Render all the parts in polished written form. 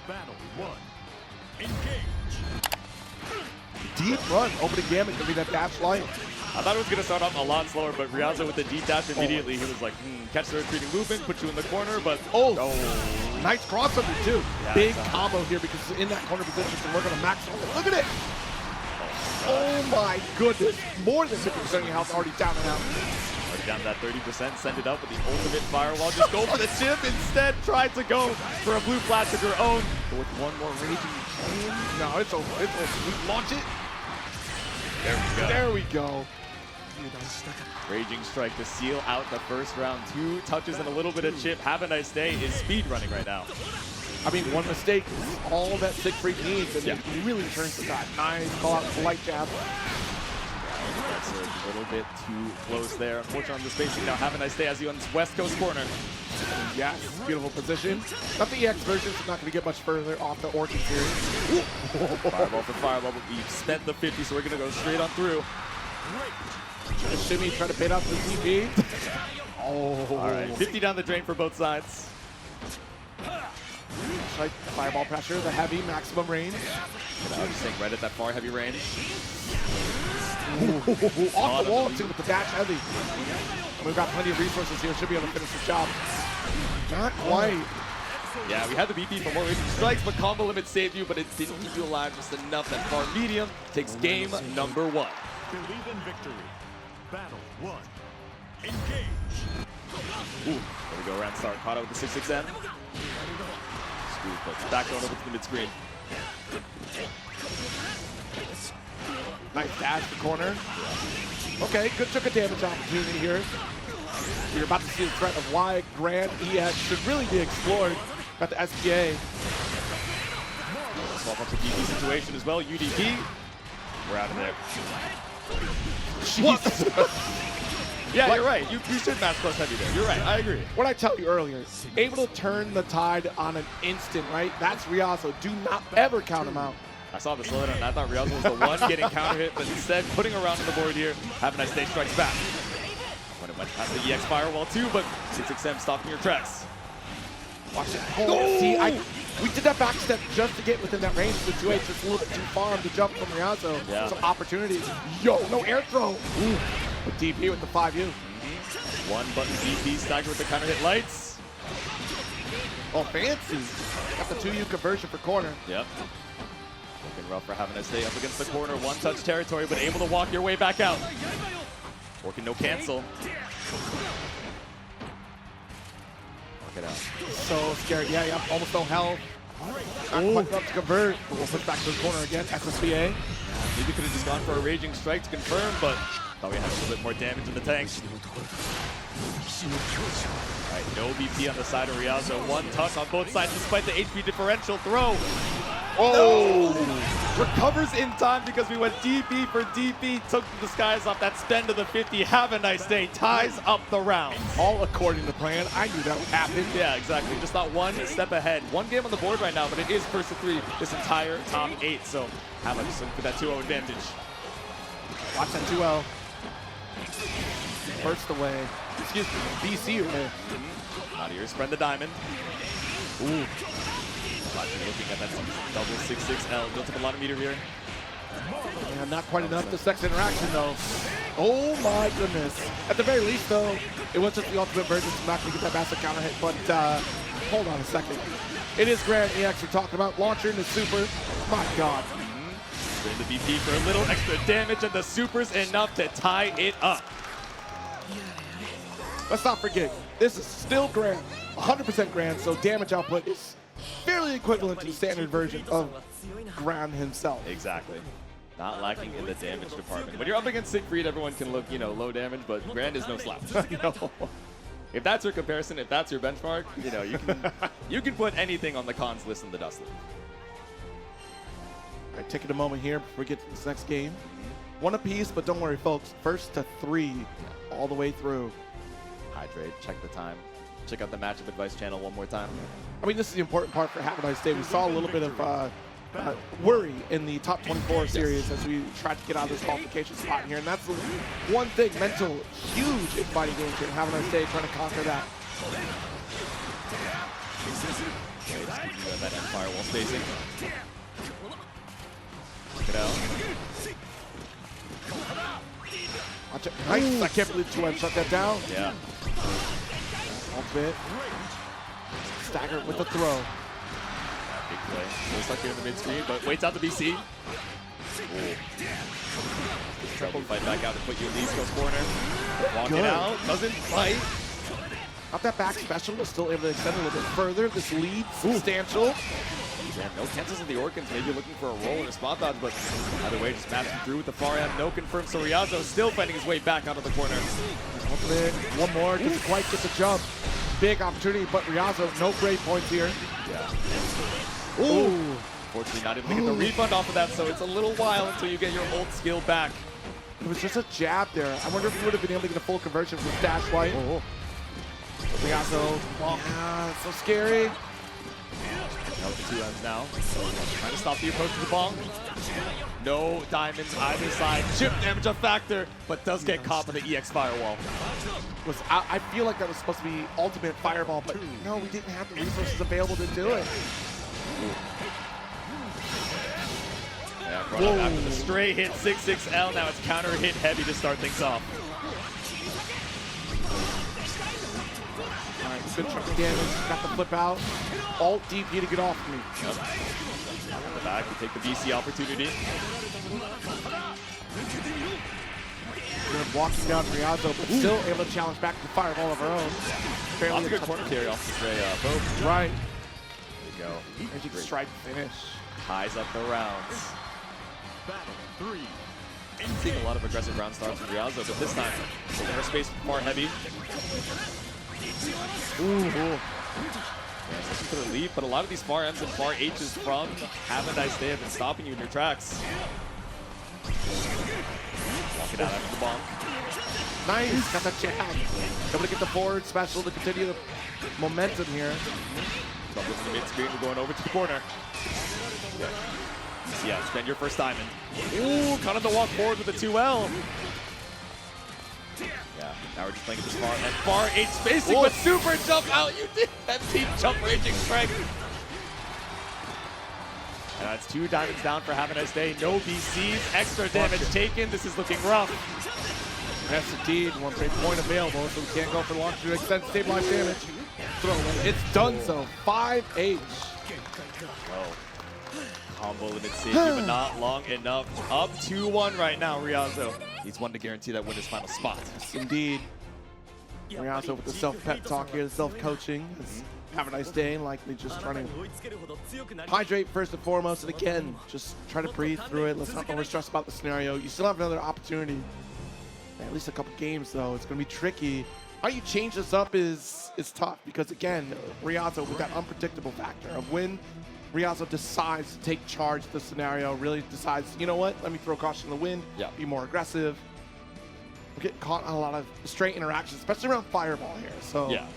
Battle 1. Engage. Deep run, opening gamut, gonna be that dash line. I thought it was going to start off a lot slower, but Ryazo with the deep dash immediately, he was like, catch the retreating movement, put you in the corner, but Nice crossover too. Yeah, Big exactly. combo here because it's in that corner position to work on a max. Look at it! Oh my goodness. More than 50% of your health already down and out. Already down to that 30%, send it up with the ultimate firewall, just go for the chip, instead tried to go for a blue flash of your own, but with one more raging chain. No, it's over. It's over. We launch it. There we go. There we go. Raging strike to seal out the first round. 2 touches and a little bit of chip. Havaniceday is speed running right now. I mean, one mistake is all that Siegfried needs, and it really turns the tide. Nice call out, light jab. That's a little bit too close there. Unfortunately, on the spacing now, Havaniceday as he on his west coast corner. Yes, beautiful position. Not the EX version, so not going to get much further off the Orchid series. Fireball for fireball, but we've spent the 50, so we're going to go straight on through. The shimmy, try to bait out the TP. All right, 50 down the drain for both sides. Like fireball pressure, the heavy maximum range. Just staying right at that far heavy range. Off the wall too with the dash heavy. And we've got plenty of resources here. Should be able to finish the job. Not quite. Yeah, we had the BP for more raging strikes, but combo limit saved you, but it didn't keep you alive just enough. That far medium takes game number 1. Believe in victory. Battle 1. Engage. There we go, around start. Caught out with the 6-6M. Smooth, but back going over to the mid-screen. Nice dash to corner. Okay, good chunk of damage opportunity here. You're about to see the threat of why Gran EX should really be explored. Got the SPA. Swap up the DP situation as well. UDP. We're out of there. What? Yeah, you're right. You should match plus heavy there. You're right. I agree. What I tell you earlier, able to turn the tide on an instant, right? That's Ryazo. Do not ever count him out. I saw the slowdown and I thought Ryazo was the one getting counter hit, but instead putting a round on the board here. Havaniceday strikes back. When it went past the EX firewall too, but 6-6M stopping your tracks. Watch it. Oh, see, we did that back step just to get within that range of the 2H. It's a little bit too far to jump from Ryazo. Yeah. Some opportunities. Yo, no air throw. Ooh. With DP with the 5U. One button DP staggered with the counter hit lights. Oh, fancy. Got the 2U conversion for corner. Yep. Looking rough for Havaniceday up against the corner. One-touch territory, but able to walk your way back out. Working no cancel. Work it out. So scary. Yeah, almost no health. Not quite enough to convert, but we'll push back to the corner again. SSBA. Maybe could have just gone for a raging strike to confirm, but thought we had a little bit more damage in the tank. All right, no BP on the side of Ryazo. One touch on both sides despite the HP differential throw. Oh! No. Recovers in time because we went DP for DP. Took the skies off that spend of the 50. Havaniceday. Ties up the round. All according to plan. I knew that would happen. Yeah, exactly. Just not one step ahead. One game on the board right now, but it is first to 3 this entire top 8. So Hava just looking for that 2-0 advantage. Watch that 2L. First away. Excuse me, BC away. Out here, spread the diamond. Ooh. Looking at that double 6-6L. Built up a lot of meter here. Yeah, not quite enough the sex interaction though. Oh my goodness. At the very least though, it was just the ultimate version, so I'm not going to get that massive counter hit, but hold on a second. It is Gran EX we're talking about. Launcher into super. My God. Bring the BP for a little extra damage, and the super's enough to tie it up. Let's not forget, this is still Gran, 100% Gran, so damage output is fairly equivalent to the standard version of Gran himself. Exactly. Not lacking in the damage department. When you're up against Siegfried, everyone can look, low damage, but Gran is no slouch. If that's your comparison, if that's your benchmark, you can put anything on the cons list in the dust league. All right, taking a moment here before we get to this next game. One apiece, but don't worry, folks. First to 3, all the way through. Hydrate, check the time. Check out the matchup advice channel one more time. I mean, this is the important part for Havaniceday. We saw a little bit of worry in the top 24 series as we tried to get out of this qualification spot here. And that's the one thing, mental, huge in fighting games here. Havaniceday trying to conquer that. that end firewall spacing. Look it out. Watch it. Nice. I can't believe 2M shut that down. Yeah. Ultimate. Stagger with the throw. Big play. Still stuck here in the mid screen, but waits out the BC. Trouble to fight back out to put you in the East Coast corner. Walking out, doesn't fight. Not that back special, but still able to extend a little bit further. This lead, substantial. Yeah, no cancels in the Orkans, maybe looking for a roll or a spot dodge, but either way, just matching through with the far end. No confirmed, so Ryazo still fighting his way back out of the corner. Ultimate, one more, doesn't quite get the jump. Big opportunity, but Ryazo, no great points here. Yeah. Ooh. Unfortunately, not able to get the refund off of that, so it's a little while until you get your ult skill back. It was just a jab there. I wonder if he would have been able to get a full conversion from Dash White. Ryazo, yeah, so scary. Out the 2Ms now. Trying to stop the approach to the bomb. No diamonds either side. Chip damage a factor, but does get caught by the EX firewall. I feel like that was supposed to be ultimate fireball, but no, we didn't have the resources available to do it. Yeah, brought up after the stray hit 6-6L. Now it's counter hit heavy to start things off. All right, good chunk of damage. Got the flip out. Alt DP to get off me. Yep. On the back to take the BC opportunity. We're walking down Ryazo, but still able to challenge back to the fireball of our own. Lots of good corner carry off the stray poke. Right. There you go. Magic strike finish. Ties up the rounds. Battle 3. Seeing a lot of aggressive round starts from Ryazo, but this time, taking her space far heavy. Ooh. Yeah, looking for the lead, but a lot of these far M's and far H's from Havaniceday have been stopping you in your tracks. Walk it out after the bomb. Nice, got that jab. Able to get the forward special to continue the momentum here. Trouble in the mid screen, we're going over to the corner. Yeah, spend your first diamond. Ooh, kind of the walk forward with the 2L. Yeah, now we're just playing this far and far H spacing, but super jump out. You did that deep jump raging strike. And that's 2 diamonds down for Havaniceday. No BCs, extra damage taken. This is looking rough. Yes, indeed. One great point available, so we can't go for launch to extend stabilized damage. Throw in. It's done so. 5H. Oh. Combo limit safety, but not long enough. Up 2-1 right now, Ryazo. Needs one to guarantee that win his final spot. Yes, indeed. Ryazo with the self-pep talk here, the self-coaching. Have a nice day, likely just trying to hydrate first and foremost, and again, just try to breathe through it. Let's not over-stress about the scenario. You still have another opportunity. At least a couple games, though. It's going to be tricky. How you change this up is tough, because again, Ryazo with that unpredictable factor of when Ryazo decides to take charge of the scenario, really decides, you know what, let me throw caution to the wind, be more aggressive. We're getting caught on a lot of straight interactions, especially around fireball here. So yeah,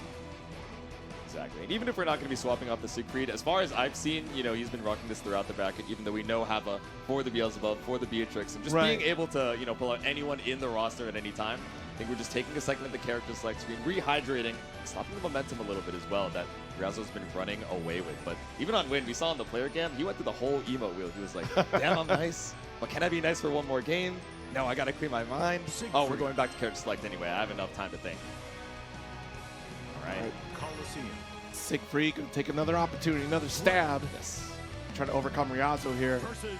exactly. And even if we're not going to be swapping off the Siegfried, as far as I've seen, you know, he's been rocking this throughout the bracket, even though we know Hava for the Beelzebub, for the Beatrix, and just being able to, you know, pull out anyone in the roster at any time. I think we're just taking a second at the character select screen, rehydrating, stopping the momentum a little bit as well that Ryazo's been running away with. But even on win, we saw in the player cam, he went through the whole emote wheel. He was like, damn, I'm nice, but can I be nice for one more game? No, I gotta clear my mind. Oh, we're going back to character select anyway. I have enough time to think. All right. Siegfried gonna take another opportunity, another stab. Yes. Trying to overcome Ryazo here. Versus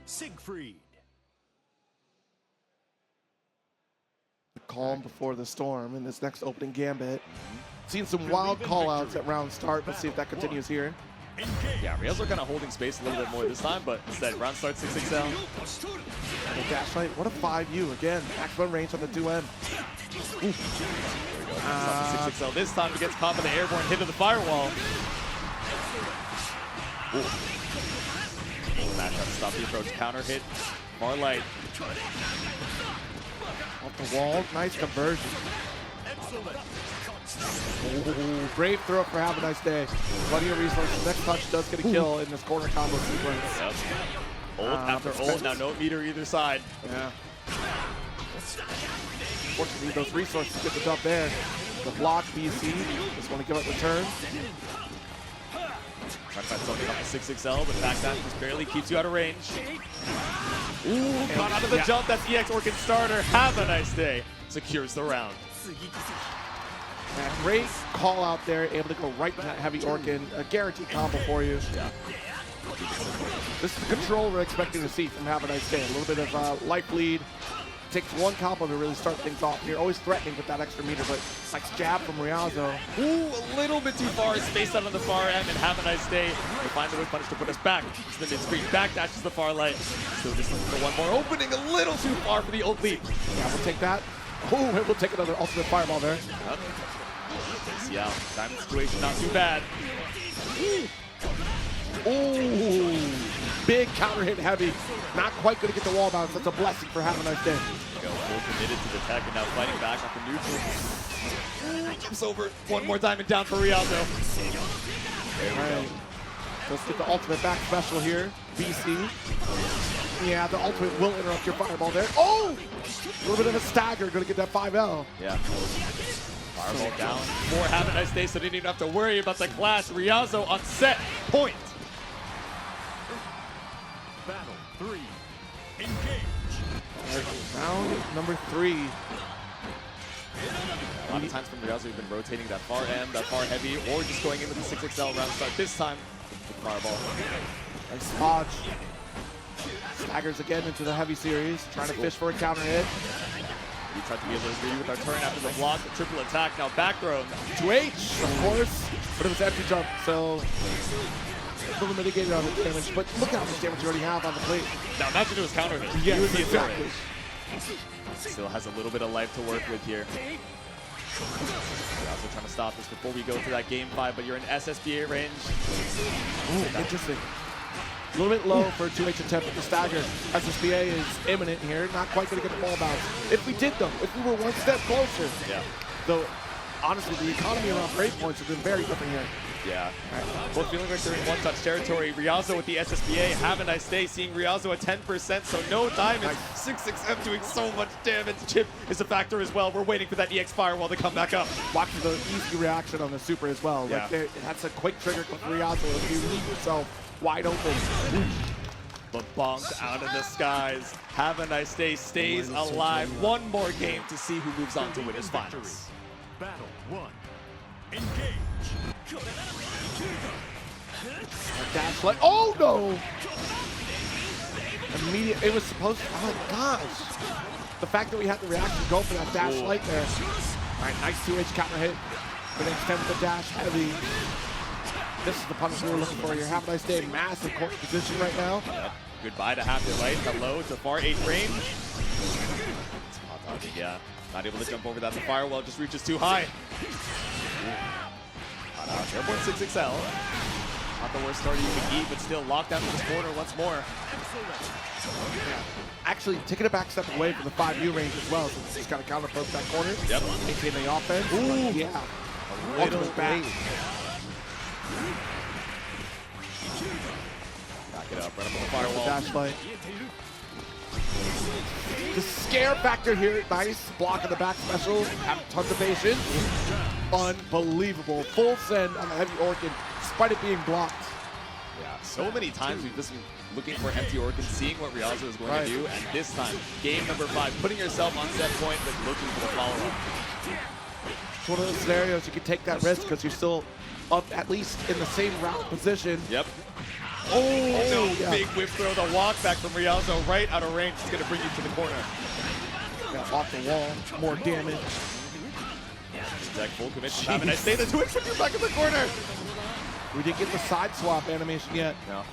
Siegfried. The calm before the storm in this next opening gambit. Seen some wild call-outs at round start. Let's see if that continues here. Yeah, Ryazo kind of holding space a little bit more this time, but instead, round start 6-6L. Dash right. What a 5U again. Maximum range on the 2M. There we go. 6-6L this time. He gets caught by the airborne hit of the firewall. Match up to stop the approach. Counter hit. Far light. Off the wall. Nice conversion. Ooh, brave throw for Havaniceday. Plenty of resources. Next touch does get a kill in this corner combo sequence. Yep. Ult after ult. Now no meter either side. Yeah. Fortunately, those resources get the dub there. The block BC. Just want to give up the turn. Trying to find something on the 6XL, but back dash just barely keeps you out of range. Ooh, caught out of the jump. That's EX Orchid starter. Havaniceday secures the round. Great call out there, able to go right to that heavy Orchid. A guaranteed combo for you. Yeah. This is the control we're expecting to see from Havaniceday. A little bit of life lead. Takes one combo to really start things off. You're always threatening with that extra meter, but nice jab from Ryazo. Ooh, a little bit too far. Spaced out on the far end, and Havaniceday will find the whip punish to put us back to the mid-screen. Back dashes the far light. Still just looking for one more opening. A little too far for the ult lead. Yeah, we'll take that. Oh, and we'll take another ultimate fireball there. Yep. Yeah, diamond situation not too bad. Ooh, big counter hit heavy. Not quite going to get the wall bounce. That's a blessing for Havaniceday. Go full committed to the tech and now fighting back off the neutral. Jumps over. One more diamond down for Ryazo. There we go. Let's get the ultimate back special here. BC. Yeah, the ultimate will interrupt your fireball there. Oh! A little bit of a stagger. Going to get that 5L. Yeah. Fireball down for Havaniceday, so they didn't even have to worry about the clash. Ryazo on set point. Battle 3. Engage. Round number 3. A lot of times from Ryazo, we've been rotating that far end, that far heavy, or just going into the 6XL round start. This time, with fireball. Nice dodge. Staggers again into the heavy series, trying to fish for a counter hit. We tried to be able to agree with our turn after the block, the triple attack, now back throw. To H, of course, but it was empty jump, so a little mitigated on the damage. But look how much damage you already have on the plate. Now imagine it was counter hit. Yes, You would be exactly. Still has a little bit of life to work with here. We're also trying to stop this before we go to that game 5, but you're in SSBA range. Ooh, interesting. A little bit low for 2H attempt at the stagger. SSBA is imminent here, not quite going to get the ball bounce. If we did though, if we were one step closer. Yeah. Though, honestly, the economy around break points has been very different here. Yeah. Right. Both feeling like they're in one-touch territory. Ryazo with the SSBA. Havaniceday seeing Ryazo at 10%, so no diamonds. 6XM doing so much damage. Chip is a factor as well. We're waiting for that EX Firewall to come back up. Watch the easy reaction on the super as well. Yeah. Like that's a quick trigger with Ryazo if you leave yourself wide open. But bonked out of the skies. Havaniceday stays alive. One more game to see who moves on to winners finals. Battle 1. Engage. A dash like, oh no! Immediate, it was supposed to, oh my gosh. The fact that we had the reaction go for that dash light there. All right, nice 2H counter hit. Gonna extend the dash heavy. This is the punish we were looking for here. Havaniceday, massive court position right now. Yep. Goodbye to half your light. Hello to far 8 range. Spot dodging, yeah. Not able to jump over that. The firewall just reaches too high. Airborne 6XL. Not the worst starter you can eat, but still locked down in this corner once more. Actually, taking a back step away from the 5U range as well, so he's got to counter poke that corner. Yep. Maintain the offense. Ooh. Yeah. A little back. Back it up, right up on the firewall. Dash light. The scare factor here, nice. Block on the back special. Have tons of patience. Unbelievable. Full send on the heavy Orchid, despite it being blocked. Yeah, so many times we've just been looking for empty Orchid, seeing what Ryazo is going to do, and this time, game number 5, putting yourself on set point, but looking for the follow-up. It's one of those scenarios you can take that risk because you're still up at least in the same route position. Yep. Oh, no, yeah. big whip throw, the walk back from Ryazo right out of range. It's going to bring you to the corner. Yeah, off the wall, more damage. Zach full commit to Havaniceday. The 2X put you back in the corner. We didn't get the side swap animation yet. No.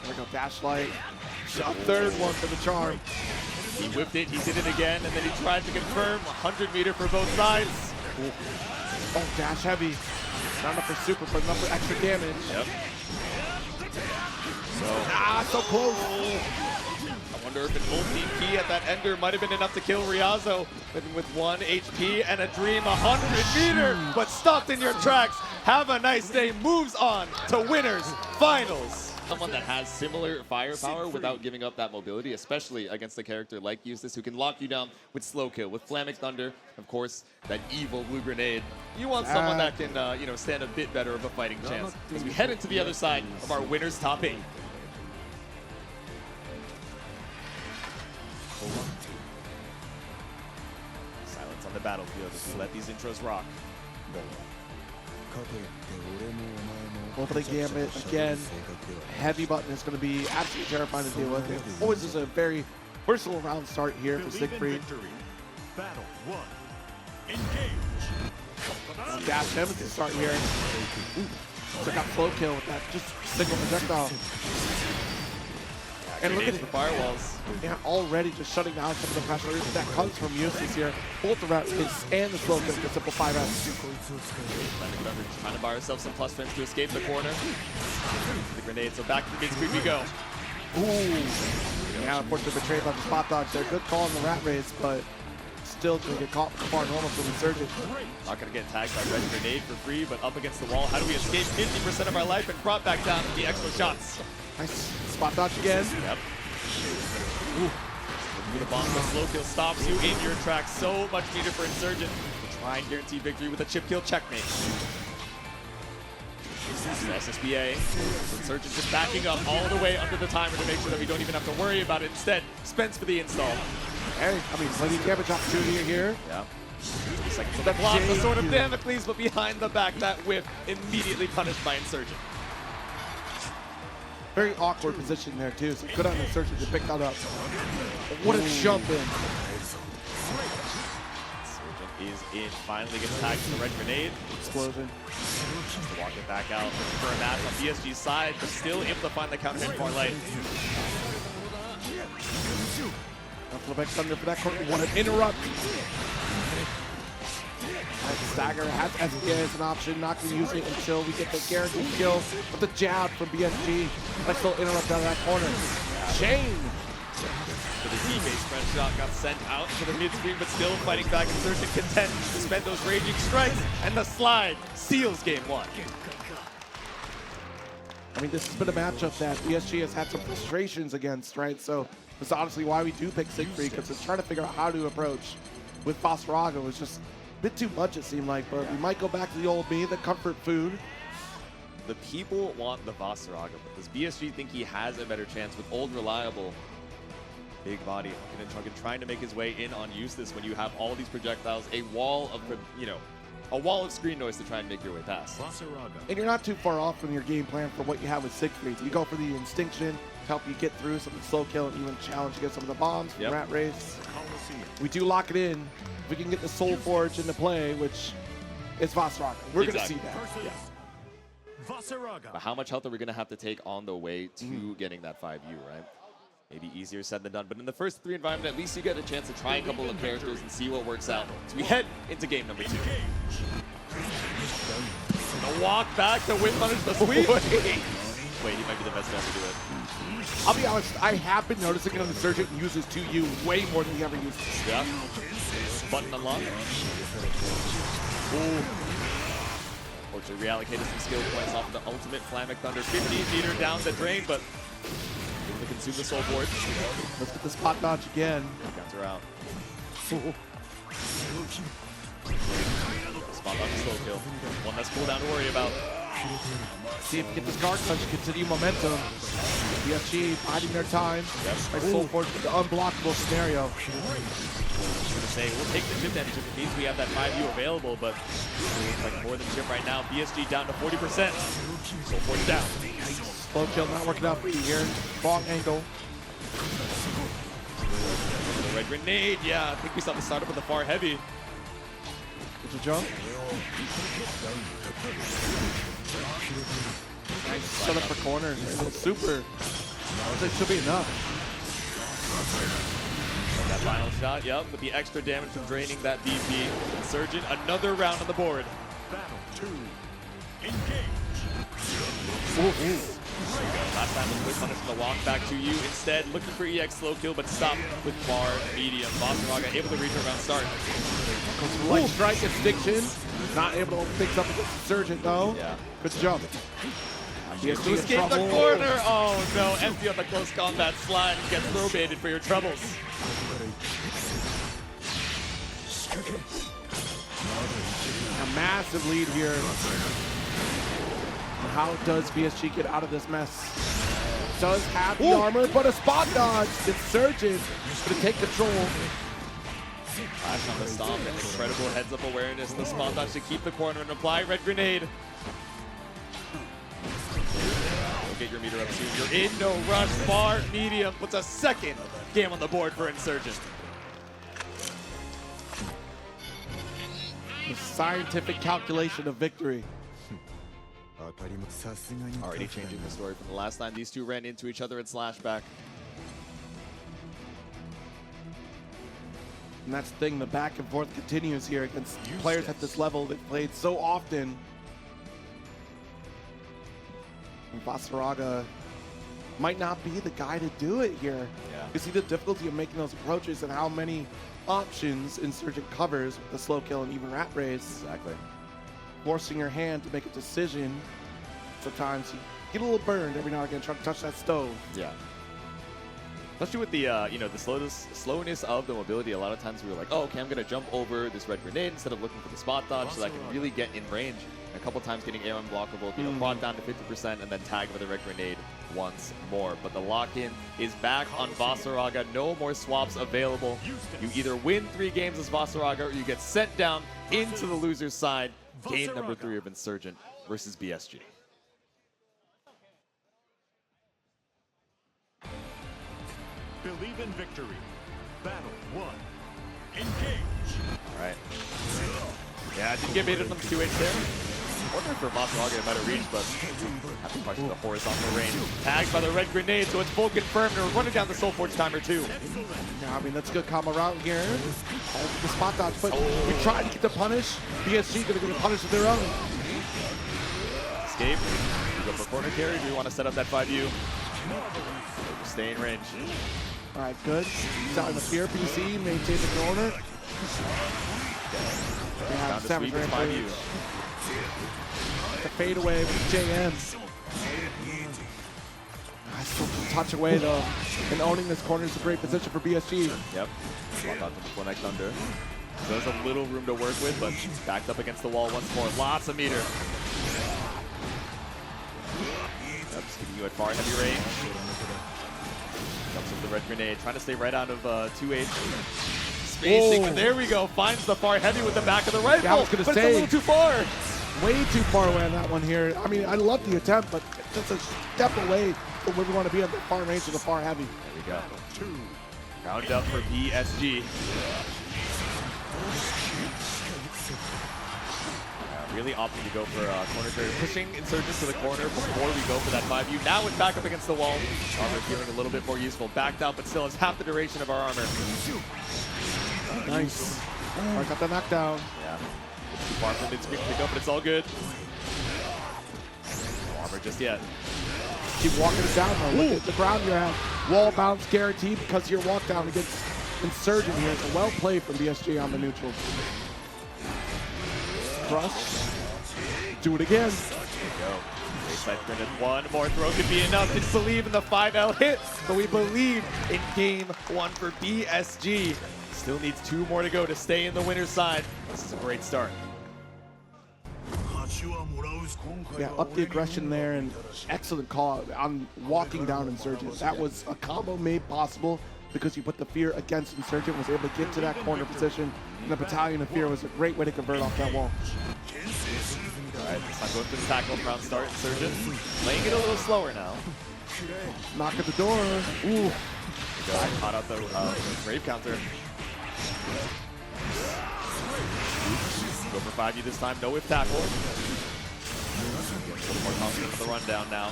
There we go, dash light. A third one for the charm. He whipped it, he did it again, and then he tried to confirm 100 meter for both sides. Ooh. Oh, dash heavy. Not enough for super, but enough for extra damage. Yep. So close. I wonder if an ult key at that ender might have been enough to kill Ryazo. Living with 1 HP and a dream, 100 meter, but stopped in your tracks. Havaniceday moves on to winners finals. Someone that has similar firepower without giving up that mobility, especially against a character like Eustace, who can lock you down with slow kill, with Flaming Thunder, of course, that evil blue grenade. You want someone that can, stand a bit better of a fighting chance as we head into the other side of our winner's top 8. Silence on the battlefield as we let these intros rock. Opening gambit again. Heavy button is going to be absolutely terrifying to deal with. It always is a very versatile round start here for Siegfried. Battle 1. Engage. Dash him to start here. So got flow kill with that just single projectile. And look at the firewalls. Yeah, already just shutting down some of the pressure that comes from Eustace here. Both the rat and the slow kill to simplify that. Trying to buy ourselves some plus frames to escape the corner. The grenade, so back to the mid-screen we go. Ooh. Yeah, unfortunately betrayed by the spot dodge there. Good call on the rat race, but still going to get caught far normal from Insurgent. Not going to get tagged by red grenade for free, but up against the wall. How do we escape 50% of our life and brought back down the extra shots? Nice spot dodge again. Yep. Ooh. The bomb, the slow kill stops you in your tracks. So much needed for Insurgent to try and guarantee victory with a chip kill checkmate. SSBA. Insurgent just backing up all the way under the timer to make sure that we don't even have to worry about it. Instead, Spence for the install. Hey, I mean, plenty of damage opportunity here. Yeah. Second for the block, the Sword of Damocles, but behind the back, that whip immediately punished by Insurgent. Very awkward position there, too, so good on Insurgent to pick that up. What a jump in. Insurgent is in, finally gets tagged to the red grenade. Explosion. Just walk it back out, looking for a match on BSG's side, but still able to find the counter in far lane. Flaming Thunder for that corner. Want to interrupt. Stagger has SBA as an option, not going to use it until we get the guaranteed kill. But the jab from BSG, let's still interrupt out of that corner. Shane. So the teammate spread shot got sent out to the mid-screen, but still fighting back. Insurgent content to spend those raging strikes, and the slide seals game 1. I mean, this has been a matchup that BSG has had some frustrations against, right? So that's honestly why we do pick Siegfried, because it's trying to figure out how to approach. With Vaseraga, it was just a bit too much, it seemed like, but we might go back to the old me, the comfort food. The people want the Vaseraga, but does BSG think he has a better chance with old, reliable, big body, trying to make his way in on Eustace when you have all these projectiles, a wall of, a wall of screen noise to try and make your way past. And you're not too far off from your game plan for what you have with Siegfried. You go for the Instinction to help you get through some of the slow kill and even challenge against some of the bombs from Rat Race. We do lock it in. If we can get the Soul Forge into play, which is Vaseraga. We're going to see that. Yeah. Vaseraga. But how much health are we going to have to take on the way to getting that 5U, right? Maybe easier said than done, but in the first 3 environment, at least you get a chance to try a couple of characters and see what works out. So we head into game number 2. The walk back, the whip punish, the sweep. Wait, he might be the best guy to do it. I'll be honest, I have been noticing it on Insurgent uses 2U way more than he ever uses. Yeah. Button unlocked. Ooh. Fortunately, reallocated some skill points off of the ultimate Flaming Thunder. 15 meter down the drain, but able to consume the Soul Forge. Let's get the spot dodge again. Counter out. Spot dodge, slow kill. One less cooldown to worry about. See if we get this guard punch, continue momentum. BSG biding their time. Yep. Soul Forge with the unblockable scenario. I was going to say, we'll take the chip damage if it means we have that 5U available, but it looks like more than chip right now. BSG down to 40%. Soul Forge down. Slow kill not working out for you here. Wrong angle. The red grenade, yeah. I think we saw the startup with the far heavy. It's a jump. Nice set up for corners. Super. That should be enough. That final shot, yep, with the extra damage from draining that BP. Insurgent, another round on the board. Battle 2. Engage. Last time was quick punish from the walk back to you. Instead, looking for EX slow kill, but stopped with bar medium. Vaseraga able to reach around start. Light strike extinction. Not able to fix up against Insurgent though. Yeah. Good jump. BSG To in escape the trouble. corner. Oh no, empty on the close combat slide and gets throw baited for your troubles. A massive lead here. How does BSG get out of this mess? Does have the armor, but a spot dodge. Insurgent to take control. Flash on the stomp and incredible heads-up awareness. The spot dodge to keep the corner and apply red grenade. Get your meter up soon. You're in no rush. Far medium puts a second game on the board for Insurgent. The scientific calculation of victory. Already changing the story from the last time these two ran into each other at Slashback. And that's the thing, the back and forth continues here against players at this level that played so often. And Vaseraga might not be the guy to do it here. Yeah. You see the difficulty of making those approaches and how many options Insurgent covers with the slow kill and even rat race. Exactly. Forcing your hand to make a decision. Sometimes you get a little burned every now and again trying to touch that stove. Yeah. Especially with the you know, the slowness of the mobility. A lot of times we were like, oh, okay, I'm gonna jump over this red grenade instead of looking for the spot dodge so that I can really get in range. And a couple times getting air unblockable, you know, brought down to 50% and then tagged with a red grenade once more. But the lock-in is back on Vaseraga. No more swaps available. You either win 3 games as Vaseraga or you get sent down into the loser's side. Game number 3 of Insurgent versus BSG. Believe in victory. Battle 1. Engage. All right. Yeah, I didn't get baited on the 2H there. Wondering for Vaseraga it might have reached, but after punching the horizontal range. Tagged by the red grenade, so it's full confirmed. And we're running down the Soul Forge timer too. Yeah, I mean, that's a good combo route here. The spot dodge, but we tried to get the punish. BSG gonna get a punish of their own. Escape. You go for corner carry. Do you want to set up that 5U? Stay in range. All right, good. He's out in the fear. PC maintain the corner. Down to sweep is 5U. The fade away with JM. I still can touch away though. And owning this corner is a great position for BSG. Yep. Swap out to the Connect Thunder. So there's a little room to work with, but backed up against the wall once more. Lots of meter. Yep, just giving you a far heavy range. Jumps with the red grenade, trying to stay right out of 2H. Spacing, but there we go. Finds the far heavy with the back of the rifle, Yeah, I was gonna but say, it's a little too far. Way too far away on that one here. I mean, I love the attempt, but just a step away from where we want to be on the far range of the far heavy. There we go. 2. Round up for BSG. Really opting to go for corner carry, pushing Insurgent to the corner before we go for that 5U. Now it's back up against the wall. Armor feeling a little bit more useful. Backed out, but still has half the duration of our armor. Nice. I got the knockdown. Yeah. Too far from mid-screen pick up, but it's all good. No armor just yet. Keep walking it down though. Look at the ground you're at. Wall bounce guaranteed because of your walk down against Insurgent here. It's a well played from BSG on the neutral. Crush. Do it again. There we go. Backside grenade. One more throw could be enough. Didn't believe in the 5L hit, but we believe in game 1 for BSG. Still needs 2 more to go to stay in the winner's side. This is a great start. Yeah, up the aggression there, and excellent call on walking down Insurgent. That was a combo made possible because you put the fear against Insurgent, was able to get to that corner position, and the Battalion of Fear was a great way to convert off that wall. All right, this time going for the tackle round start. Insurgent playing it a little slower now. Knock at the door. Ooh. Caught out the grave counter. Go for 5U this time, no whiff tackle. A little more confident for the rundown now.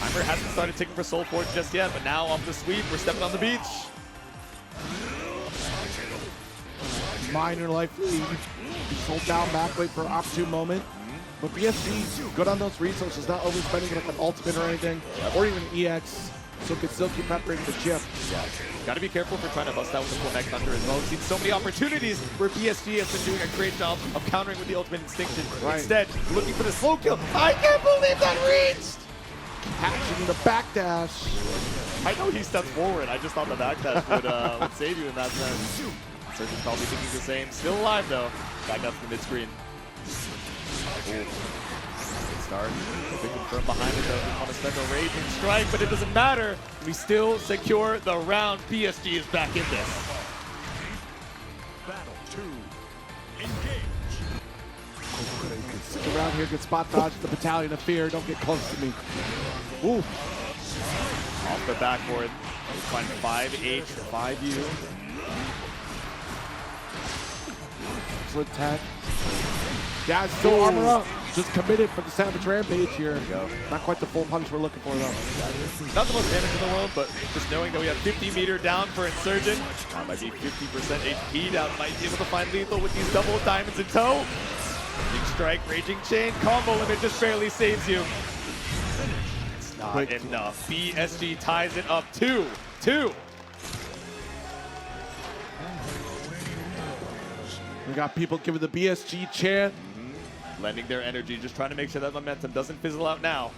Timer hasn't started ticking for Soul Forge just yet, but now off the sweep, we're stepping on the beach. Minor life lead. Hold down back, wait for an opportune moment. But BSG, good on those resources, not overspending like an ultimate or anything, or even an EX, so can still keep peppering the chip. Yeah. Got to be careful for trying to bust out with the full neck thunder as well. We've seen so many opportunities where BSG has been doing a great job of countering with the ultimate instinction. Right. Instead, looking for the slow kill. I can't believe that reached! finding the backdash. I know he steps forward. I just thought the backdash would save you in that sense. Insurgent probably thinking the same. Still alive though. Back up to the mid screen. Good start. Victim from behind it though. Didn't want to spend a raging strike, but it doesn't matter. We still secure the round. PSG is back in this. Battle 2. Engage. Stick around here, get spot dodge the Battalion of Fear. Don't get close to me. Ooh. Off the backboard. We find 5H, 5U. Excellent tech. Yeah, still armor up. Just committed for the Savage Rampage here. Not quite the full punch we're looking for though. Not the most damage in the world, but just knowing that we have 50 meter down for Insurgent. Might be 50% HP down. Might be able to find lethal with these double diamonds in tow. Big strike, raging chain, combo limit just barely saves you. It's not enough. BSG ties it up 2-2. We got people giving the BSG chant. Lending their energy, just trying to make sure that momentum doesn't fizzle out now.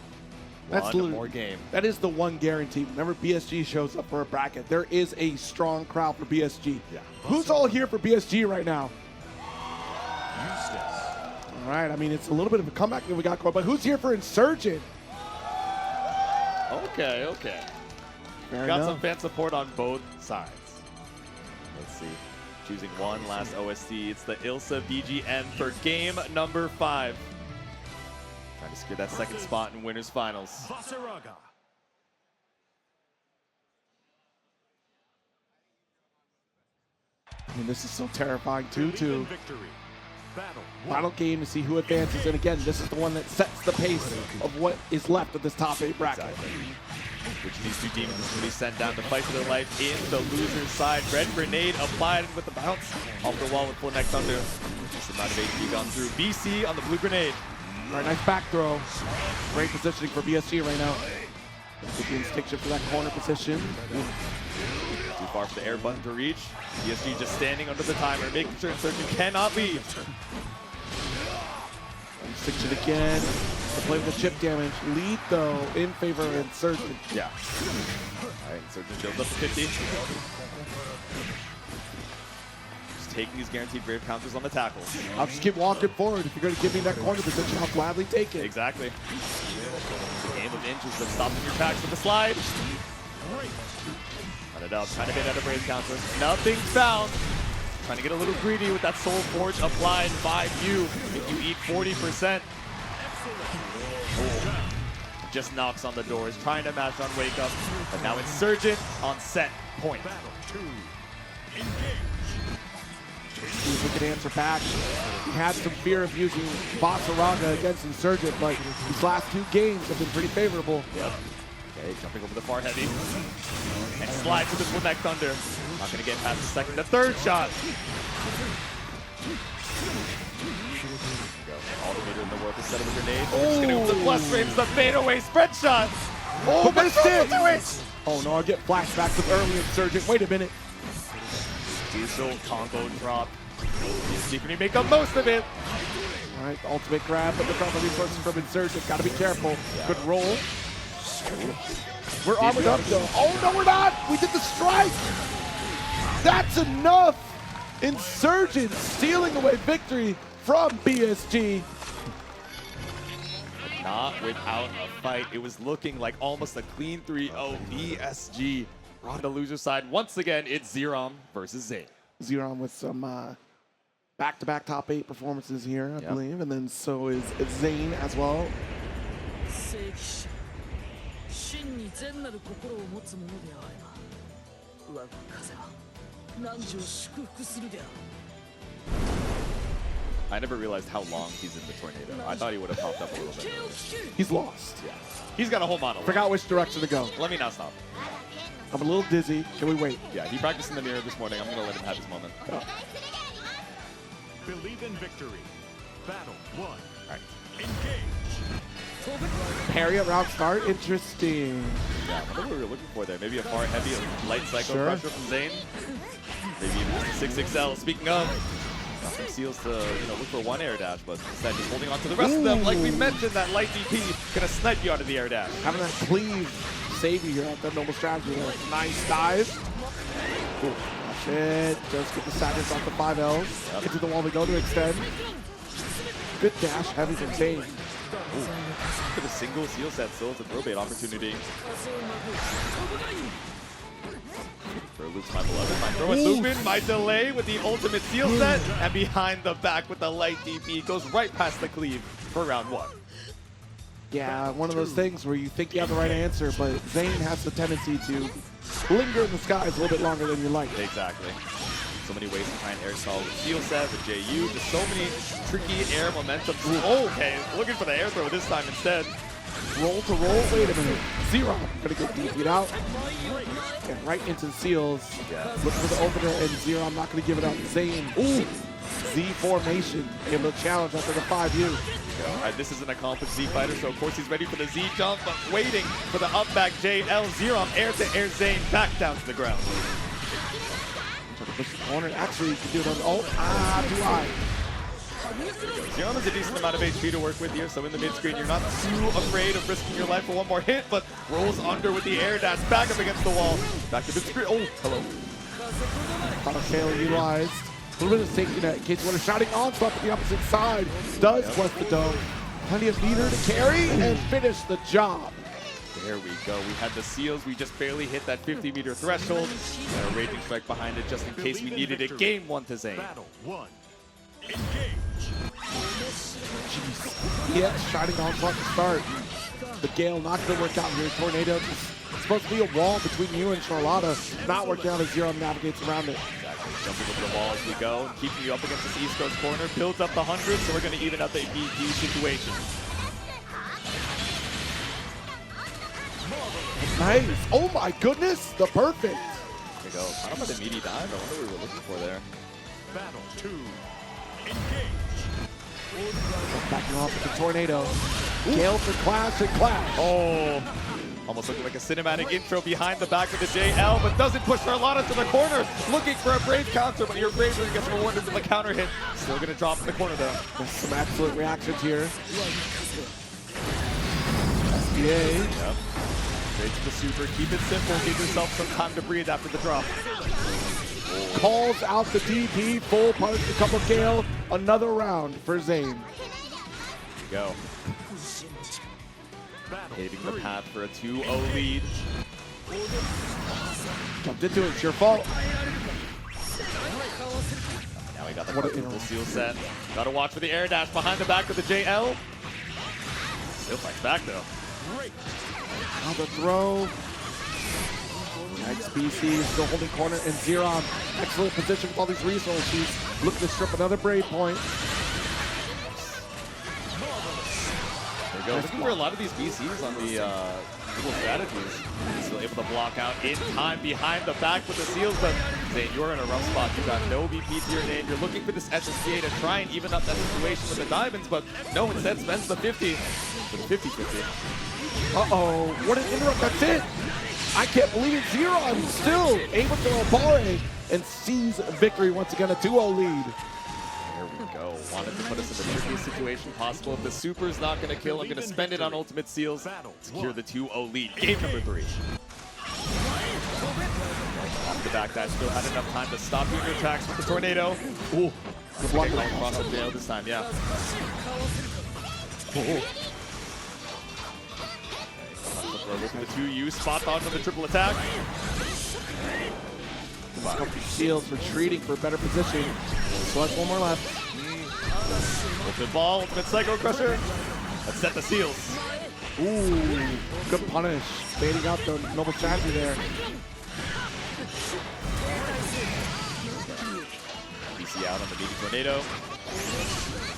That's One more game. That is the one guarantee. Whenever BSG shows up for a bracket, there is a strong crowd for BSG. Yeah. Who's all here for BSG right now? Eustace. All right, I mean, it's a little bit of a comeback that we got going, but who's here for Insurgent? Okay. Fair Got enough. some fan support on both sides. Let's see. Choosing one last OST. It's the Ilsa BGN for game number 5. Trying to secure that second spot in winners finals. Vaseraga. I mean, this is so terrifying, 2-2. Victory. Battle 1. Final game to see who advances, and again, this is the one that sets the pace of what is left of this top 8 bracket. Which of these two demons is going to be sent down to fight for their life in the loser's side. Red grenade applied with the bounce off the wall with full neck thunder. Just amount of HP gone through. BC on the blue grenade. All right, nice back throw. Great positioning for BSG right now. Begins takes it for that corner position. Too far for the air button to reach. BSG just standing under the timer, making sure Insurgent cannot leave. Sticks it again. To play with the chip damage. Lead, though, in favor of Insurgent. Yeah. All right, Insurgent builds up to 50. Just taking these guaranteed grave counters on the tackles. I'll just keep walking forward. If you're going to give me that corner position, I'll gladly take it. Exactly. The game of inches of stopping your packs with a slide. Run it up, trying to hit at a brave counter. Nothing found. Trying to get a little greedy with that Soul Forge applied 5U. If you eat 40%. Oh. Just knocks on the doors, trying to mash on Wake Up. But now Insurgent on set point. Battle 2. Engage. See if we can answer back. He had some fear of using Vaseraga against Insurgent, but these last 2 games have been pretty favorable. Yep. Okay, jumping over the far heavy. And slides with the full neck thunder. Not going to get past the second. The third shot. All the meter in the world to set up a grenade. Just going to go for the plus frames, the fadeaway spread shot. Oh, missed it! Oh no, I get flashbacks of early Insurgent. Wait a minute. Diesel combo drop. Siegfried make the most of it. All right, ultimate grab, but look at all the resources from Insurgent. Got to be careful. Good roll. We're armored up though. Oh no, we're not. We did the strike. That's enough. Insurgent stealing away victory from BSG. But not without a fight. It was looking like almost a clean 3-0 BSG. On the loser side, once again, it's Xerom versus Zane. Xerom with some back-to-back top 8 performances here, I believe, and then so is Zane as well. I never realized how long he's in the tornado. I thought he would have popped up a little bit earlier. He's lost. Yeah. He's got a whole monologue. Forgot which direction to go. Let me not stop. I'm a little dizzy. Can we wait? Yeah, he practiced in the mirror this morning. I'm going to let him have his moment. Oh. Believe in victory. Battle 1. All right. Engage. Parry at round start. Interesting. Yeah, I wonder what we were looking for there. Maybe a far heavy light cycle Sure. pressure from Zane. Maybe even just a 6XL. Speaking of, Got some seals to look for one air dash, but instead just holding on to the rest of them. Like we mentioned, that light DP gonna snipe you out of the air dash. Having that cleave save you here at that noble strategy there. Nice dive. Cool. Watch it. Just get the sadness off the 5Ls. Yep. Into the wall we go to extend. Good dash, heavy from Zane. Look at a single seal set still. It's a throw bait opportunity. For Luke's my beloved. My throw and loop in, my delay with the ultimate seal set, and behind the back with the light DP. Goes right past the cleave for round 1. Yeah, one of those things where you think you have the right answer, but Zane has the tendency to linger in the skies a little bit longer than you like. Exactly. So many ways to try and air stall with seal set, with JU. Just so many tricky air momentum. Oh, okay, looking for the air throw this time instead. Roll to roll. Wait a minute. Xerom gonna get DP'd out. And right into the seals. Yeah. Look for the opener, and Xerom not gonna give it up. Zane. Ooh. Z formation. Able to challenge after the 5U. This is an accomplished Z fighter, so of course he's ready for the Z jump, but waiting for the up back JL. Xerom air to air Zane back down to the ground. Try to push the corner. Actually, you can do it on the ult. Do I? Xerom has a decent amount of HP to work with here, so in the mid-screen, you're not too afraid of risking your life for one more hit, but rolls under with the air dash, back up against the wall. Back to mid-screen. Oh, hello. Auto tail utilized. A little bit of safety net in case you want a shouting onslaught from the opposite side. Does quest the dome. Plenty of meter to carry and finish the job. There we go. We had the seals. We just barely hit that 50-meter threshold. And a raging strike behind it just in case we needed it. Game 1 to Zane. Battle 1. Engage. Jeez. Yeah, shining onslaught to start. The Gale not going to work out here. Tornado just supposed to be a wall between you and Charlotta. Not working out as Xerom navigates around it. Exactly. Jumping over the wall as we go. Keeping you up against this East Coast corner. Builds up the 100, so we're going to even out the BEPaw situation. Nice. Oh my goodness. The perfect. There we go. I don't know the meaty dive. I wonder what we were looking for there. Battle 2. Engage. Backing off with the tornado. Gale for clash and clash. Oh, almost looking like a cinematic intro behind the back of the JL, but doesn't push Charlotta to the corner. Looking for a brave counter, but your bravery gets rewarded with the counter hit. Still going to drop in the corner though. There's some excellent reactions here. SBA. Yep. Straight to the super. Keep it simple. Give yourself some time to breathe after the drop. Calls out the DP. Full punish a couple Gale. Another round for Zane. Go. Paving the path for a 2-0 lead. Jumped into it. It's your fault. Now we got the seal set. Got to watch for the air dash behind the back of the JL. Still fights back though. Now the throw. XBC still holding corner, and Xerom excellent position with all these resources. Looking to strip another brave point. There we go. Looking for a lot of these BCs on the little strategies. Still able to block out in time behind the back with the seals, but Zane, you're in a rough spot. You got no BP to your name. You're looking for this SSGA to try and even up that situation with the diamonds, but no, instead spends the 50 for the 50-50. Uh-oh, what an interrupt, that's it! I can't believe it, Xerom still able to Obare and seize victory once again, a 2-0 lead. There we go. Wanted to put us in the trickiest situation possible. If the super's not going to kill, I'm going to spend it on ultimate seals. Secure the 2-0 lead. Game number 3. Off the back dash, still had enough time to stop your attacks with the tornado. Ooh, good block across the jail this time, yeah. With the 2U, spot on for the triple attack. Seals retreating for a better position. So that's one more left. Ultimate ball, ultimate Psycho Crusher. Let's set the seals. Ooh, good punish. Baiting out the noble strategy there. BC out on the meaty tornado.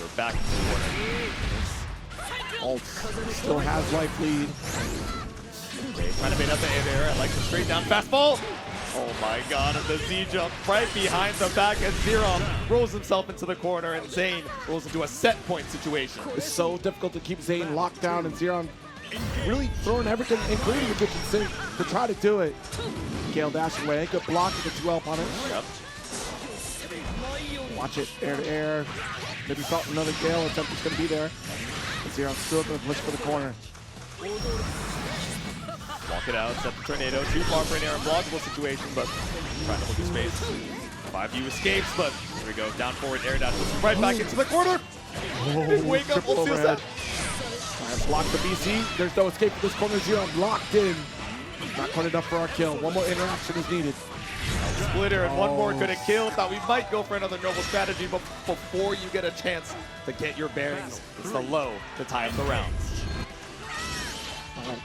We're back into the corner. Ult still has life lead. Okay, trying to bait out the air. I like the straight down fastball. Oh my god, and the Z jump right behind the back as Xerom rolls himself into the corner and Zane rolls into a set point situation. It's so difficult to keep Zane locked down, and Xerom really throwing everything, including the kitchen sink, to try to do it. Gale dashing away, good block with the 2L punish. Yep. Watch it, air to air. Maybe thought another Gale attempt is going to be there. Xerom's still going to push for the corner. Walk it out, set the tornado. Too far for an air unblockable situation, but trying to look at space. 5U escapes, but here we go. Down forward, air dash. Right back into the corner. Big wake up, we'll see that. Block the BC. There's no escape from this corner. Xerom locked in. Not quite enough for our kill. One more interaction is needed. Splitter and one more could have killed. Thought we might go for another noble strategy, but before you get a chance to get your bearings, it's the low to tie up the rounds.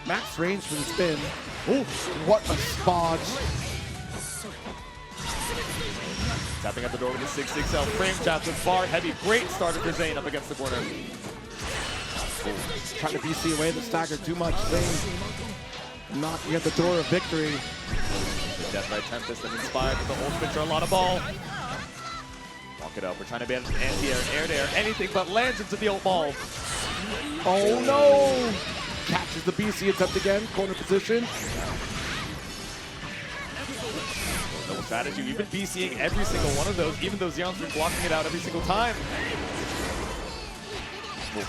Max range for the spin. Ooh, what a spodge. Tapping at the door with the 6-6L frame chop with far heavy. Great starter for Zane up against the corner. Trying to BC away the stagger too much. Zane knocking at the door of victory. Death by Tempest and inspired with the ultimate Charlotta ball. Walk it up. We're trying to be anti-air and air-to-air. Anything but lands into the ult ball. Oh no! Catches the BC attempt again. Corner position. No strategy. We've been BCing every single one of those, even though Xerom's been blocking it out every single time.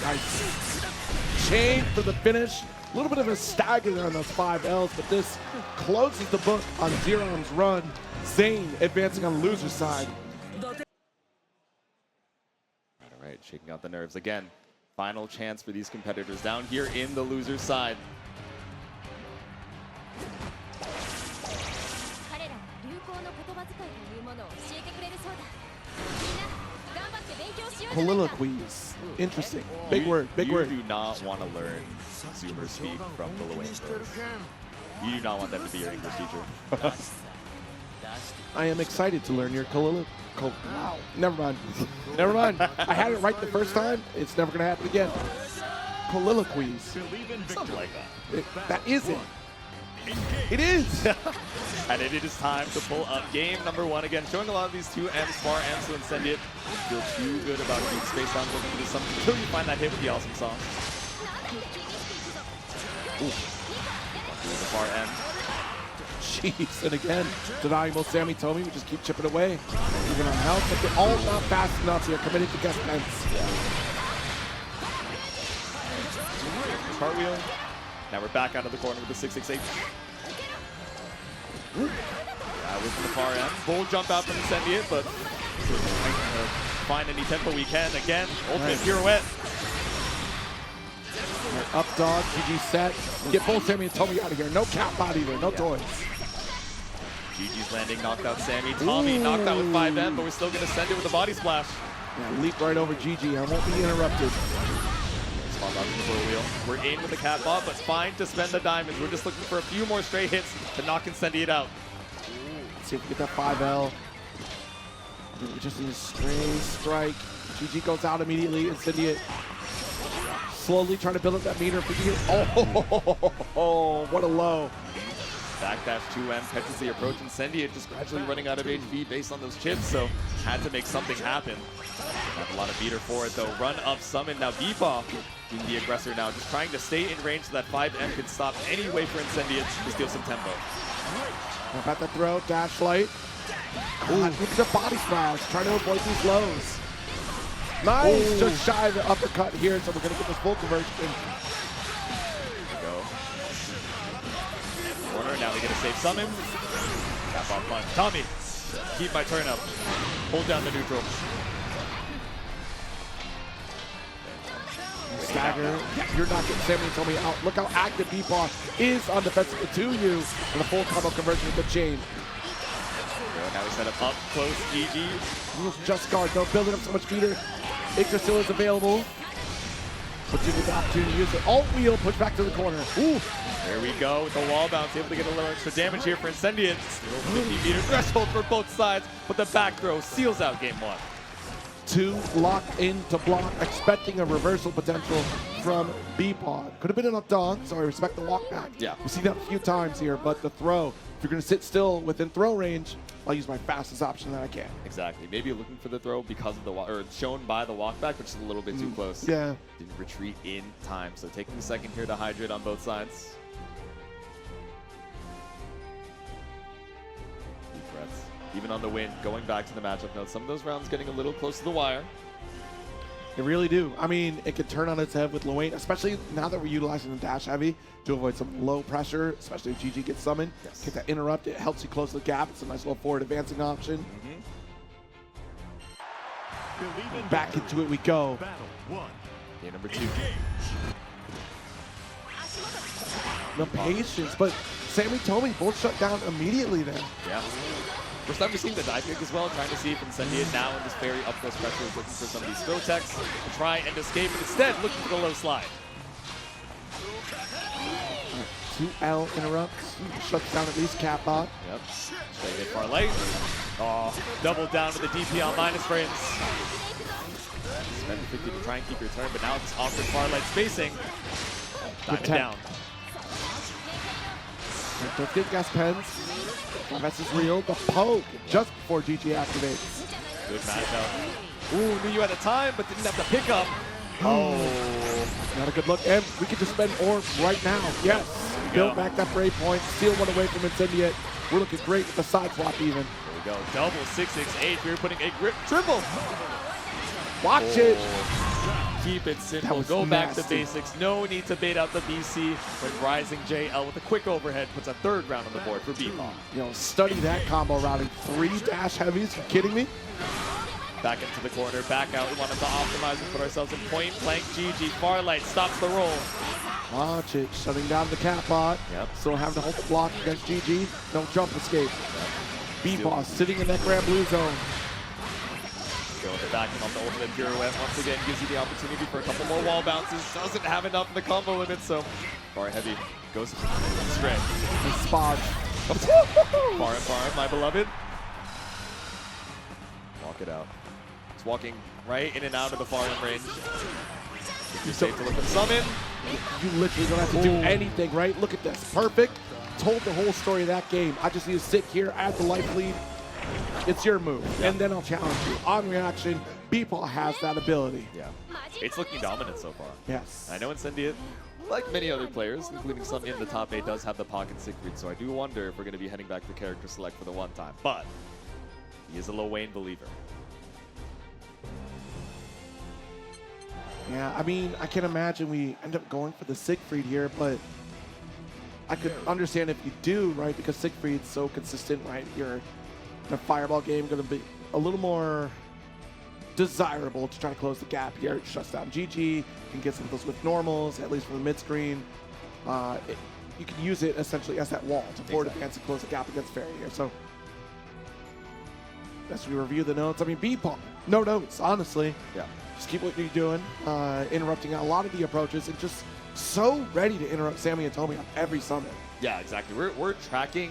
Nice. Chain for the finish. A little bit of a stagger there on those 5 Ls, but this closes the book on Xerom's run. Zane advancing on the loser's side. All right, shaking out the nerves again. Final chance for these competitors down here in the loser's side. Colloquies. Interesting. Big word, big word. You do not want to learn Zoomer speak from the Lowain pros. You do not want them to be your English teacher. I am excited to learn your wow. Never mind. Never mind. I had it right the first time. It's never going to happen again. Colloquies. Something like that. That is it. It is. And it is time to pull up game number 1 again. Showing a lot of these 2Ms, far Ms to Incendiate. Feel too good about being space on looking to do something until you find that hit with the awesome song. Ooh. The far end. Jeez, and again, denying both Sammy Tomy, we just keep chipping away. Even on health, but they're all not fast enough. They're committed to guest fence. Cartwheel. Now we're back out of the corner with the 668. That was in the far end. Bull jump out from Incendiate, but find any tempo we can. Again, ultimate pirouette. Up dog, GG set. Get both Sammy and Tommy out of here. No cap out either, no toys. GG's landing, knocked out Sammy. Tommy knocked out with 5M, but we're still going to send it with a body splash. Yeah, leap right over GG. I won't be interrupted. Spot out the wheel. We're in with the cat bot, but fine to spend the diamonds. We're just looking for a few more straight hits to knock Incendiate out. Let's see if we get that 5L. We just need a stray strike. GG goes out immediately. Incendiate slowly trying to build up that meter. Oh, what a low. Backdash 2M catches the approach. Incendiate just gradually running out of HP based on those chips, so had to make something happen. Have a lot of meter for it though. Run up summon. Now BEPaw being the aggressor now, just trying to stay in range so that 5M can stop any way for Incendiate to steal some tempo. How about the throw, dash light. Look at the body smash, trying to avoid these lows. Nice, just shy of the uppercut here, so we're gonna get this full conversion. Go. Corner, now we get a safe summon. Tap off punch. Tommy, keep my turn up. Hold down the neutral. Stagger. You're not getting Sammy and Tommy out. Look how active BEPaw is on defensive to you. And a full combo conversion with the chain. Now we set up close, GG. Just guard though, building up so much meter. Ictor still is available. But you get the opportunity to use it. Alt wheel, push back to the corner. Ooh. There we go with the wall bounce, able to get a little extra damage here for Incendiate. Still 50-meter threshold for both sides, but the back throw seals out game 1. 2 locked into block, expecting a reversal potential from BEPaw. Could have been an up dog, so I respect the walk back. Yeah. We've seen that a few times here, but the throw, if you're going to sit still within throw range, I'll use my fastest option that I can. Exactly. Maybe looking for the throw because of the or shown by the walk back, which is a little bit too close. Yeah. Didn't retreat in time, so taking a second here to hydrate on both sides. Deep breaths. even on the win, going back to the matchup notes. Some of those rounds getting a little close to the wire. They really do. I mean, it could turn on its head with Lowain, especially now that we're utilizing the dash heavy to avoid some low pressure, especially if GG gets summoned. Yes. Get that interrupt, it helps you close the gap. It's a nice little forward advancing option. Back into it we go. Battle 1. Game number 2. Engage. The patience, but Sammy told me both shut down immediately then. Yeah. First time we've seen the dive kick as well, trying to see if Incendiate now in this very up close pressure is looking for some of these throw techs to try and escape, but instead looking for the low slide. 2L interrupts, shuts down at least cap bot. Yep. Straight hit far late. Oh, double down to the DP on minus frames. Spend 50 to try and keep your turn, but now it's awkward far light spacing. Diamond down. Don't get gas pens. That's is real. The poke just before GG activates. Good matchup. Ooh, knew you at the time, but didn't have the pickup. Oh. Not a good look. And we could just spend orb right now. Yes. Build back that break point. Steal one away from Incendiate. We're looking great with the side swap even. There we go. Double 668. We were putting a grip triple. Watch it. Keep it simple. Go back to basics. No need to bait out the BC when rising JL with a quick overhead puts a third round on the board for BEPaw. You know, study that combo routing. 3 dash heavies. You kidding me? Back into the corner, back out. We wanted to optimize and put ourselves in point blank. GG. Farlight stops the roll. Watch it. Shutting down the cap bot. Yep. Still having to hold the block against GG. No jump escape. BEPaw sitting in that Granblue zone. Go in the back and off the ultimate pirouette. Once again, gives you the opportunity for a couple more wall bounces. Doesn't have enough in the combo limit, so far heavy goes straight. The spot. Far, my beloved. Walk it out. It's walking right in and out of the far end range. If you're safe to look at summon. You literally don't have to do anything, right? Look at this. Perfect. Told the whole story of that game. I just need to sit here, add the life lead. It's your move, and then I'll challenge you. On reaction, BEPaw has that ability. Yeah. It's looking dominant so far. Yes. I know Incendiate, like many other players, including some in the top 8, does have the pocket Siegfried, so I do wonder if we're going to be heading back to character select for the one time. But he is a Lowain believer. Yeah, I mean, I can imagine we end up going for the Siegfried here, but I could understand if you do, right? Because Siegfried's so consistent, right? You're in a fireball game going to be a little more desirable to try to close the gap here. It shuts down GG, can get some of those with normals, at least from the mid screen. You can use it essentially as that wall to forward advance and close the gap against Ferry here. So as we review the notes, I mean, BEPaw, no notes, honestly. Yeah. Just keep what you're doing, interrupting a lot of the approaches, and just so ready to interrupt Sammy and Tommy on every summit. Yeah, exactly. We're tracking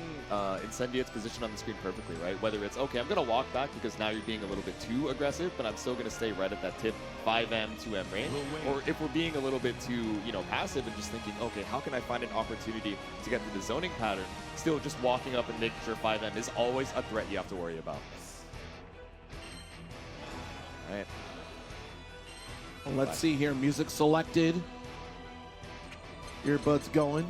Incendiate's position on the screen perfectly, right? Whether it's, okay, I'm going to walk back because now you're being a little bit too aggressive, but I'm still going to stay right at that tip 5M, 2M range. Or if we're being a little bit too, passive and just thinking, okay, how can I find an opportunity to get through the zoning pattern? Still just walking up and making sure 5M is always a threat you have to worry about. All right. Well, let's see here. Music selected. Earbuds going.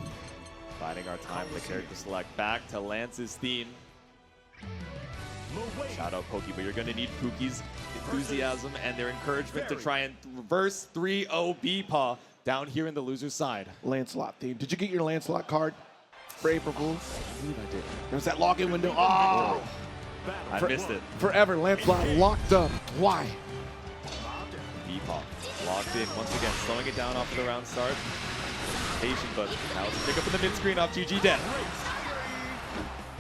Biding our time with the character select. Back to Lance's theme. Shout out Pokey, but you're going to need Pookie's enthusiasm and their encouragement to try and reverse 3-0 BEPaw down here in the loser's side. Lancelot theme. Did you get your Lancelot card for April Fools? I believe I did. There was that login window. Oh! I missed it. Forever, Lancelot locked up. Why? BEPaw locked in once again, slowing it down off of the round start. Patient, but now it's a pick up in the mid screen off GG Death.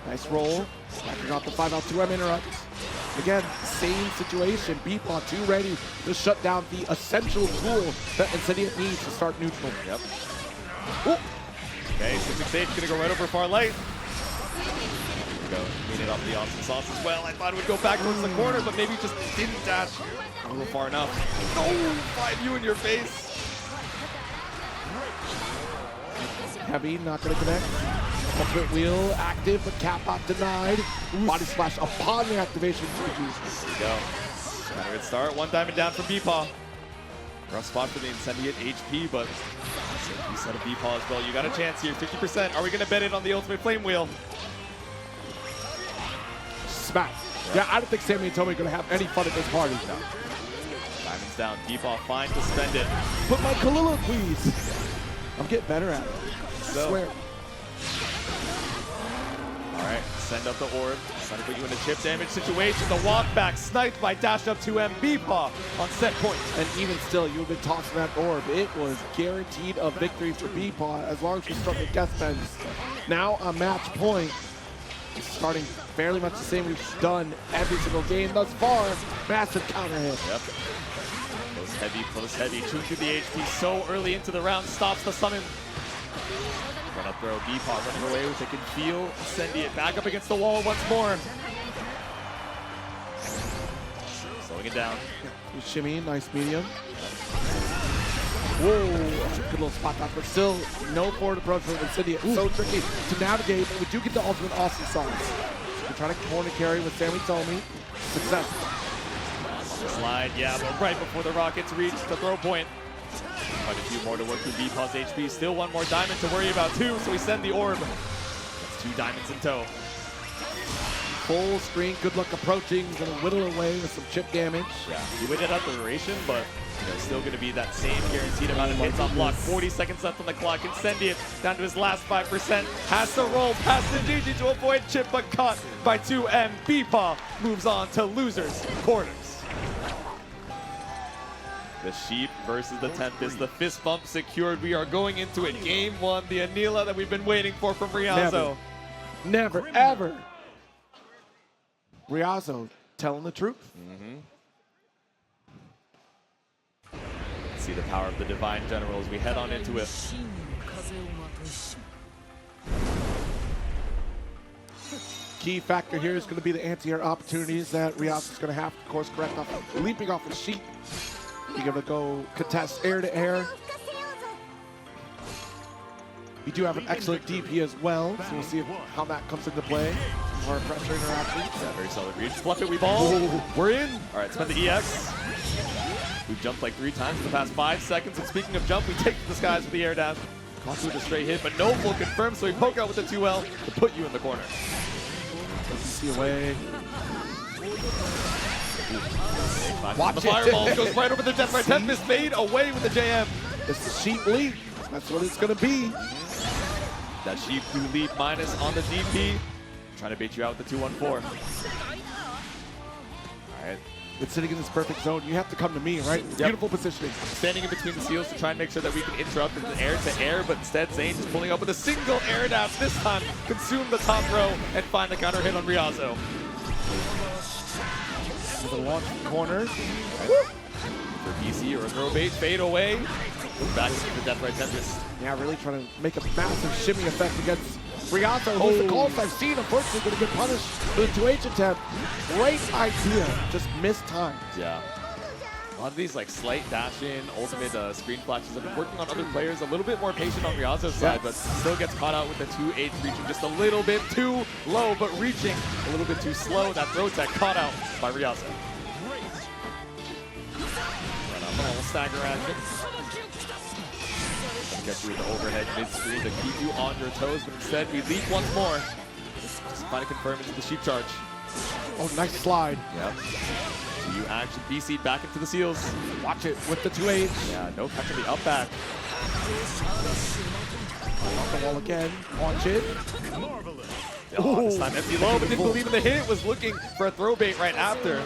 Nice roll. Backing off the 5L2M interrupt. Again, same situation. BEPaw too ready to shut down the essential tool that Incendiate needs to start neutral. Yep. Ooh. Okay, 668 gonna go right over far light. Go clean it off the awesome sauce as well. I thought it would go back towards the corner, but maybe just didn't dash a little far enough. Oh, 5U in your face. Heavy, not going to connect. Ultimate wheel active, but cap bot denied. Body splash upon the activation. There you go. Got a good start. One diamond down from BEPaw. Rough spot for the Incendiate HP, but you said a BEPaw as well. You got a chance here, 50%. Are we going to bet it on the ultimate flame wheel? Smack. Yeah, I don't think Sammy and Toby are going to have any fun at this party. No. Diamond's down. BEPaw fine to spend it. Put my Kalula, please. I'm getting better at it. I swear. All right, send up the orb. Trying to put you in a chip damage situation. The walk back sniped by dash up 2M BEPaw on set point. And even still, you've been tossing that orb. It was guaranteed a victory for BEPaw as long as we start with guest bends. Now a match point. Starting fairly much the same we've done every single game thus far. Massive counter hit. Yep. Close heavy. Chew through the HP so early into the round. Stops the summon. Run up throw. BEPaw running away with it. Can feel Incendiate back up against the wall once more. Slowing it down. Shimmy, nice medium. Whoa, good little spot dodge, but still no forward approach from Incendiate. So tricky to navigate, but we do get the ultimate awesome sides. We're trying to corner carry with Sammy Tomy. Successful. Slide, yeah, but right before the Rockets reach the throw point. Quite a few more to work through BEPaw's HP. Still one more diamond to worry about too, so we send the orb. That's 2 diamonds in tow. Full screen, good luck approaching. He's gonna whittle away with some chip damage. Yeah, he waited out the duration, but still gonna be that same guaranteed amount of hits on block. 40 seconds left on the clock. Incendiate down to his last 5%. Has to roll past the GG to avoid chip, but caught by 2M. BEPaw moves on to losers quarters. The Sheep versus the Tempest. The fist bump secured. We are going into it. Game 1, the Anila that we've been waiting for from Ryazo. Never, ever. Ryazo telling the truth. See the power of the Divine General as we head on into it. Key factor here is going to be the anti-air opportunities that Ryazo is going to have to course correct off, leaping off the Sheep. You're going to go contest air to air. We do have an excellent DP as well, so we'll see how that comes into play. More pressure interaction. Yeah, very solid reach. Fluff it, we ball. We're in. All right, spend the EX. We've jumped like 3 times in the past 5 seconds. And speaking of jump, we take to the skies with the air dash. Caught with a straight hit, but no full confirm, so we poke out with the 2L to put you in the corner. See away. Watch the fireball goes right over the Death by Tempest, made away with the JM. It's the Sheep leap. That's what it's going to be. That Sheep do leap minus on the DP. Trying to bait you out with the 2-1-4. All right. It's sitting in this perfect zone. You have to come to me, right? Yep. Beautiful positioning. Standing in between the seals to try and make sure that we can interrupt the air to air, but instead Zane just pulling up with a single air dash this time, consume the top row and find the counter hit on Ryazo. With a launch corner. For BC or a throw bait, fade away. Back into the Death by Tempest. Yeah, really trying to make a massive shimmy effect against Ryazo, who's the calls I've seen. Unfortunately, going to get punished with a 2H attempt. Great idea, just missed time. Yeah. A lot of these like slight dash in, ultimate screen flashes have been working on other players. A little bit more patient on Ryazo's side, but still gets caught out with the 2H reaching just a little bit too low, but reaching a little bit too slow. That throw tech caught out by Ryazo. Run up a little stagger action. Get you with the overhead mid-screen to keep you on your toes, but instead we leap once more. Just trying to confirm into the Sheep charge. Oh, nice slide. Yep. So you actually BC'd back into the seals. Watch it with the 2H. Yeah, no catch on the up back. Off the wall again. Launch it. Oh, this time empty low, but didn't believe in the hit. Was looking for a throw bait right after.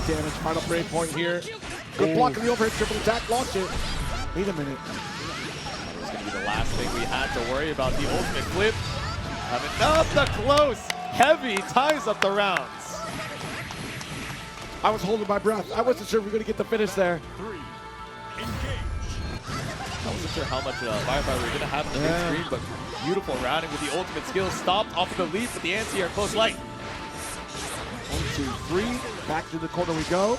Damage, final break point here. Good block on the overhead triple attack. Launch it. Wait a minute. That was going to be the last thing we had to worry about. The ultimate flip. Having up the close. Heavy ties up the rounds. I was holding my breath. I wasn't sure we were going to get the finish there. I wasn't sure how much firepower we were going to have in the mid-screen, but beautiful routing with the ultimate skill. Stopped off of the leap with the anti-air close light. 1, 2, 3. Back to the corner we go.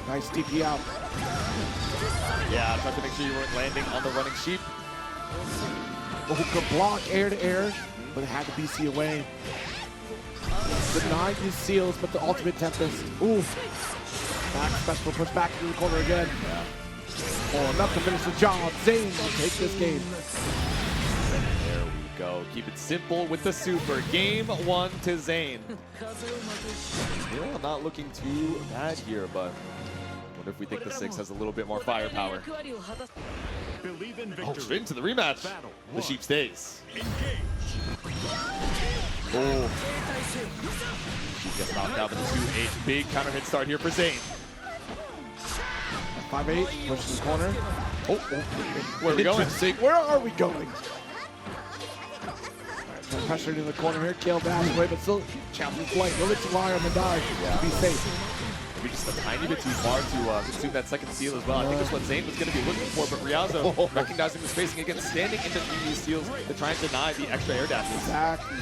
Nice DP out. Yeah, trying to make sure you weren't landing on the running Sheep. Oh, good block, air to air, but it had to BC away. Denied his seals, but the ultimate Tempest. Ooh. Back special, push back into the corner again. Yeah. Oh, enough to finish the job. Zane will take this game. There we go. So keep it simple with the super. Game 1 to Zane. Not looking too bad here, but wonder if we think the 6 has a little bit more firepower. Believe in Oh, victory. straight into the rematch. Battle The one. sheep stays. Engage. Oh. She gets knocked out with a 2-8. Big counter hit start here for Zane. 5-8, push in the corner. Oh, where are we going? Interesting. Where are we going? Alright, pressure in the corner here. Kale dash away, but still challenges light. A little bit too high on the dive to be safe. Maybe just a tiny bit too far to consume that second seal as well. I think that's what Zane was going to be looking for, but Ryazo recognizing the spacing again, standing in between these steals to try and deny the extra air dashes. Exactly.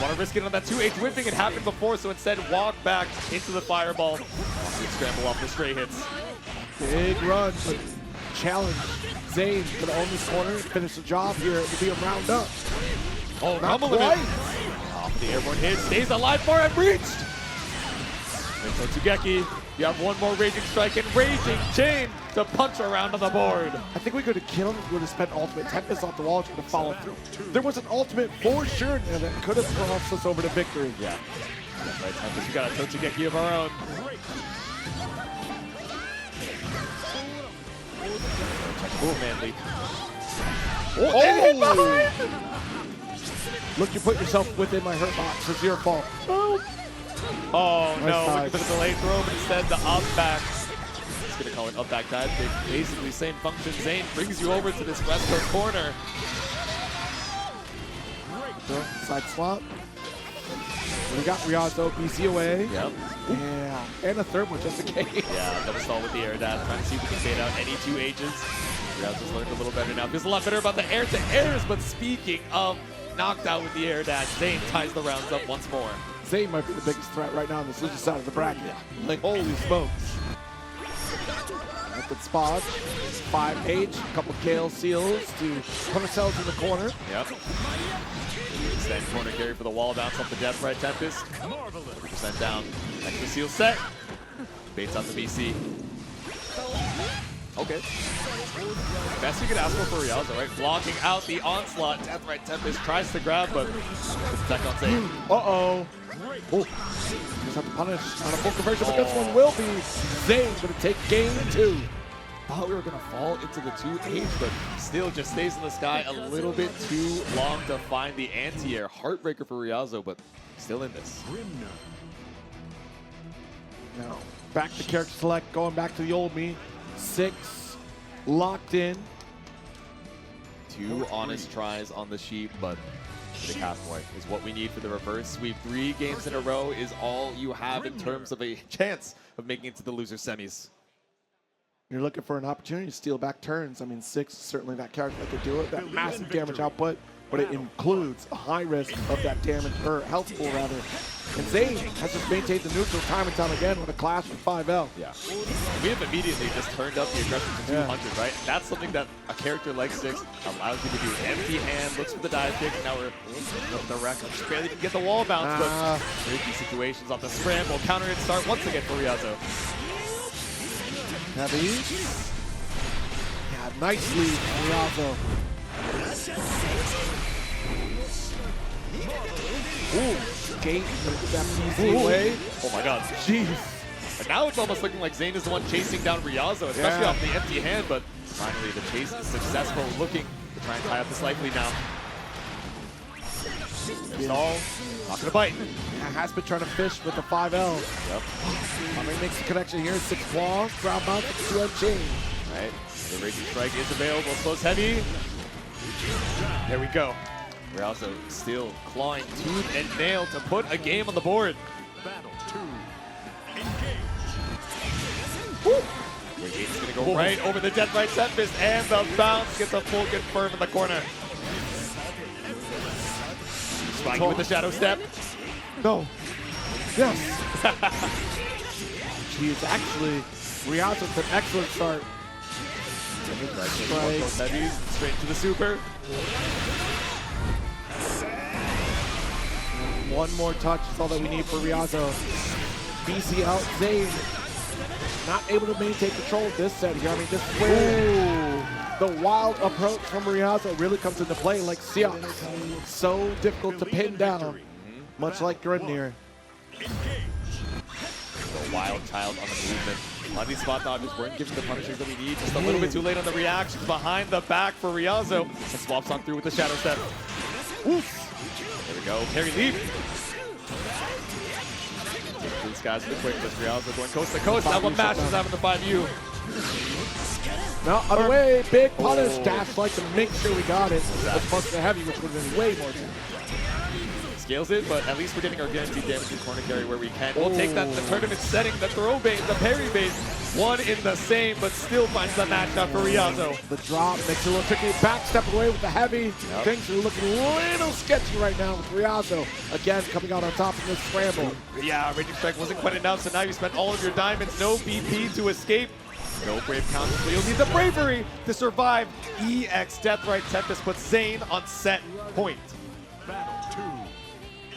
Want to risk it on that 2-8 whipping. It happened before, so instead walk back into the fireball. Scramble off the stray hits. Big run, but challenge. Zane gonna own this corner, finish the job here. It'll be a round up. Oh, Not rumble quite. Off the airborne hit, stays alive for it, reached! And so Tsugeki, you have one more Raging Strike and Raging Chain to punch around on the board. I think we could have killed him if we would have spent ultimate. Tempest off the wall to follow through. There was an ultimate for sure, and that could have crossed us over to victory. Yeah. That's right, Tempest. We got a Totsugeki of our own. Oh, manly. Oh! Look, you put yourself within my hurt box. It's your fault. Oh, Nice no, dive. looking for the delayed throw, but instead the up back. He's going to call it up back dive. Basically same function. Zane brings you over to this West Coast corner. Side slot. We got Ryazo, BC away. Yep. Yeah, and a third one just in case. Yeah, double stall with the air dash, trying to see if we can fade out any 2 H's. Ryazo's learned a little better now. Feels a lot better about the air-to-airs, but speaking of knocked out with the air dash, Zane ties the rounds up once more. Zane might be the biggest threat right now on this loser side of the bracket. Like, holy smokes. At the spot, 5H, a couple Gale seals to put ourselves in the corner. Yep. Extend corner carry for the wall bounce off the depth right Tempest. 100% down. Next to seal set. Baits on the BC. Okay. Best you could ask for Ryazo, right? Blocking out the onslaught. Death right Tempest tries to grab, but attack on Zane. Uh-oh. Oh, just have to punish on a full conversion, but this one will be Zane going to take game 2. Thought we were going to fall into the 2H, but still just stays in the sky a little bit too long to find the anti-air. Heartbreaker for Ryazo, but still in this. Grimnir. Now, back to character select, going back to the old me. 6, locked in. 2 honest tries on the sheep, but the castaway is what we need for the reverse sweep. 3 games in a row is all you have in terms of a chance of making it to the loser semis. You're looking for an opportunity to steal back turns. I mean, 6 is certainly that character that could do it, that massive damage output, but it includes a high risk of that damage, or health pool rather. And Zane has just maintained the neutral time and time again with a clash with 5L. Yeah. We have immediately just turned up the aggression to 200, right? That's something that a character like 6 allows you to do. Empty hand, looks for the dive kick, and now we're up the wreck. Just barely didn't get the wall bounce, but tricky situations off the scramble. Counter hit start once again for Ryazo. Heavy. Yeah, nicely, Ryazo. Ooh, Gate, gonna get that PC away. Oh my god. Jeez. But now it's almost looking like Zane is the one chasing down Ryazo, especially Yeah. off the empty hand, but finally the chase is successful, looking to try and tie up this likely now. Stall, not gonna bite. Yeah, has been trying to fish with the 5L. Yep. Tommy makes the connection here, 6 claws, ground bounce, 2 unchained. Right, the Raging Strike is available, close heavy. There we go. Ryazo still clawing tooth and nail to put a game on the board. Battle 2. Engage. Gate's gonna go right over the Death Right Tempest, and the bounce gets a full confirm in the corner. Spiking with the Shadow Step. No. Yes. Jeez, actually, Ryazo's an excellent start. Right, those heavies, straight to the super. One more touch is all that we need for Ryazo. BC out, Zane not able to maintain control of this set here. I mean, this is where the wild approach from Ryazo really comes into play like Seox. So difficult to pin down, much like Grimnir. The wild child on the movement. A lot of these spot dodges weren't given the punishes that we need. Just a little bit too late on the reactions behind the back for Ryazo. And swaps on through with the Shadow Step. Oof. There we go. Parry leap. These guys are the quickest. Ryazo going coast to coast. That one matches having the 5U. Now, out of the way, big punish. Dash like to make sure we got it. That's plus the heavy, which would have been way more damage. Scales it, but at least we're getting our guaranteed damage in corner carry where we can. We'll take that in the tournament setting, the throw bait, the parry bait, one in the same, but still finds the matchup for Ryazo. The drop makes it a little tricky. Back step away with the heavy. Yep. Things are looking a little sketchy right now with Ryazo. Again, coming out on top of this scramble. Yeah, Raging Strike wasn't quite enough, so now you spent all of your diamonds. No BP to escape. No brave counter, so you'll need the bravery to survive. EX Deathrite Tempest puts Zane on set point.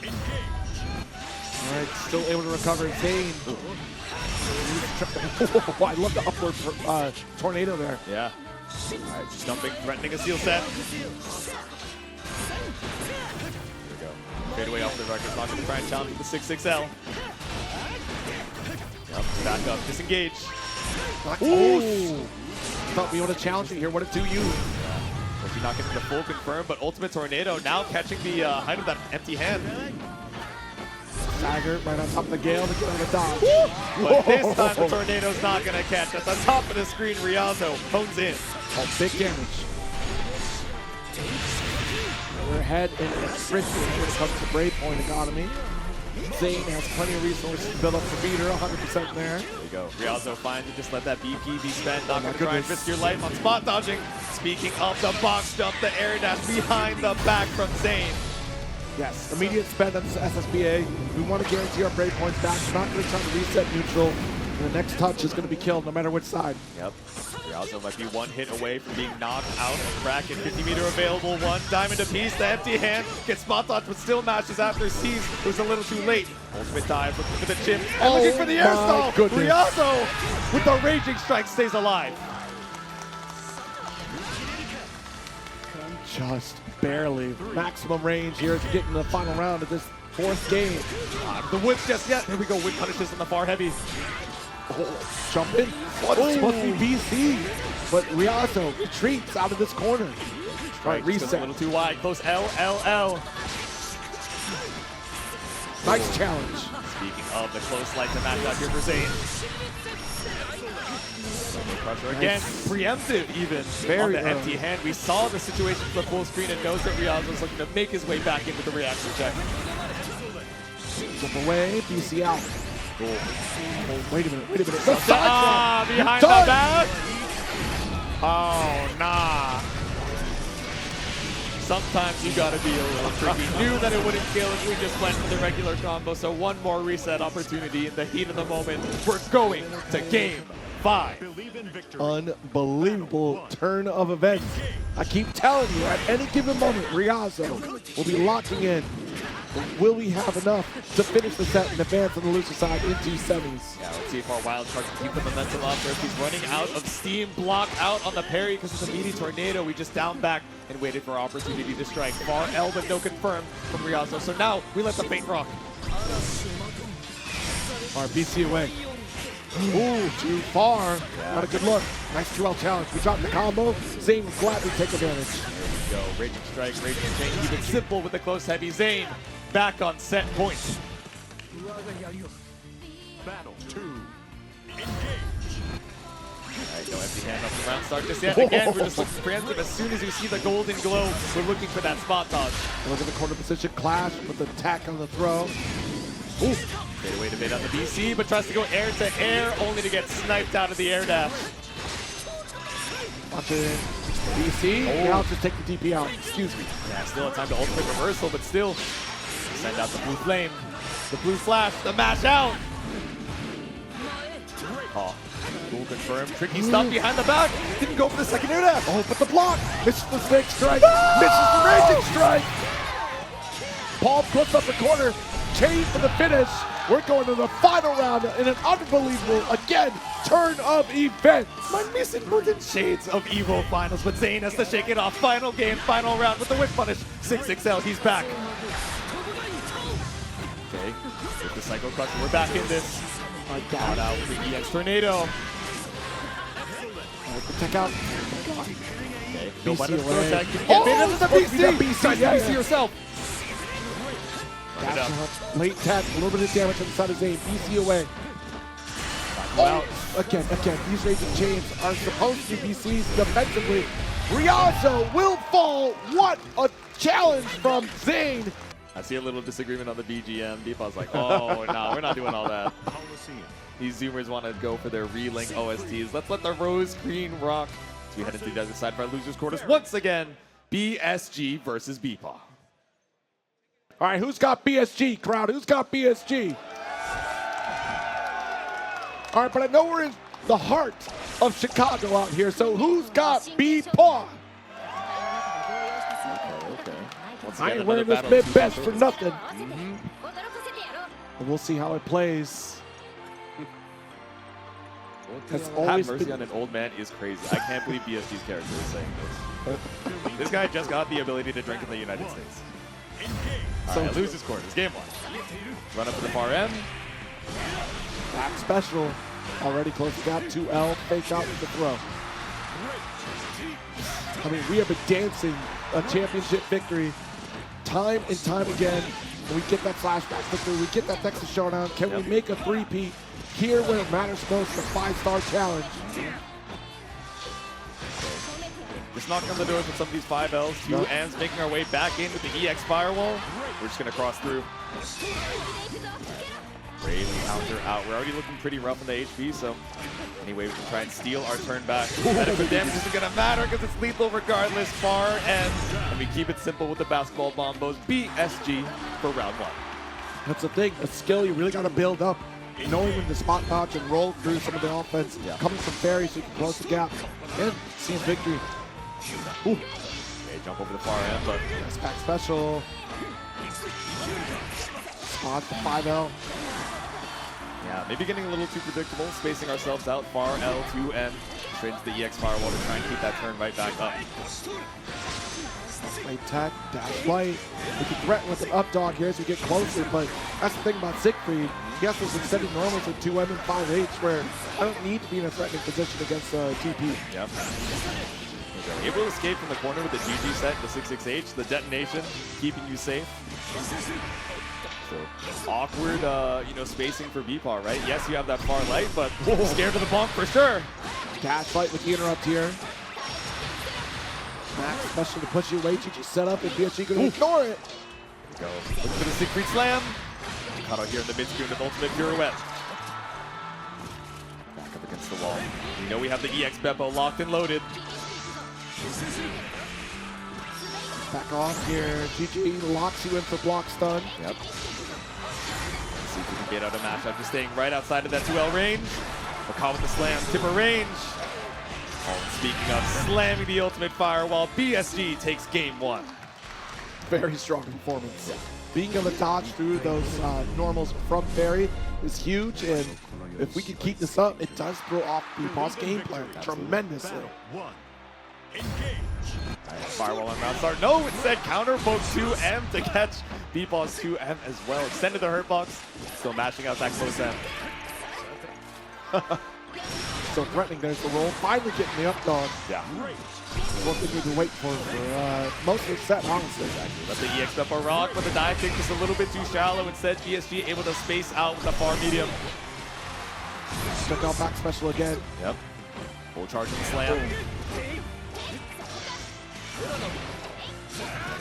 All right, still able to recover. Zane. Oh, I love the upward tornado there. Yeah. All right, just jumping, threatening a seal set. Here we go. Fade away off the record. Not going to try and challenge with the 6XL. Yep, back up, disengage. Ooh. Thought we would have challenged it here. What it do you? But you're not getting the full confirm, but Ultimate Tornado now catching the height of that empty hand. Stagger right on top of the Gale to get on the dodge. But this time the Tornado's not going to catch. At the top of the screen, Ryazo hones in. Oh, big damage. We're ahead in sprinting when it comes to Brave Point economy. Zane has plenty of resources to build up the meter, 100% there. There you go. Ryazo finally just let that BP be spent. Not going to try and risk your life on spot dodging. Speaking of the box jump, the air dash behind the back from Zane. Yes, immediate spend on this SSBA. We want to guarantee our Brave Points back. We're not going to try to reset neutral. And the next touch is going to be killed no matter which side. Yep. Ryazo might be one hit away from being knocked out. Crack and 50 meter available. One diamond apiece. The empty hand gets spot dodge, but still matches after sees it was a little too late. Ultimate dive, looking for the chip. And looking for the air stall. Ryazo with the Raging Strike stays alive. Just barely. Maximum range here as we get in the final round of this fourth game. The woods just yet. Here we go. Wind punishes on the far heavy. Oh, jump in. It's supposed to be BC, but Ryazo retreats out of this corner. Right, reset. A little too wide. Close L. Nice challenge. Speaking of the close light to match up here for Zane. Pressure again, preemptive even. Very on the empty hand. We saw the situation from the full screen and knows that Ryazo is looking to make his way back into the reaction check. Jump away, BC out. Cool. Oh, wait a minute. Behind the back. Oh, nah. Sometimes you gotta be a little tricky. Knew that it wouldn't kill if we just went for the regular combo, so one more reset opportunity in the heat of the moment. We're going to game 5. Unbelievable turn of events. I keep telling you, at any given moment, Ryazo will be locking in. But will we have enough to finish the set and advance on the loser side into semis? Yeah, let's see if our wild card can keep the momentum up, or if he's running out of steam. Block out on the parry because of the meaty tornado. We just down back and waited for our opportunity to strike. Far L, but no confirm from Ryazo. So now we let the fate rock. All right, BC away. Ooh, too far. Yeah. Not a good look. Nice 2L challenge. We dropped the combo. Zane will gladly take advantage. There we go. Raging Strike, Raging Chain. Keep it simple with the close heavy. Zane back on set point. Battle 2. Alright, no empty hand up the round start just yet. Again, we're just looking preemptive. As soon as we see the golden glow, we're looking for that spot dodge. Look at the corner position clash with the attack on the throw. Ooh. Fade away to bait on the BC, but tries to go air to air, only to get sniped out of the air dash. Watch it in. BC, now just take the DP out. Excuse me. Yeah, still a time to ultimate reversal, but still send out the blue flame. The blue flash, the mash out. Oh, cool confirmed. Tricky stuff behind the back. Didn't go for the second air dash. Oh, but the block. Misses the snake strike. Misses the raging strike. Paul puts up the corner. Chain for the finish. We're going to the final round in an unbelievable, again, turn of events. Magnificent shades of Evo finals, but Zane has to shake it off. Final game, final round with the whip punish. 6XL, he's back. Okay, with the Psycho Crusher, we're back in this. Caught out with the EX Tornado. Check out. Okay, no BC button throw away. attack. Oh, the BC! BC, yeah, BC yourself. Run it up. Late tech, a little bit of damage on the side of Zane. BC away. Out. Again, these Raging Chains are supposed to be BCs defensively. Ryazo will fall. What a challenge from Zane. I see a little disagreement on the BGM. BEPaw's like, oh, no, we're not doing all that. These Zoomers want to go for their relink OSTs. Let's let the rose green rock. So we head into the other side of our losers' quarters once again. BSG versus BEPaw. All right, who's got BSG, crowd? Who's got BSG? All right, but I know we're in the heart of Chicago out here, so who's got BEPaw? Okay. I ain't wearing this mid best for nothing. And we'll see how it plays. Have mercy on an old man is crazy. I can't believe BSG's character is saying this. This guy just got the ability to drink in the United States. All right, loses quarters. Game one. Run up to the far end. Back special. Already close the gap. 2L. Fake out with the throw. I mean, we have been dancing a championship victory time and time again. And we get that flashback victory. We get that Texas Showdown. Can we make a three-peat here when it matters most, the 5-star challenge? Just knocking on the doors with some of these 5Ls. 2Ms making our way back in with the EX Firewall. We're just going to cross through. Great counter out. We're already looking pretty rough in the HP, so anyway, we can try and steal our turn back. The damage isn't going to matter because it's lethal regardless. Far end. And we keep it simple with the basketball bombos. BSG for round one. That's the thing. A skill you really got to build up. Knowing when to spot dodge and roll through some of the offense. Coming from Ferry so you can close the gap. And seize victory. Ooh. Okay, jump over the far end, but nice back special. Spot the 5L. Yeah, maybe getting a little too predictable, spacing ourselves out. Far L, 2N, straight into the EX Firewall to try and keep that turn right back up. Late tech, dash light. We can threaten with an up dog here as we get closer, but that's the thing about Siegfried. He has those extended normals with 2M and 5H where I don't need to be in a threatening position against TP. Yep. Able to escape from the corner with the GG set, the 668, the detonation, keeping you safe. So awkward, spacing for BEPaw, right? Yes, you have that far light, but scared of the bump for sure. Dash light with the interrupt here. Max special to push you away, GG set up, and BSG going to ignore it. There we go. Look for the Siegfried slam. Caught out here in the mid-screen with ultimate pirouette. Back up against the wall. We know we have the EX BEPaw locked and loaded. Back off here. GG locks you in for block stun. Yep. Let's see if we can get out a match after staying right outside of that 2L range. We're caught with the slam, tipper range. Oh, speaking of slamming the ultimate firewall, BSG takes game one. Very strong performance. Being able to dodge through those normals from Ferry is huge, and if we can keep this up, it does throw off BEPaw's gameplay tremendously. Firewall on round start. No, instead counter poke 2M to catch BEPaw's 2M as well. Extended the hurt box, still mashing out that close end. So threatening there's the roll. Finally getting the up dog. Yeah. What they need to wait for most of the set, honestly. Let the EX BEPaw rock, but the dive kick just a little bit too shallow. Instead, BSG able to space out with the far medium. Check out back special again. Yep. Full charge and slam.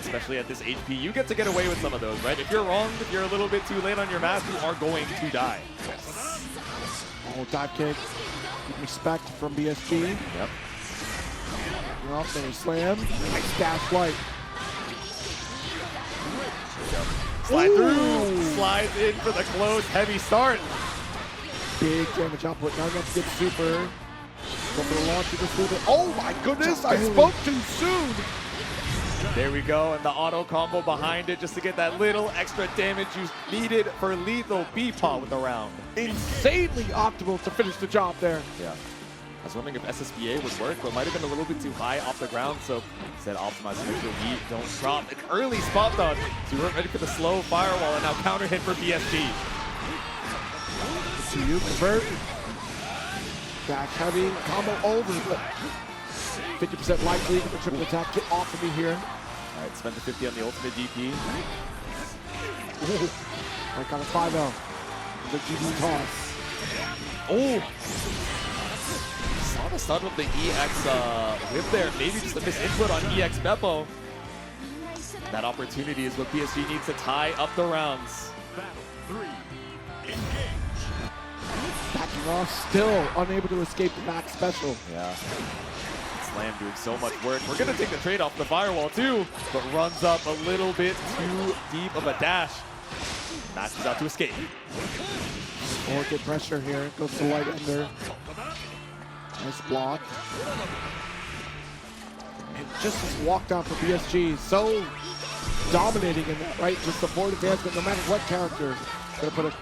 Especially at this HP, you get to get away with some of those, right? If you're wrong, if you're a little bit too late on your math, you are going to die. Oh, dive kick. Respect from BSG. Yep. You're off there, slam. Nice dash light. Slide through. Slides in for the close, heavy start. Big damage output. Now let's get super. Go for the launch of this little bit. Oh my goodness, I spoke too soon. There we go, and the auto combo behind it just to get that little extra damage you needed for lethal BEPaw with the round. Insanely optimal to finish the job there. Yeah. I was wondering if SSBA would work, but it might have been a little bit too high off the ground, so instead optimize to make sure we don't drop. An early spot dodge, so we weren't ready for the slow firewall, and now counter hit for BSG. To you, convert. Dash heavy, combo over, but 50% light lead with the triple attack. Get off of me here. All right, spend the 50 on the ultimate DP. Like on a 5L. The GB toss. Oh! Saw the stun with the EX whip there. Maybe just a misinput on EX BEPaw. That opportunity is what PSG needs to tie up the rounds. Battle 3. Engage. Backing off, still unable to escape the back special. Yeah. Slam doing so much work. We're going to take the trade off the firewall too, but runs up a little bit too deep of a dash. Matches out to escape. Or get pressure here. Goes to light ender. Nice block. And just this walk down for BSG. So dominating in that, right? Just the forward advancement, no matter what character. Gonna put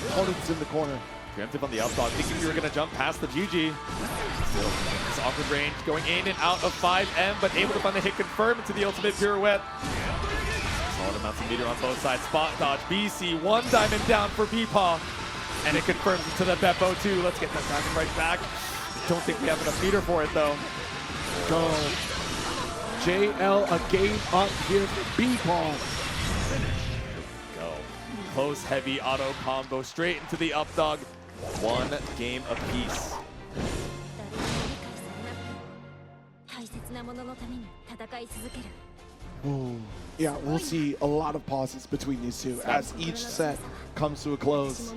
opponents in the corner. Preemptive on the up dog, thinking you were going to jump past the GG. Still, this awkward range going in and out of 5M, but able to find the hit confirm into the ultimate pirouette. Solid amounts of meter on both sides. Spot dodge, BC, 1 diamond down for BEPaw. And it confirms into the BEPaw too. Let's get that diamond right back. Don't think we have enough meter for it though. Go. JL a game up here for BEPaw. Go. Close, heavy auto combo straight into the up dog. 1 game apiece. Ooh. Yeah, we'll see a lot of pauses between these two as each set comes to a close.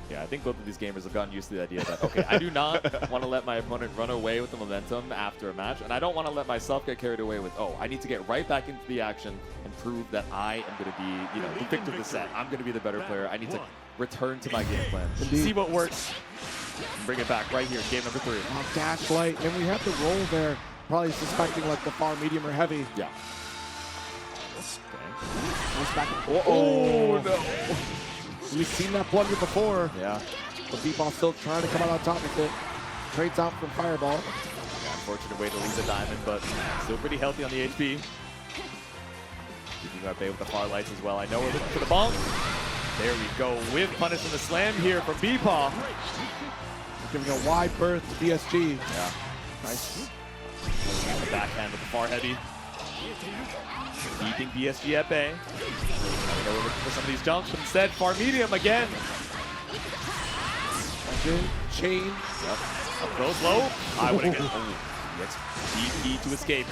Yeah, I think both of these gamers have gotten used to the idea that, okay, I do not want to let my opponent run away with the momentum after a match, and I don't want to let myself get carried away with, oh, I need to get right back into the action and prove that I am going to be, the victor of the set. I'm going to be the better player. I need to return to my game plan. Indeed. See what works. Bring it back right here, game number 3. Dash light, and we have the roll there. Probably suspecting like the far medium or heavy. Yeah. Okay. Back. Oh, no. We've seen that blunder before. Yeah. But BEPaw still trying to come out on top of it. Trades out from Fireball. Yeah, unfortunate way to lose a diamond, but still pretty healthy on the HP. Keeping our bay with the far lights as well. I know we're looking for the bomb. There we go. With punishing the slam here from BEPaw. Giving a wide berth to BSG. Yeah. Nice. The backhand with the far heavy. Keeping BSG at bay. We're looking for some of these jumps, but instead, far medium again. Chain. Yep. Up close, low. I would have DP to escape.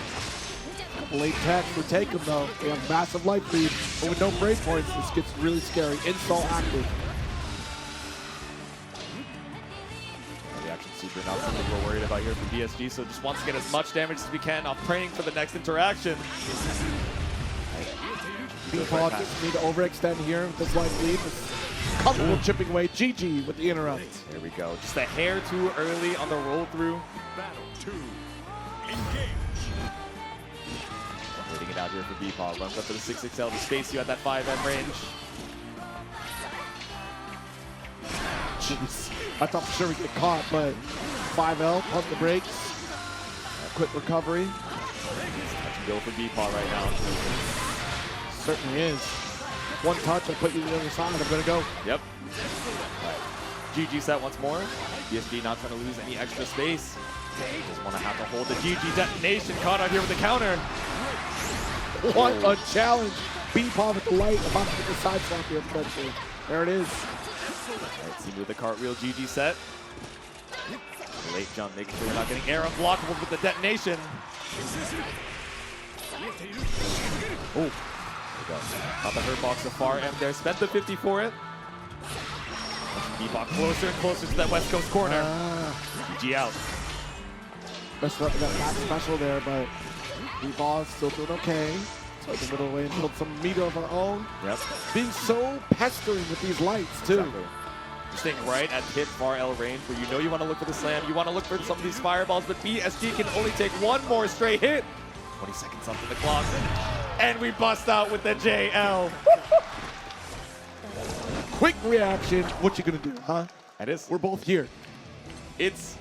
Late tech would take him though. They have massive life lead, but with no break points, this gets really scary. Install active. The action super not something we're worried about here for BSG, so just wants to get as much damage as we can off praying for the next interaction. BEPaw just need to overextend here with this life lead. Comfortable chipping away. GG with the interrupt. There we go. Just a hair too early on the roll through. Battle 2. Engage. Waiting it out here for BEPaw. Runs up to the 6XL to space you at that 5M range. Jeez. I thought for sure we'd get caught, but 5L, pump the brakes. Quick recovery. Touch and go for BEPaw right now. Certainly is. One touch, I put you to the other side. I'm going to go. Yep. Right. GG set once more. BSG not trying to lose any extra space. Just want to have to hold the GG detonation. Caught out here with the counter. What a challenge. BEPaw with the light. About to get the side swap here potentially. There it is. Right, see with the cartwheel GG set. Late jump, making sure we're not getting air unblockable with the detonation. Oh. There we go. Got the hurt box the far end there. Spent the 50 for it. BEPaw closer and closer to that West Coast corner. GG out. Messed up with that back special there, but BEPaw still doing okay. So the middle lane build some meter of our own. Yep. Being so pestering with these lights too. Exactly. Just staying right at hit far L range where you want to look for the slam, you want to look for some of these fireballs, but BSG can only take one more straight hit. 20 seconds left on the clock. And we bust out with the JL. Quick reaction. What you gonna do, huh? It is. We're both here. It's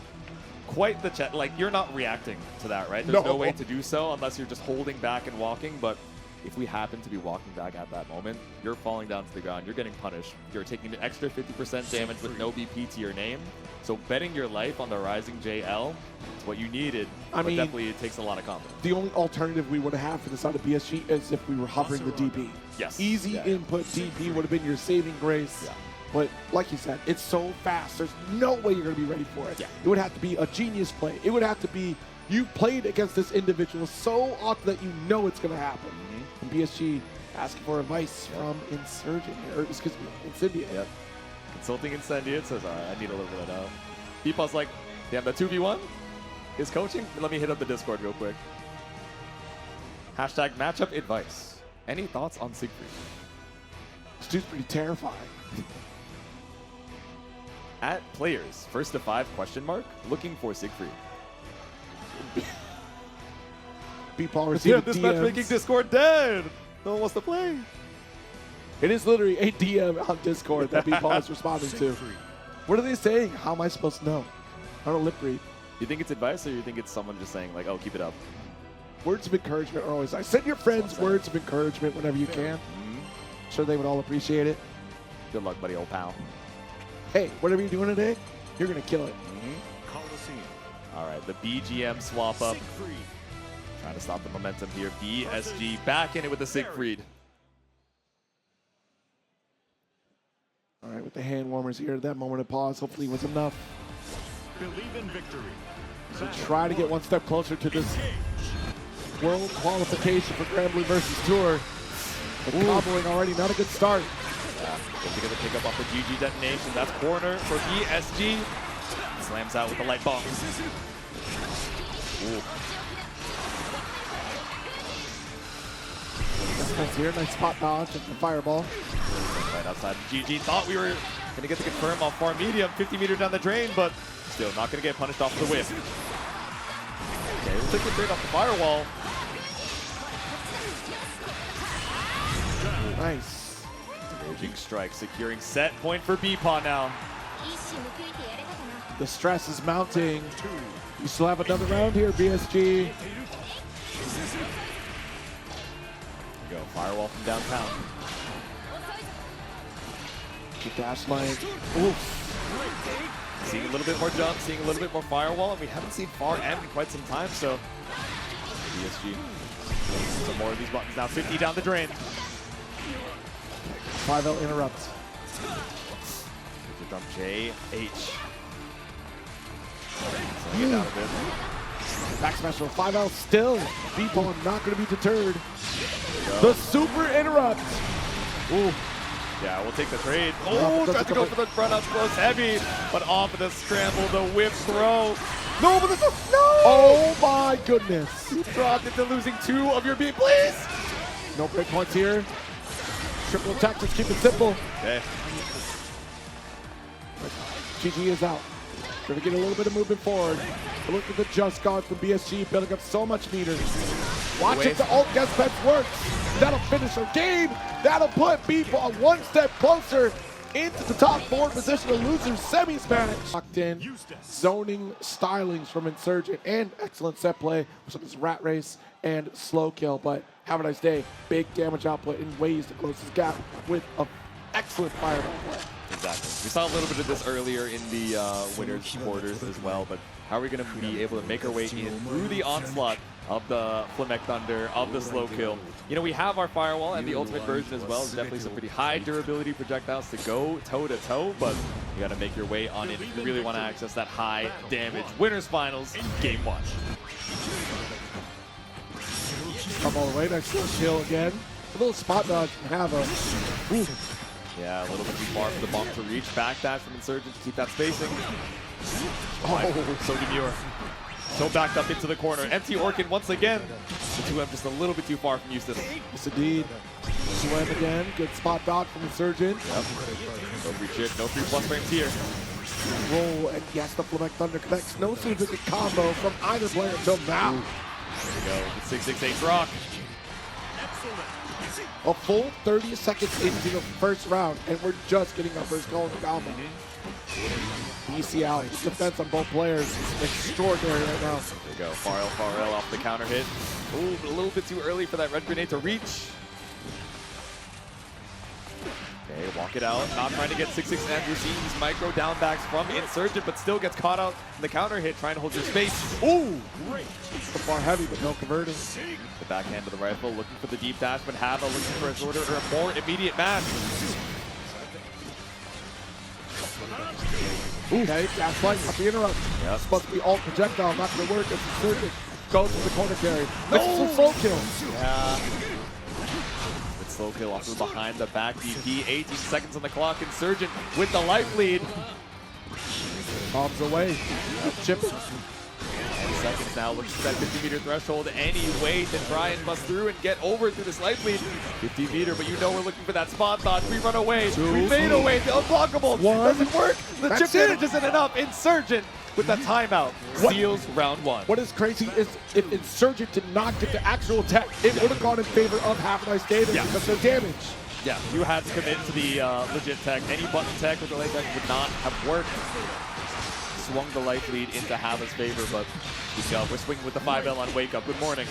quite the chat. Like, you're not reacting to that, right? There's no way to do so unless you're just holding back and walking. But if we happen to be walking back at that moment, you're falling down to the ground. You're getting punished. You're taking an extra 50% damage with no BP to your name. So betting your life on the rising JL is what you needed. I mean, definitely it takes a lot of confidence. The only alternative we would have for the side of BSG is if we were hovering the DP. Yes. Easy input DP would have been your saving grace. Yeah. But like you said, it's so fast. There's no way you're going to be ready for it. Yeah. It would have to be a genius play. It would have to be you played against this individual so often that you know it's going to happen. And BSG asking for advice from Insurgent, or excuse me, Incendiate. Yep. Consulting Incendiate says, all right, I need a little bit of help. BEPaw's like, damn, the 2v1 is coaching? Let me hit up the Discord real quick. Hashtag matchup advice. Any thoughts on Siegfried? This dude's pretty terrifying. At players, first to 5 question mark, looking for Siegfried. BEPaw receiving this DMs. matchmaking Discord dead. No one wants to play. It is literally a DM on Discord that BEPaw is responding to. What are they saying? How am I supposed to know? I don't lip read. You think it's advice, or you think it's someone just saying like, "Oh, keep it up"? Words of encouragement are always nice. Send your friends words of encouragement whenever you can. Sure, they would all appreciate it. Good luck, buddy, old pal. Hey, whatever you're doing today, you're gonna kill it. Coliseum. All right, the BGM swap up. Siegfried. Trying to stop the momentum here. BSG back in it with the Siegfried. All right, with the hand warmers here, that moment of pause hopefully was enough. Believe in victory. So try to get one step closer to this world qualification for Granblue versus Tour. But comboing already, not a good start. Yeah, they're gonna pick up off the GG detonation. That's corner for BSG. Slams out with the light bomb. Ooh. Nice here, nice spot dodge and the fireball. Right outside. GG thought we were gonna get the confirm off far medium, 50 meter down the drain, but still not gonna get punished off the whip. Okay, we'll take the trade off the firewall. Nice. Raging strike, securing set point for BEPaw now. The stress is mounting. You still have another round here, BSG. Go, firewall from downtown. Good dash line. Oof. Seeing a little bit more jump, seeing a little bit more firewall, and we haven't seen far end in quite some time, so BSG some more of these buttons now. 50 down the drain. 5L interrupts. Good jump, JH. Slowing it down a bit. Back smash from 5L still. BEPaw not going to be deterred. The super interrupt. Ooh. Yeah, we'll take the trade. Oh, tried to go for the front up close heavy, but off of the scramble, the whip throw. No, but this is, no! Oh my goodness. You dropped into losing 2 of your beat, please. No break points here. Triple attack, just keep it simple. Okay. GG is out. Trying to get a little bit of movement forward. But look at the just guard from BSG building up so much meter. Watch if the ult guest bets works. That'll finish our game. That'll put BEPaw one step closer into the top 4 position of losers semi-Spanish. Locked in, zoning stylings from Insurgent, and excellent set play with some rat race and slow kill. But Havaniceday, big damage output in ways to close this gap with an excellent fireball play. Exactly. We saw a little bit of this earlier in the winners quarters as well, but how are we going to be able to make our way in through the onslaught of the Flamek Thunder, of the slow kill? You know, we have our firewall and the ultimate version as well. There's definitely some pretty high durability projectiles to go toe-to-toe, but you got to make your way on it if you really want to access that high damage. Winners finals, game 1. Come all the way, nice little chill again. A little spot dodge from Hava. Ooh. Yeah, a little bit too far for the bump to reach. Backdash from Insurgent to keep that spacing. Oh, so demure. So backed up into the corner. Empty Orchid once again. The 2M just a little bit too far from Eustace. Yes, indeed. 2M again. Good spot dodge from Insurgent. Yep. No free chip, no free plus frames here. Roll, and yes, the Flamek Thunder connects. No significant combo from either player until now. There we go. 668 rock. A full 30 seconds into the first round, and we're just getting our first goal in the combo. BC out. Defense on both players is extraordinary right now. There we go. Farrell off the counter hit. Ooh, a little bit too early for that red grenade to reach. Okay, walk it out. Not trying to get 6-6 Andrew. Seeing these micro down backs from Insurgent, but still gets caught out in the counter hit, trying to hold your space. Ooh! So far heavy, but no converting. The backhand of the rifle, looking for the deep dash, but Hava looking for a shorter or a more immediate match. Okay, dash light, not the interrupt. Yep. It's supposed to be alt projectile, not going to work as Insurgent goes to the corner carry. Misses some slow kill. Yeah. Good slow kill off of behind the back BP. 18 seconds on the clock. Insurgent with the life lead. Bombs away. Chipping. 10 seconds now, looks at that 50-meter threshold anyway to try and bust through and get over through this life lead. 50-meter, but you know we're looking for that spot dodge. We run away. We fade away. The unblockable doesn't work. The chip damage isn't enough. Insurgent with that timeout seals round one. What is crazy is if Insurgent did not get the actual attack, it would have gone in favor of Havaniceday because of the damage. Yeah, you had to commit to the legit tech. Any button tech with the late tech would not have worked. Swung the life lead into Hava's favor, but we're swinging with the 5L on Wake Up. Good morning.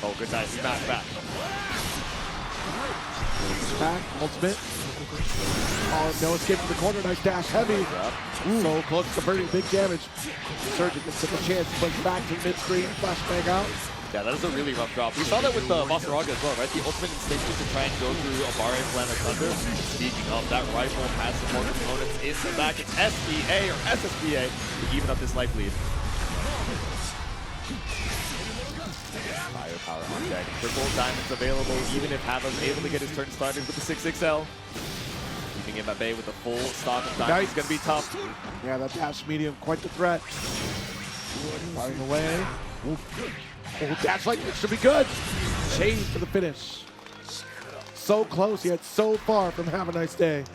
Oh, good night. Smash back. Back, ultimate. Oh, no escape from the corner. Nice dash, heavy. Yep. So close to converting, big damage. Insurgent gets a chance to push back to mid-screen, flashbang out. Yeah, that is a really rough drop. We saw that with the Vaseraga as well, right? The ultimate instinct is to try and go through Abare Planet Thunder. Speaking of, that rifle has some more components in the back. It's SBA or SSBA to even up this life lead. Firepower on deck. Triple diamonds available, even if Hava's able to get his turn started with the 6XL. Keeping him at bay with the full stock of diamonds is going to be tough. Yeah, that dash medium, quite the threat. Firing away. Ooh. Oh, dash like it should be good. Shade for the finish. So close, yet so far from Havaniceday.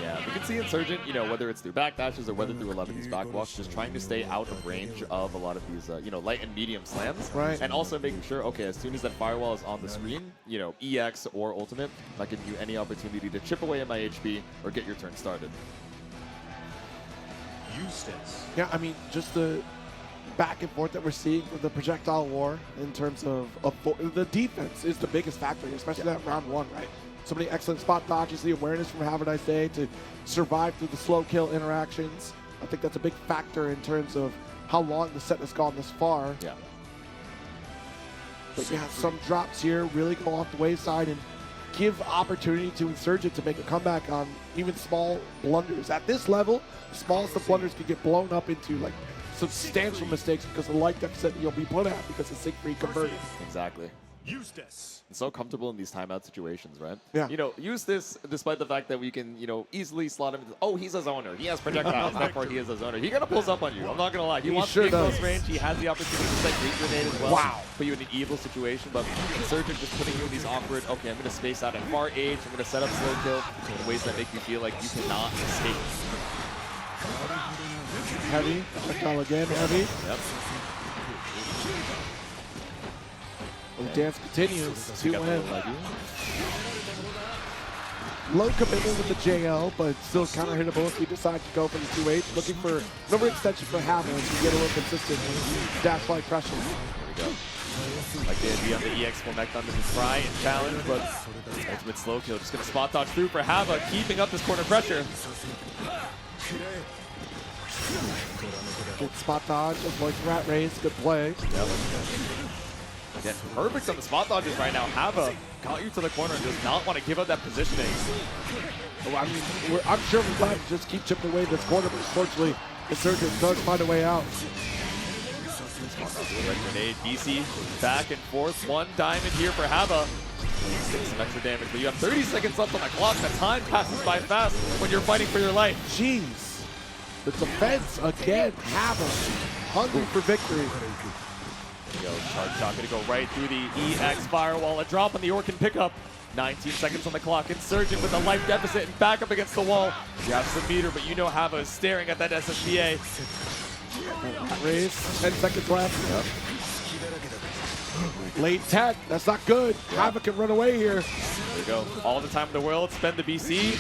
Yeah, we can see Insurgent, you know, whether it's through backdashes or whether through 11 these backwalks, just trying to stay out of range of a lot of these, you know, light and medium slams. Right. And also making sure, okay, as soon as that firewall is on the screen, you know, EX or ultimate, not giving you any opportunity to chip away at my HP or get your turn started. Eustace. Yeah, I mean, just the back and forth that we're seeing with the projectile war in terms of the defense is the biggest factor, especially that round one, right? So many excellent spot dodges, the awareness from Havaniceday to survive through the slow kill interactions. I think that's a big factor in terms of how long the set has gone this far. Yeah. But yeah, some drops here really go off the wayside and give opportunity to Insurgent to make a comeback on even small blunders. At this level, the smallest of blunders can get blown up into like substantial mistakes because of the light deficit you'll be put at because of Siegfried converting. Exactly. Eustace. And so comfortable in these timeout situations, right? Yeah. You know, Eustace, despite the fact that we can, you know, easily slot him. Oh, he's a zoner. He has projectiles, therefore he is a zoner. He kind of pulls up on you. I'm not gonna lie. He wants to be close range. He has the opportunity to set Great Grenade as well. Wow. Put you in an evil situation, but Insurgent just putting you in these awkward. Okay, I'm gonna space out at far age. I'm gonna set up slow kill in ways that make you feel like you cannot escape. Heavy, projectile again, heavy. Yep. The dance continues. 2 Got the win. leggy. Low commitment with the JL, but still counter hittable if we decide to go for the 2H. Looking for number extension for Hava as we get a little consistent dash light pressure. There we go. Like the idea on the EX will neck under the try and challenge, but ultimate slow kill just gonna spot dodge through for Hava, keeping up this corner pressure. Good spot dodge, avoid rat raise, good play. Yep. Again, perfect on the spot dodges right now. Hava got you to the corner and does not want to give up that positioning. Well, I mean, I'm sure we're glad to just keep chipping away this corner, but unfortunately, Insurgent does find a way out. Red grenade, BC back and forth. 1 diamond here for Hava. Some extra damage, but you have 30 seconds left on the clock. The time passes by fast when you're fighting for your life. Jeez. The defense again, Hava, hungry for victory. Yo, charge shot gonna go right through the EX firewall. A drop on the Orkin pickup. 19 seconds on the clock. Insurgent with a life deficit and back up against the wall. You have some meter, but you know Hava is staring at that SSBA. That raise, 10 seconds left. Yep. Late tech, that's not good. Havoc can run away here. There we go. All the time in the world, spend the BC.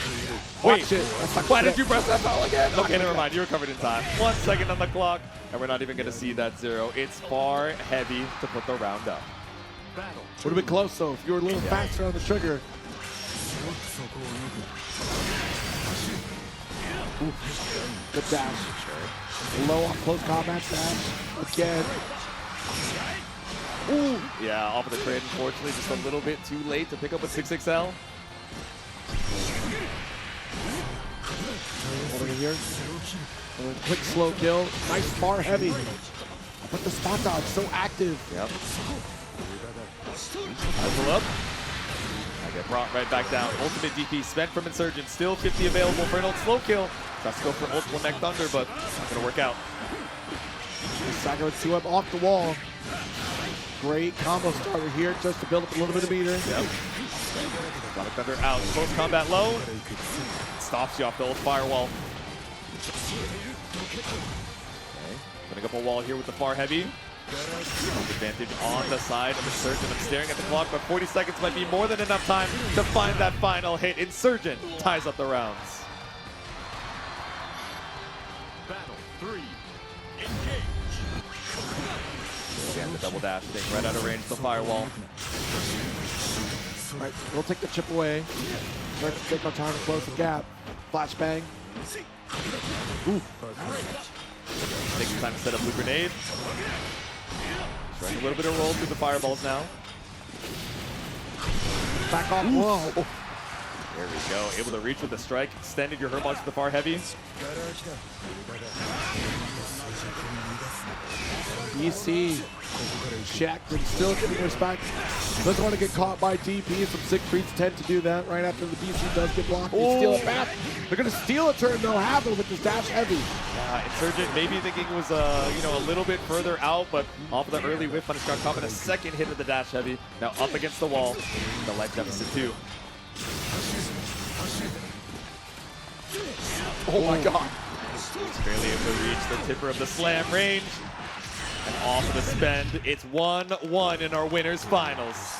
Watch it. That's not Why good. did you press that foul again? Okay, never mind. You recovered in time. 1 second on the clock, and we're not even going to see that 0. It's far heavy to put the round up. Would have been close though if you were a little faster on the trigger. Ooh, good dash. Low on close combat dash. Again. Ooh. Yeah, off of the trade, unfortunately, just a little bit too late to pick up with 6XL. Holding it here. And a quick slow kill. Nice far heavy. But the spot dodge so active. Yep. Pull up. I get brought right back down. Ultimate DP spent from Insurgent. Still 50 available for an ult slow kill. Tries to go for ultimate neck thunder, but not gonna work out. Saga with 2 up off the wall. Great combo starter here just to build up a little bit of meter. Yep. Sonic Thunder out. Close combat low. Stops you off the old firewall. Okay. Putting up a wall here with the far heavy. Advantage on the side of Insurgent. I'm staring at the clock, but 40 seconds might be more than enough time to find that final hit. Insurgent ties up the rounds. Battle 3. Engage. Again, the double dash thing right out of range, the firewall. All right, we'll take the chip away. Start to take our time to close the gap. Flashbang. Ooh. Take some time to set up blue grenade. Trying a little bit of roll through the fireballs now. Back off. Whoa. There we go. Able to reach with the strike. Extended your Hermos to the far heavy. BC. Shackman still getting respect. Doesn't want to get caught by DP. Some Siegfrieds tend to do that right after the BC does get blocked. They steal it back. They're going to steal a turn though. Happen with this dash heavy. Insurgent maybe thinking it was a little bit further out, but off of the early whiff on his got caught in a second hit of the dash heavy. Now up against the wall. The life deficit too. Oh my god. He's barely able to reach the tipper of the slam range. And off of the spend, it's 1-1 in our winners finals.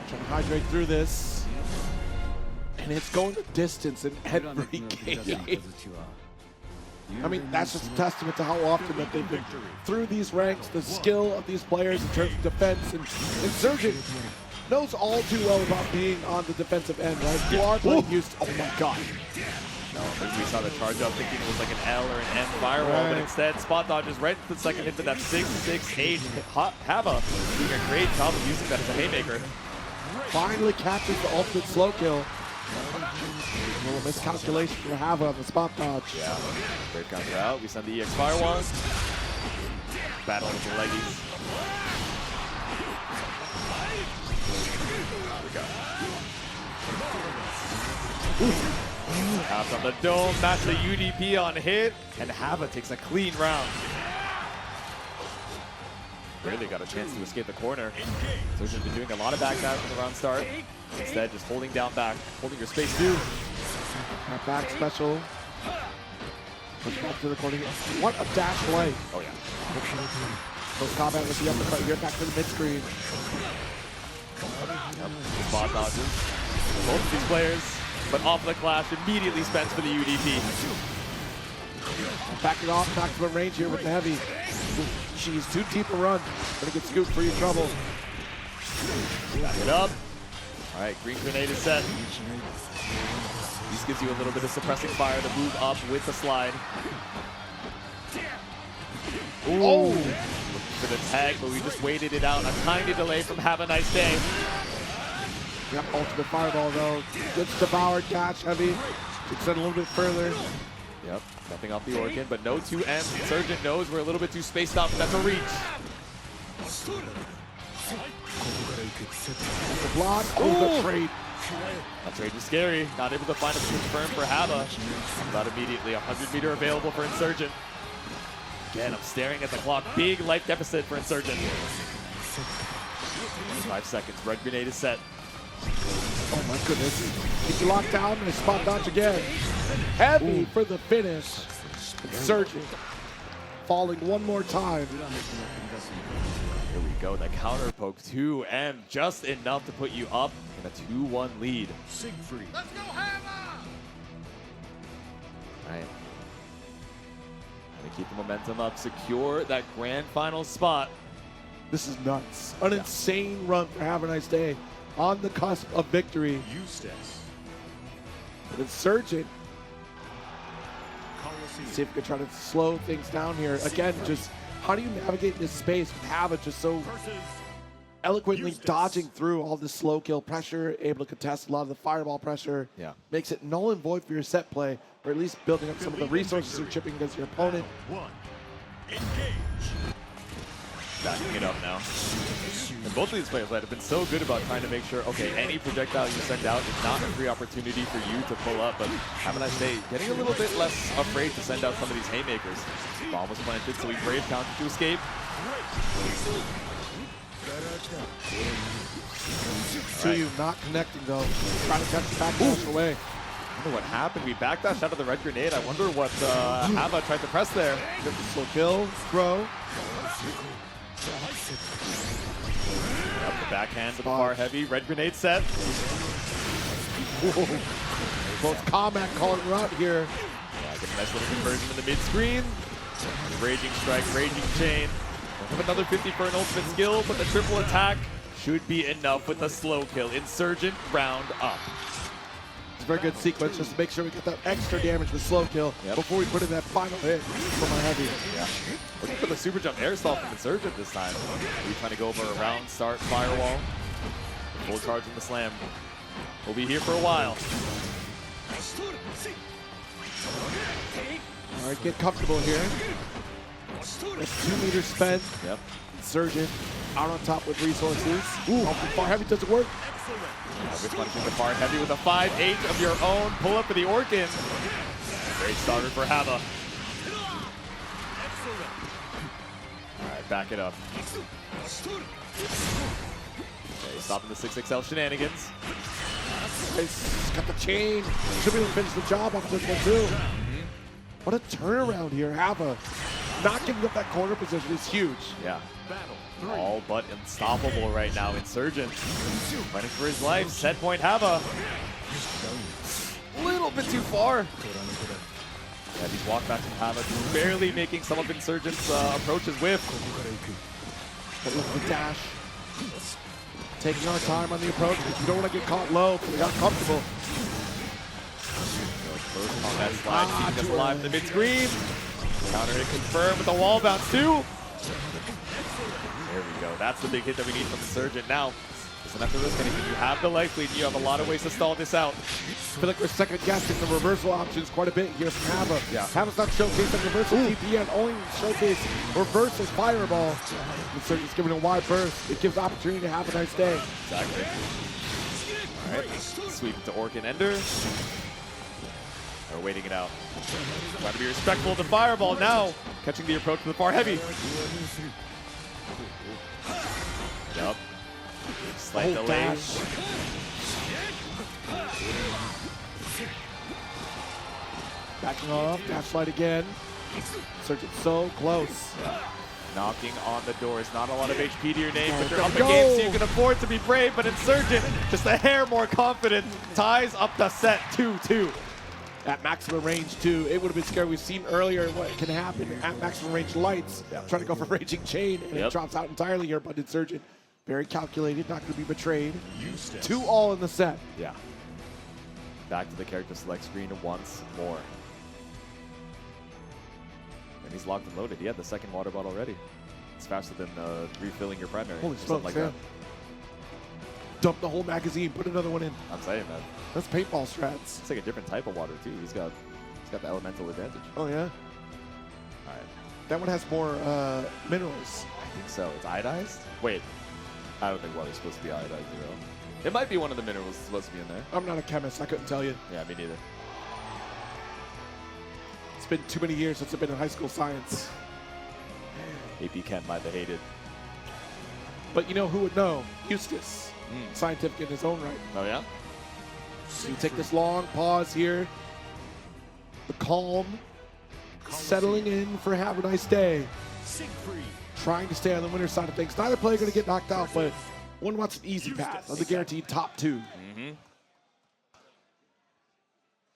Trying to hydrate through this. And it's going the distance in every game. I mean, that's just a testament to how often that they've been through these ranks, the skill of these players in terms of defense. And Insurgent knows all too well about being on the defensive end, right? You are playing Eustace. Oh my god. No, we saw the charge up thinking it was like an L or an M firewall, but instead spot dodges right into the second hit to that 6-6-8. Hava doing a great job of using that as a haymaker. Finally catches the ultimate slow kill. A little miscalculation for Hava on the spot dodge. Yeah, great counter out. We send the EX firewall. Battle with the leggies. There we go. Out on the dome, match the UDP on hit, and Hava takes a clean round. Barely got a chance to escape the corner. Insurgent been doing a lot of backdash from the round start. Instead, just holding down back, holding your space too. That back special. Push back to the corner. What a dash play. Oh yeah. Close combat with the uppercut here, back to the mid screen. Yep. Spot dodges. Both of these players, but off the clash, immediately spends for the UDP. Backing off, maximum range here with the heavy. Jeez, too deep a run. Gonna get scooped for your trouble. Back it up. All right, green grenade is set. This gives you a little bit of suppressing fire to move up with the slide. Ooh. Oh! Looking for the tag, but we just waited it out. A tiny delay from Havaniceday. Yep, ultimate fireball though. Gets devoured, dash heavy. Extend a little bit further. Yep, nothing off the organ, but no 2Ms. Insurgent knows we're a little bit too spaced out for that to reach. The block. Oh, the trade. That trade is scary. Not able to find a confirm for Hava. Not immediately. 100 meter available for Insurgent. Again, I'm staring at the clock. Big life deficit for Insurgent. 5 seconds. Red grenade is set. Oh my goodness. Keep you locked down and spot dodge again. Heavy for the finish. Insurgent falling one more time. Here we go, the counter poke 2M, just enough to put you up in a 2-1 lead. Siegfried. All right. Gonna keep the momentum up, secure that grand final spot. This is nuts. An insane run for Havaniceday on the cusp of victory. Eustace. But Insurgent, see if we can try to slow things down here. Again, just how do you navigate this space with Hava just so eloquently dodging through all this slow kill pressure, able to contest a lot of the fireball pressure. Yeah. Makes it null and void for your set play, or at least building up some of the resources you're chipping against your opponent. One. Engage. Backing it up now. And both of these players have been so good about trying to make sure, okay, any projectile you send out is not a free opportunity for you to pull up, but Havaniceday getting a little bit less afraid to send out some of these haymakers. Bomb was planted, so he brave counter to escape. Tsuyu not connecting though. Trying to catch the backdash away. I wonder what happened. We backdashed out of the red grenade. I wonder what Hava tried to press there. Get the slow kill, throw. Up the backhand to the far heavy. Red grenade set. Both Combat calling her out here. Yeah, get a nice little conversion in the mid-screen. Raging strike, raging chain. Have another 50 for an ultimate skill, but the triple attack should be enough with the slow kill. Insurgent round up. It's a very good sequence just to make sure we get that extra damage with slow kill before we put in that final hit from our heavy. Yeah. Looking for the super jump air stall from Insurgent this time. Are we trying to go over a round start firewall? Full charge in the slam. We'll be here for a while. All right, get comfortable here. That's 2 meters spent. Yep. Insurgent out on top with resources. Ooh, off the far heavy doesn't work. Which one is the far heavy with a 5-8 of your own. Pull up for the Orkin. Great starter for Hava. All right, back it up. Okay, stopping the 6XL shenanigans. He's got the chain. Should be able to finish the job off this one too. What a turnaround here, Hava. Not giving up that corner position is huge. Yeah. All but unstoppable right now. Insurgent fighting for his life. Set point Hava. A little bit too far. Yeah, these walkbacks from Hava barely making some of Insurgent's approaches whiff. But look at the dash. Taking our time on the approach because you don't want to get caught low. We got comfortable. Close on that slide, keeping us alive in the mid-screen. Counter hit confirmed with a wall bounce too. There we go. That's the big hit that we need from Insurgent. Now, doesn't have to risk anything. You have the life lead. You have a lot of ways to stall this out. I feel like we're second guessing the reversal options quite a bit here from Hava. Yeah. Hava's not showcasing reversal DPN, only showcase reversal fireball. Insurgent's giving a wide berth. It gives opportunity to have a nice day. Exactly. All right. Sweep to Orc and Ender. They're waiting it out. Trying to be respectful of the fireball now. Catching the approach to the far heavy. Yup. Slight delay. Dash. Backing off, dash slide again. Insurgent so close. Knocking on the doors. Not a lot of HP to your name, but you're there up we the game, so go. you can afford to be brave. But Insurgent, just a hair more confident, ties up the set 2-2. At maximum range too, it would have been scary. We've seen earlier what can happen at maximum range lights. Trying to go for raging chain, and it drops out entirely here. But Insurgent, very calculated, not going to be betrayed. Eustace. 2 all in the set. Yeah. Back to the character select screen once more. And he's locked and loaded. He had the second water bottle ready. It's faster than refilling your primary. Holy or something smokes, like yeah. that. Dump the whole magazine, put another one in. I'm saying, man. That's paintball strats. It's like a different type of water too. He's got the elemental advantage. Oh yeah? All right. That one has more minerals. I think so. It's iodized? Wait. I don't think water's supposed to be iodized, you know. It might be one of the minerals that's supposed to be in there. I'm not a chemist, I couldn't tell you. Yeah, me neither. It's been too many years since I've been in high school science. AP Chem might have hated. But you know who would know? Eustace. Scientific in his own right. Oh yeah? So you take this long pause here. The calm settling in for Havaniceday. Siegfried. Trying to stay on the winner's side of things. Neither player going to get knocked out, but one wants an easy path of the guaranteed top two.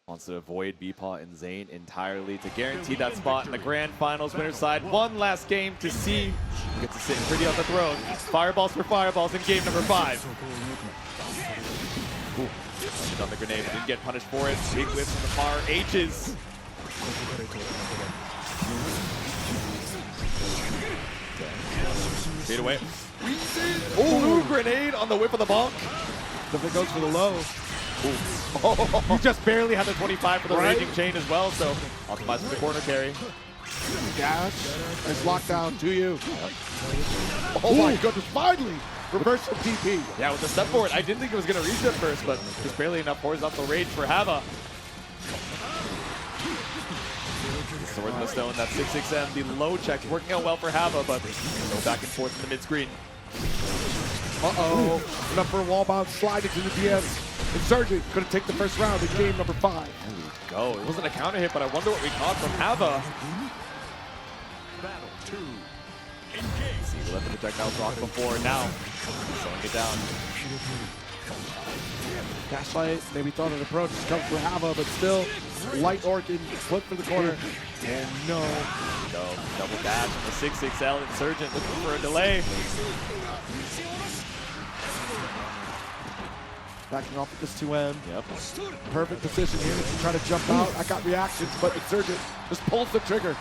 Wants to avoid BEPaw and Zane entirely to guarantee that spot in the grand finals winner's side. One last game to see who gets to sit pretty on the throne. Fireballs for fireballs in game number 5. Ooh. On the grenade, but didn't get punished for it. Big whiffs from the far H's. Fade away. Ooh, grenade on the whip of the bonk. Definitely goes for the low. Oh, you just barely had the 25 for the raging chain as well, so optimize for the corner carry. Dash. Nice lockdown to you. Oh my goodness, finally! Reversal TP. Yeah, with the step forward, I didn't think it was going to reach at first, but just barely enough horizontal rage for Hava. Sword in the stone, that 6-6M, the low check working out well for Hava, but go back and forth in the mid-screen. Uh-oh. Enough for a wall bounce, slide into the DS. Insurgent going to take the first round in game number 5. There we go. It wasn't a counter hit, but I wonder what we caught from Hava. Battle 2. Engage. See, we let the projectiles rock before. Now, slowing it down. Gaslight, maybe thought an approach comes for Hava, but still, light Orchid, flip for the corner. And no. Go. Double dash from the 6-6L. Insurgent looking for a delay. Backing off with this 2M. Yep. Perfect position here to try to jump out. I got reactions, but Insurgent just pulls the trigger.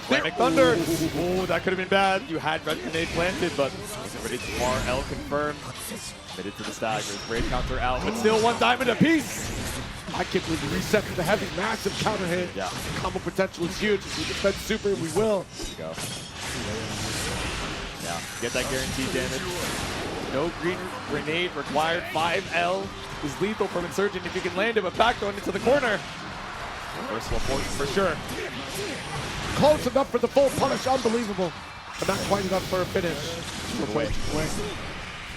Panic Thunder. Oh, that could have been bad. You had red grenade planted, but wasn't ready to far. L confirmed. Committed to the staggers. Raid counter out, but still one diamond apiece. I can't believe we reset to the heavy, massive counter hit. Yeah. Combo potential is huge. If we can spend super, we will. There you go. Yeah, get that guaranteed damage. No green grenade required. 5L is lethal from Insurgent if you can land it, but back going into the corner. Reversible force for sure. Close enough for the full punish, unbelievable. But not quite enough for a finish. Away.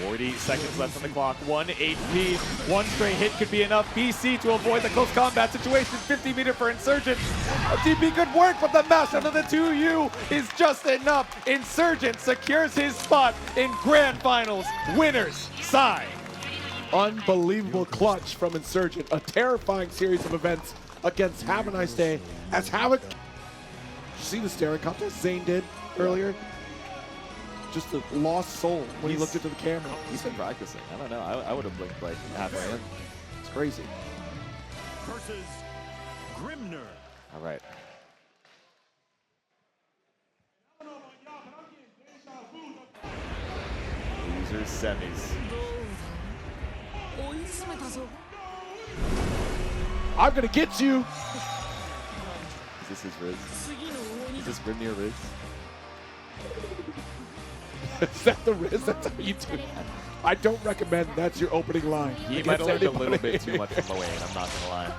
40 seconds left on the clock, 1 HP. One straight hit could be enough. BC to avoid the close combat situation. 50 meter for Insurgent. DP good work, but the mash under the 2U is just enough. Insurgent secures his spot in grand finals. Winners side. Unbelievable clutch from Insurgent. A terrifying series of events against Havaniceday. As Havoc, see the staring contest Zane did earlier? Just a lost soul when he looked into the camera. He's been practicing. I don't know. I would have blinked like halfway in. It's crazy. Versus Grimnir. All right. Losers semis. I'm gonna get you. Is this his Riz? Is this Grimnir Riz? Is that the Riz? That's how you do it. I don't recommend that's your opening line. He might have learned a little bit too much from Lowain, I'm not gonna lie.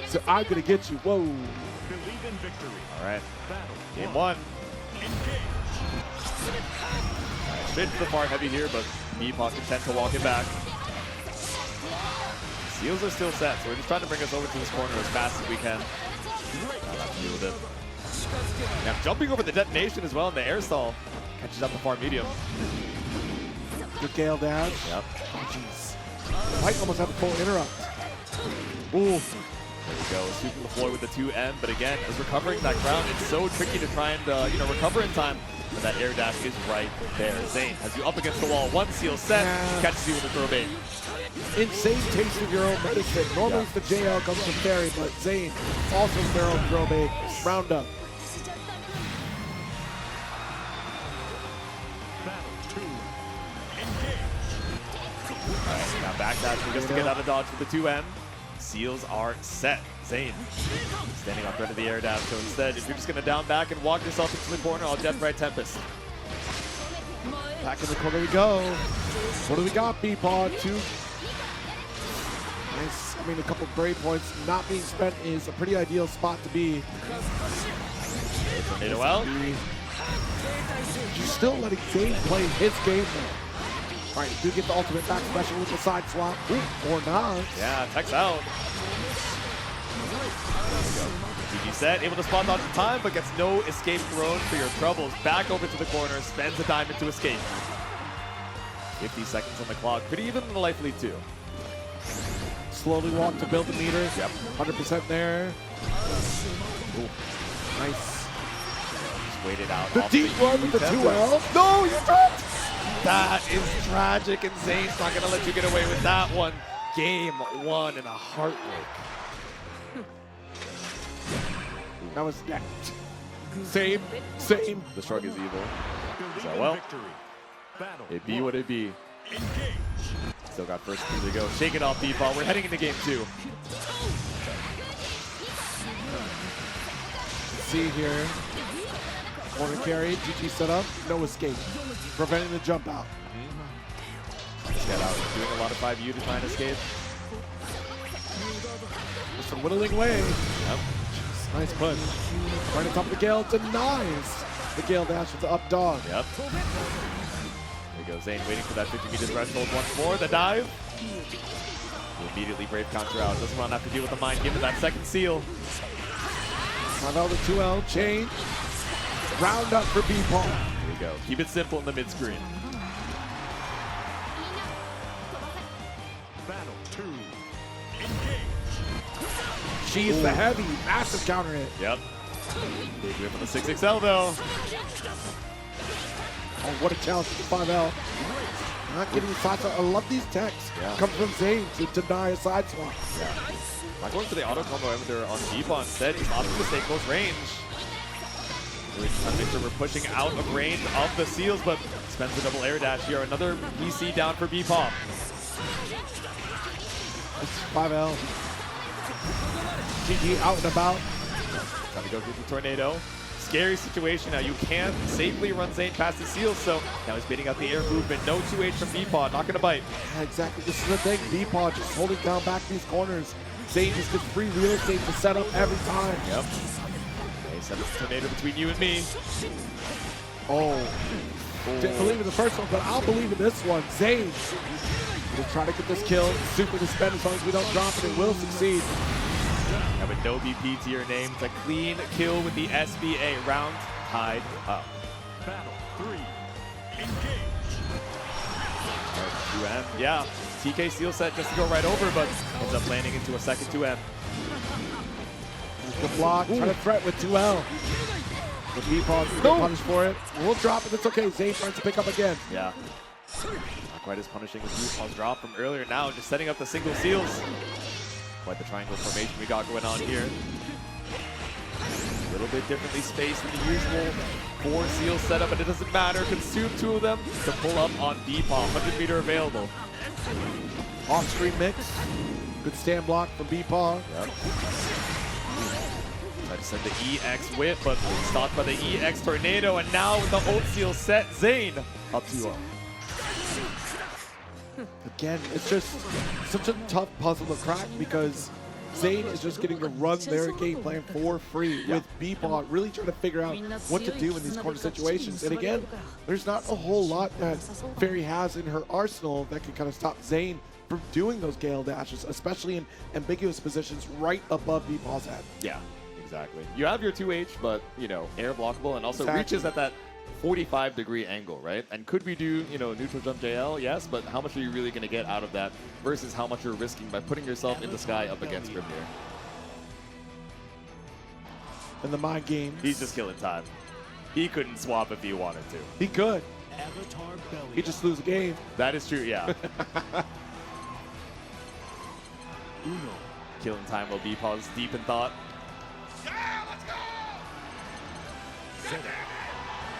So I'm gonna get you. Whoa. Believe in victory. All right. Battle Game 1. Engage. Straight to the far heavy here, but BEPaw content to walk it back. Seals are still set, so we're just trying to bring us over to this corner as fast as we can. I'll have to deal with it. Now jumping over the detonation as well in the air stall. Catches up the far medium. Good Gale dash. Yep. Oh, jeez. Might almost have a full interrupt. Ooh. There we go. Sweeping the floor with the 2M, but again, as recovering that ground, it's so tricky to try and recover in time. But that air dash is right there. Zane has you up against the wall. One seal set, catches you with a throw bait. Insane taste of your own medicine. Normally it's the JL comes from Ferry, but Zane also their own throw bait. Roundup. Battle 2. Engage. Alright, now back dash just to get out of dodge with the 2M. Seals are set. Zane standing on threat of the air dash, so instead, if you're just going to down back and walk yourself into the corner, I'll Death Right Tempest. Back in the corner we go. What do we got, BEPaw? 2. Nice. I mean, a couple brave points not being spent is a pretty ideal spot to be. Tornado well. You're still letting Zane play his game now. All right, do get the ultimate back special with the side swap. Ooh, or not. Yeah, tech's out. reset, able to spot dodge in time, but gets no escape thrown for your troubles. Back over to the corner, spends a diamond to escape. 50 seconds on the clock, pretty even in the life lead too. Slowly walk to build the meter. Yep. 100% there. Ooh. Nice. Just waited out. The off deep one with the Tempa. 2L. No, you dropped! That is tragic, and Zane's not going to let you get away with that one. Game 1 in a heartbreak. That was that. Same. The shrug is evil. Believe So, in well, victory. Battle it be what it be. Engage. Still got first two to go. Shake it off, BEPaw. We're heading into game 2. See here. Corner carry, GG setup, no escape. Preventing the jump out. Just got out doing a lot of 5U to try and escape. Just a whittling way. Yep. Nice push. Right on top of the Gale, denies the Gale dash with the up dog. Yep. There you go, Zane waiting for that 50-meter threshold once more. The dive. Immediately brave counter out. Doesn't want to have to deal with the mind given that second seal. 5L to 2L, chain. Round up for BEPaw. Here we go. Keep it simple in the mid-screen. Battle 2. Engage. She's the heavy, massive counter hit. Yep. Big whip on the 6XL though. Oh, what a challenge for the 5L. Not getting the side swap. I love these techs. Yeah. Come from Zane to deny a side swap. Yeah. Not going for the auto combo emitter on BEPaw instead. He's opting to stay close range. Really trying to make sure we're pushing out of range of the seals, but spends the double air dash here. Another PC down for BEPaw. It's 5L. GG out and about. Trying to go through the tornado. Scary situation now. You can't safely run Zane past the seals, so now he's baiting out the air movement. No 2H from BEPaw, not gonna bite. Yeah, exactly. This is the thing. BEPaw just holding down back these corners. Zane just gets free real estate to set up every time. Yep. Okay, set up the tornado between you and me. Oh. Didn't believe in the first one, but I'll believe in this one. Zane will try to get this kill. Super to spend as long as we don't drop it. It will succeed. Have a no BP to your name. It's a clean kill with the SBA. Round tied up. Battle 3. Engage. 2M. Yeah. TK steel set just to go right over, but ends up landing into a second 2M. Good block. Trying to threat with 2L. But BEPaw is punished for it. We'll drop it. It's okay. Zane tries to pick up again. Yeah. Not quite as punishing as BEPaw's drop from earlier. Now just setting up the single seals. Quite the triangle formation we got going on here. A little bit differently spaced than the usual 4 seal setup, but it doesn't matter. Consume 2 of them to pull up on BEPaw. 100-meter available. Off-screen mix. Good stand block from BEPaw. Yep. Tried to send the EX whip, but stopped by the EX tornado, and now with the ult seal set, Zane up 2-0. Again, it's just such a tough puzzle to crack because Zane is just getting to run their game plan for free with BEPaw really trying to figure out what to do in these corner situations. And again, there's not a whole lot that Ferry has in her arsenal that can kind of stop Zane from doing those Gale dashes, especially in ambiguous positions right above BEPaw's head. Yeah, exactly. You have your 2H, but, you know, air blockable and also Exactly. reaches at that 45-degree angle, right? And could we do, you know, neutral jump JL? Yes, but how much are you really going to get out of that versus how much you're risking by putting yourself in the sky up against Grimnir? In the mind game, He's just killing time. He couldn't swap if he wanted to. he could. Avatar belly. He just lose a game. That is true, yeah. Uno. Killing time while BEPaw's deep in thought. Zane.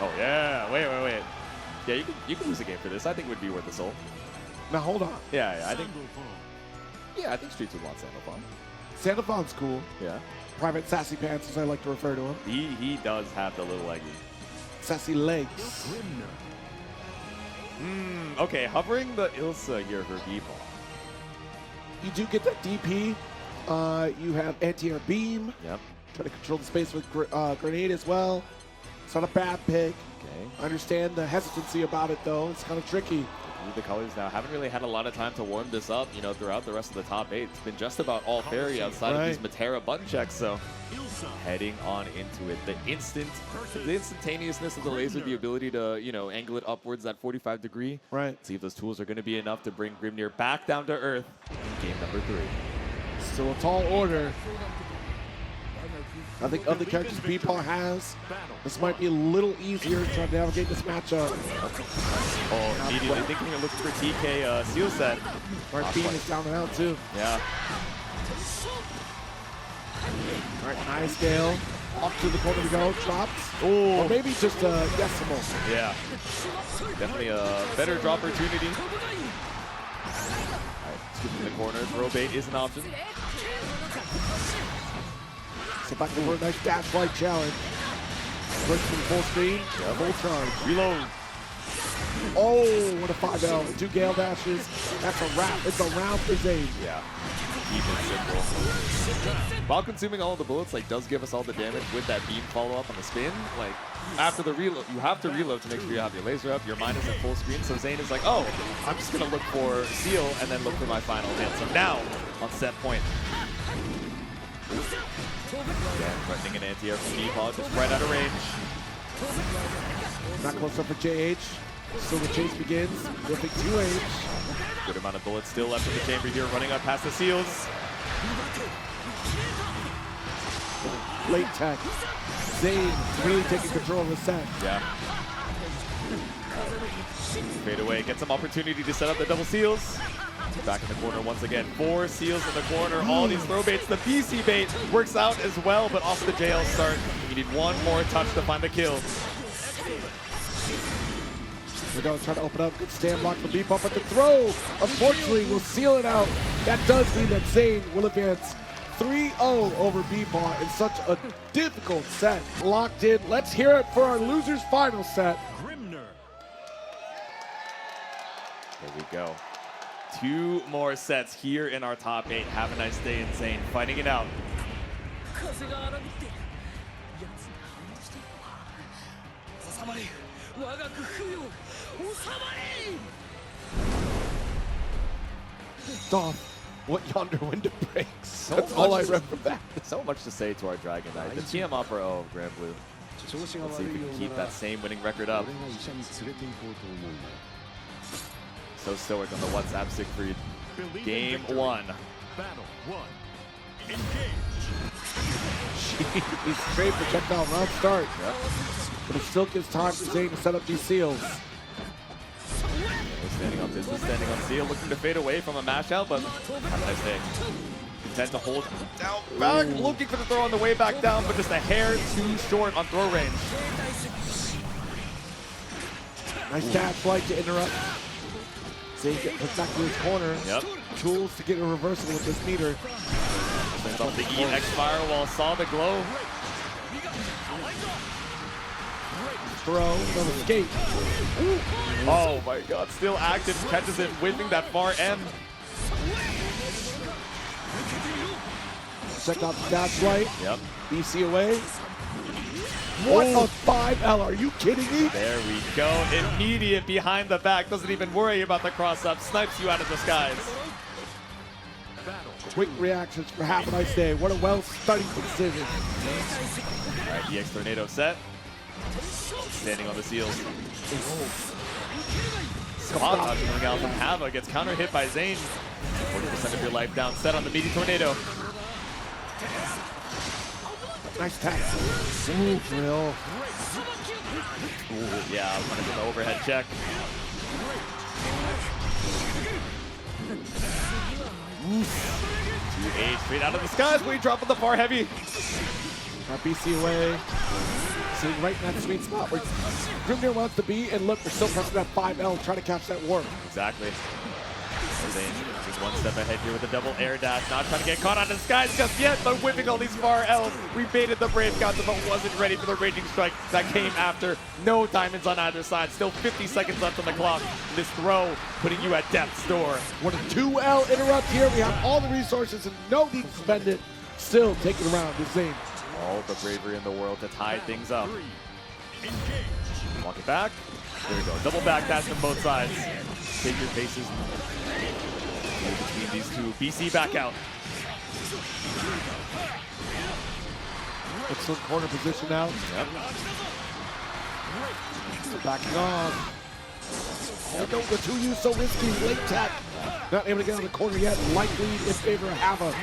Oh, yeah. Wait. Yeah, you can lose a game for this. I think it would be worth the soul. Now hold on. Yeah, I think Sandalphon. I think Streets would want Sandalphon. Sandalphon's cool. Yeah. Private Sassy Pants, as I like to refer to him. He does have the little leggy. Sassy legs. Grimnir. Okay, hovering the Ilsa here for BEPaw. You do get that DP. You have anti-air beam. Yep. Try to control the space with grenade as well. It's not a bad pick. Okay. I understand the hesitancy about it though. It's kind of tricky. the colors now. Haven't really had a lot of time to warm this up, you know, throughout the rest of the top 8. It's been just about all Ferry outside of these Matera button checks, so heading on into it. The instantaneousness of the laser, the ability to, you know, angle it upwards at 45 degree. Right. See if those tools are going to be enough to bring Grimnir back down to earth in game number 3. Still a tall order. I think of the characters BEPaw has, this might be a little easier trying to navigate this matchup. Oh, immediately thinking you're looking for TK seal set. Right, Bean is down and out too. Yeah. All right, nice scale. Off to the corner we go, drops. Oh, Or maybe just a decimal. yeah. Definitely a better drop opportunity. All right, scoop in the corner. Throw bait is an option. So back over a nice dash flight challenge. Push from full screen, full charge. Reload. Oh, what a 5L. 2 Gale dashes. That's a wrap. It's a round for Zane. Yeah. Keep it simple. While consuming all of the bullets, like, does give us all the damage with that beam follow-up on the spin. Like, after the reload, you have to reload to make sure you have your laser up. Your mine is at full screen. So Zane is like, oh, I'm just going to look for seal and then look for my final hit. So now, on set point. Again, threatening an anti-air from BEPaw, just right out of range. Not close up for JH. So the chase begins. Whipping 2H. Good amount of bullets still left in the chamber here, running up past the seals. Late tech. Zane really taking control of the set. Yeah. Fade away, get some opportunity to set up the double seals. Back in the corner once again. 4 seals in the corner. All these throw baits. The PC bait works out as well, but off the jail start. You need one more touch to find the kill. We're going to try to open up. Good stand block for BEPaw, but the throw, unfortunately, will seal it out. That does mean that Zane will advance 3-0 over BEPaw in such a difficult set. Locked in. Let's hear it for our loser's final set. Grimnir. There we go. 2 more sets here in our top 8. Havaniceday and Zane fighting it out. Doth, what yonder window breaks. That's all I read from that. So much to say to our Dragon Knight. The TM opera of Granblue. Let's see if we can keep that same winning record up. So stoic on the WhatsApp, Siegfried. Game 1. Battle 1. Engage. He's straight projectile round start. Yep. But it still gives time for Zane to set up these seals. Standing on business, standing on seal, looking to fade away from a mash out, but have a nice day. Content to hold down back, looking for the throw on the way back down, but just a hair too short on throw range. Nice dash flight to interrupt. Zane gets pushed back to his corner. Yep. Tools to get a reversal with this meter. Sends off the EX firewall, saw the glow. Throw, no escape. Ooh. Oh my god, still active, catches it, whipping that far end. Check out the dash flight. Yep. BC away. What a 5L, are you kidding me? There we go, immediate behind the back, doesn't even worry about the cross-up, snipes you out of the skies. Quick reactions for Havaniceday. What a well-studied decision. All right, EX Tornado set. Standing on the seals. Spot dodge coming out from Hava, gets counter hit by Zane. 40% of your life down, set on the meaty tornado. Nice tap. Ooh, drill. Ooh, yeah, punishing the overhead check. Oof. 2H straight out of the skies, we drop on the far heavy. Got BC away. Sitting right in that sweet spot where Grimnir wants to be, and look, we're still pressing that 5L, trying to catch that warp. Exactly. Zane just one step ahead here with a double air dash, not trying to get caught out of the skies just yet, but whipping all these far L's. We baited the Brave Gods, but wasn't ready for the Raging Strike that came after. No diamonds on either side, still 50 seconds left on the clock. This throw putting you at death's door. What a 2L interrupt here. We have all the resources and no need to spend it. Still taking around with Zane. All the bravery in the world to tie things up. Walk it back. There we go. Double back dash from both sides. take your paces between these two. BC back out. Excellent corner position now. Yep. Backing off. Oh no, the 2U so risky. Late tech. Not able to get on the corner yet. Light lead in favor of Hava.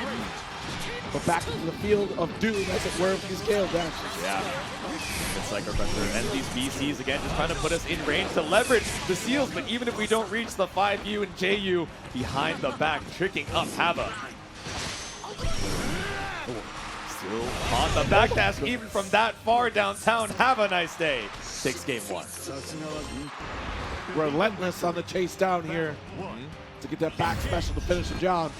But back into the field of doom, as it were, with these Gale dashes. Yeah. It's like our pressure. And these BCs, again, just trying to put us in range to leverage the seals. But even if we don't reach the 5U and JU behind the back, tricking up Hava. Still on the backdash, even from that far downtown. Havaniceday takes game 1. Relentless on the chase down here to get that back special to finish the job.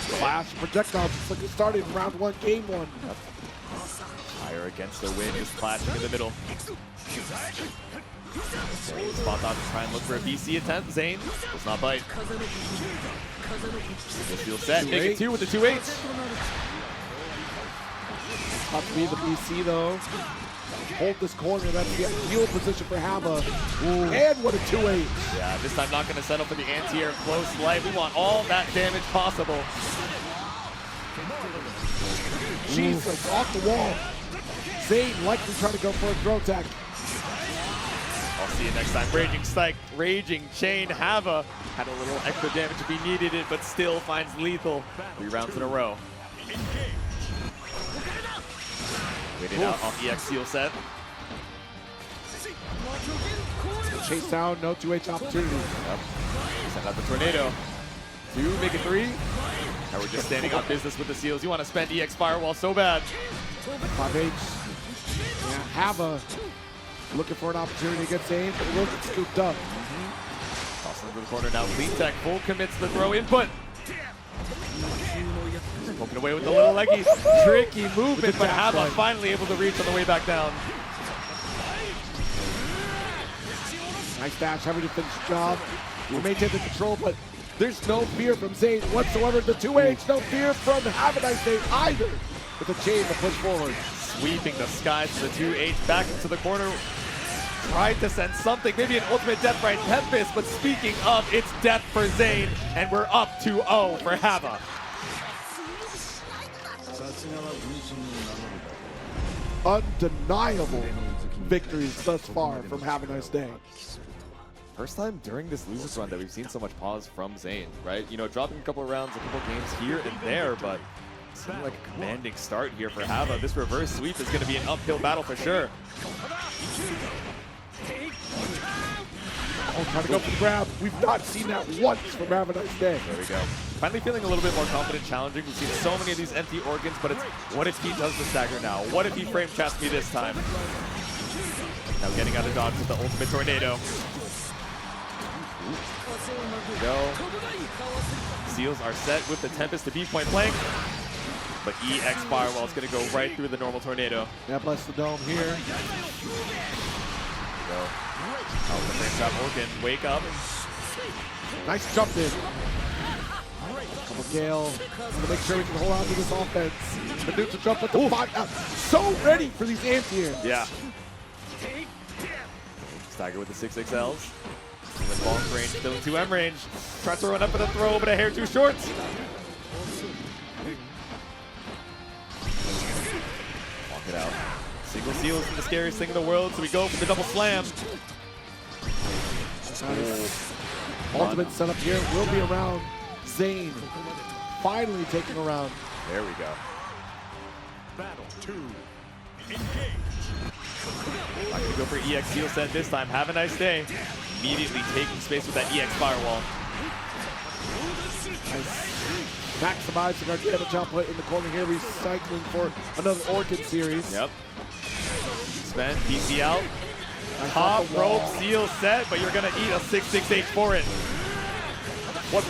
Flash projectile just like it started in round 1, game 1. Yep. Fire against the wind is clashing in the middle. Zane spot on to try and look for a BC attempt. Zane does not bite. Single field set, make it 2 with the 2H. About to be the BC though. Hold this corner, that's the ideal position for Hava. And what a 2H. Yeah, this time not going to settle for the anti-air close light. We want all that damage possible. Jesus, off the wall. Zane likely trying to go for a throw tech. I'll see you next time. Raging Strike, Raging Chain. Hava had a little extra damage if he needed it, but still finds lethal 3 rounds in a row. Waiting out on EX seal set. Chase down, no 2H opportunity. Yep. Send out the tornado. 2, make it 3. Now we're just standing on business with the seals. You want to spend EX Firewall so bad. 5H. Yeah, Hava looking for an opportunity against Zane, but will get scooped up. Tossing into the corner now. Clean Tech full commits the throw input. Poking away with the little leggy. Tricky movement, but Hava finally able to reach on the way back down. Nice dash, having to finish the job. We maintain the control, but there's no fear from Zane whatsoever. The 2H, no fear from Havaniceday either. With the chain to push forward. Sweeping the skies to the 2H back into the corner. Tried to send something, maybe an ultimate death by Tempest, but speaking of, it's death for Zane, and we're up 2-0 for Hava. Undeniable victories thus far from Havaniceday. First time during this losers run that we've seen so much pause from Zane, right? You know, dropping a couple of rounds, a couple of games here and there, but it seemed like a commanding start here for Hava. This reverse sweep is going to be an uphill battle for sure. Oh, trying to go for the grab. We've not seen that once from Havaniceday. There we go. Finally feeling a little bit more confident challenging. We've seen so many of these empty organs, but it's what if he does the stagger now? What if he frame traps me this time? Now getting out of dodge with the ultimate tornado. There we go. Seals are set with the Tempest to be point blank, but EX Firewall is going to go right through the normal tornado. Yeah, bless the dome here. There we go. Oh, the frame trap organ. Wake up. Nice jump in. Couple Gale. To make sure we can hold on to this offense. The neutral jump at the 5. So ready for these anti-airs. Yeah. Stagger with the 6XLs. With long range, still in 2M range. Tries to run up for the throw, but a hair too short. Walk it out. Single seal is the scariest thing in the world, so we go for the double slam. Ultimate setup here will be around Zane. Finally taking around. There we go. Battle 2. Engage. Not going to go for EX seal set this time. Have a nice day. Immediately taking space with that EX Firewall. Nice. Maximizing our damage output in the corner here, recycling for another Orchid series. Yep. Spend, PC out. Top rope seal set, but you're going to eat a 668 for it. What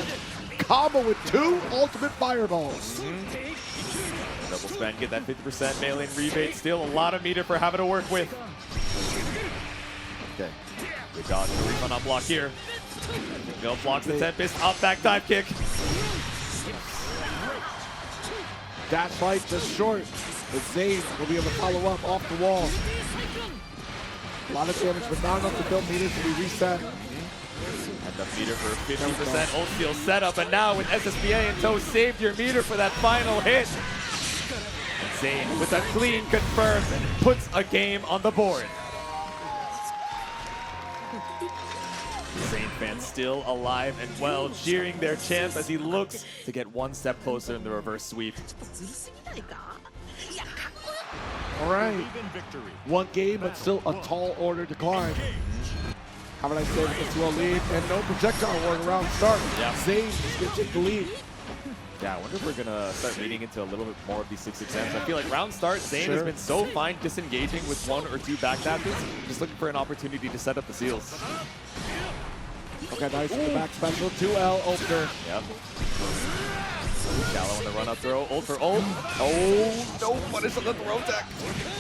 combo with 2 ultimate fireballs. Double spend, get that 50% mail-in rebate. Still a lot of meter for having to work with. Okay. Good dodge, no refund on block here. Mill blocks the Tempest, up back dive kick. Dash light just short, but Zane will be able to follow up off the wall. A lot of damage, but not enough to build meters to be reset. And Enough meter for 50%. Ult steal setup, and now with SSBA in tow, saved your meter for that final hit. And Zane, with a clean confirm, puts a game on the board. Zane fans still alive and well, cheering their champ as he looks to get one step closer in the reverse sweep. All right. Even victory. One game, but still a tall order to climb. Havaniceday with a 2-0 lead and no projectile war around start. Yeah. Zane is going to take the lead. Yeah, I wonder if we're going to start leading into a little bit more of these 6-6Ms. I feel like round start, Zane has been so fine disengaging with 1 or 2 back dashes, just looking for an opportunity to set up the seals. Okay, nice in the back special. 2L opener. Yep. Shallow in the run-up throw. Ult for ult. Oh, no punish on the throw tech.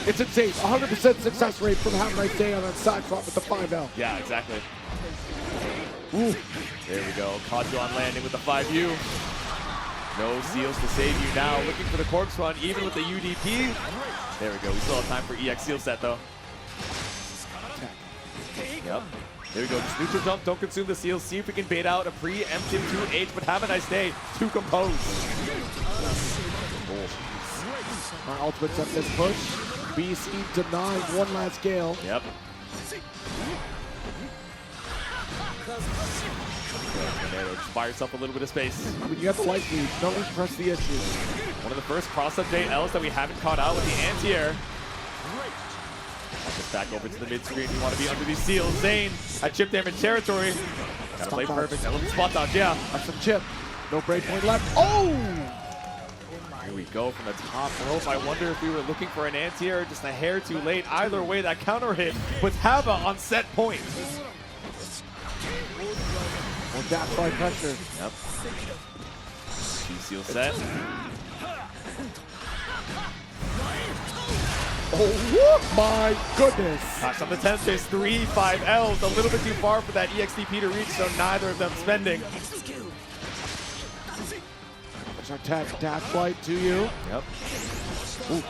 It's insane. 100% success rate from Havaniceday on that side front with the 5L. Yeah, exactly. Ooh. There we go. Caught you on landing with the 5U. No seals to save you now. Looking for the corpse run, even with the UDP. There we go. We still have time for EX seal set, though. Yep. There we go. Just neutral jump. Don't consume the seals. See if we can bait out a preemptive 2H, but have a nice day to compose. Our ultimate's up this push. BC denied one last gale. Yep. Just buy yourself a little bit of space. When you have the light lead, no need to press the issue. One of the first cross-up JLs that we haven't caught out with the anti-air. Just back over to the mid-screen. You want to be under these seals. Zane at chip damage territory. Gotta play perfect. A little spot dodge, yeah. That's some chip. No break point left. Oh! Here we go from the top rope. I wonder if we were looking for an anti-air, just a hair too late. Either way, that counter hit with Hava on set point. Well, that's by pressure. Yep. 2 seal set. Oh my goodness! Gosh, on the 10th, there's 3 5Ls. A little bit too far for that EXDP to reach, so neither of them spending. There's our dash flight to you. Yep. Ooh.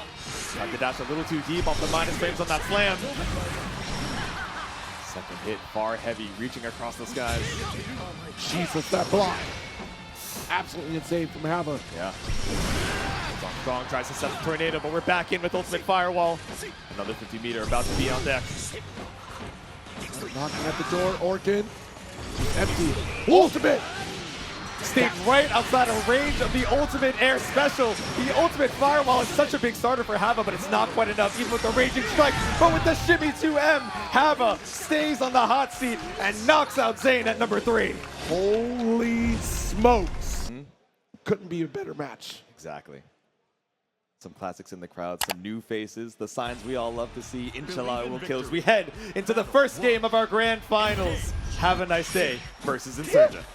Tried to dash a little too deep off the minus frames on that slam. Second hit, far heavy, reaching across the skies. Jesus, that block. Absolutely insane from Hava. Yeah. Strong tries to set the tornado, but we're back in with ultimate firewall. Another 50 meter about to be on deck. Knocking at the door, Orkin. Empty. Ultimate! Stayed right outside of range of the ultimate air special. The ultimate firewall is such a big starter for Hava, but it's not quite enough, even with the raging strike. But with the shimmy 2M, Hava stays on the hot seat and knocks out Zane at number 3. Holy smokes. Couldn't be a better match. Exactly. Some classics in the crowd, some new faces, the signs we all love to see. Inshallah it will kill as we head into the first game of our grand finals. Havaniceday versus Insurgent.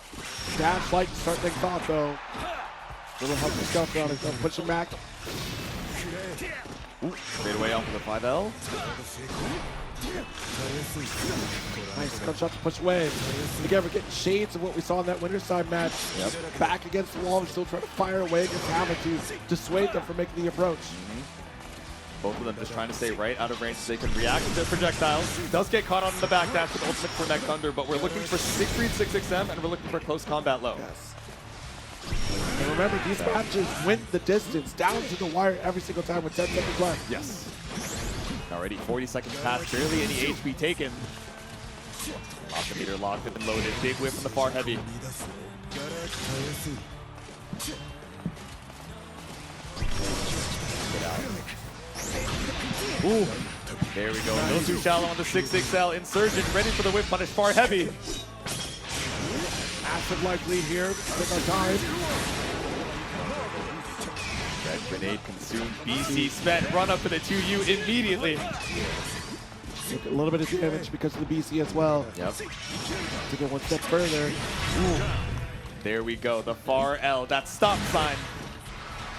Dash light to start things off though. Little help to scuff around it. Push him back. Ooh, straight away off of the 5L. Nice cut shot to push away. Again, we're getting shades of what we saw in that Winterside match. Yep. Back against the wall, we're still trying to fire away against Hava to dissuade them from making the approach. Both of them just trying to stay right out of range so they can react to their projectiles. Does get caught on the back dash with ultimate for Neck Thunder, but we're looking for Siegfried 6XM and we're looking for close combat low. Yes. And remember, these matches win the distance down to the wire every single time with 10 seconds left. Yes. Already 40 seconds past, barely any HP taken. Lots of meter locked and loaded. Big whip from the far heavy. Ooh. There we go. No too shallow on the 6XL. Insurgent ready for the whip punish. Far heavy. Acid life lead here. Take our time. Red grenade consumed. BC spent. Run up to the 2U immediately. Take a little bit of damage because of the BC as well. Yep. To go one step further. Ooh. There we go. The far L. That stop sign.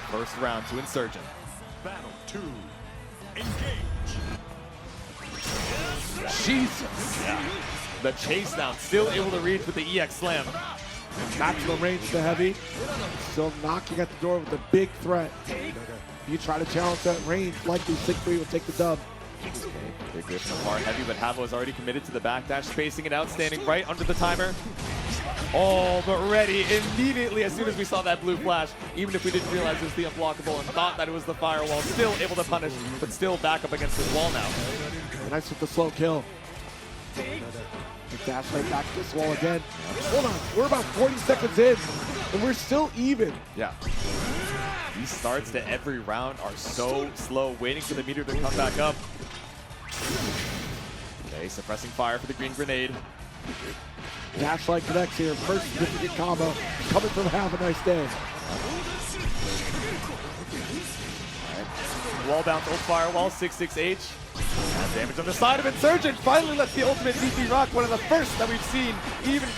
First round to Insurgent. Battle 2. Engage. Jesus. Yeah. The chase down still able to reach with the EX slam. Maximum range to heavy. Still knocking at the door with a big threat. If you try to challenge that range, likely Siegfried will take the dub. Okay. Big whip from the far heavy, but Hava is already committed to the backdash, spacing it out, standing right under the timer. Oh, but ready immediately as soon as we saw that blue flash, even if we didn't realize it was the unblockable and thought that it was the firewall, still able to punish, but still back up against his wall now. Nice with the slow kill. Dash right back to this wall again. Hold on, we're about 40 seconds in, and we're still even. Yeah. These starts to every round are so slow, waiting for the meter to come back up. Okay, suppressing fire for the green grenade. Dash light connects here. First significant combo coming from Havaniceday. Right. Wall bounce, old firewall, 6-6H. And damage on the side of Insurgent. Finally lets the ultimate DP rock. One of the first that we've seen. Even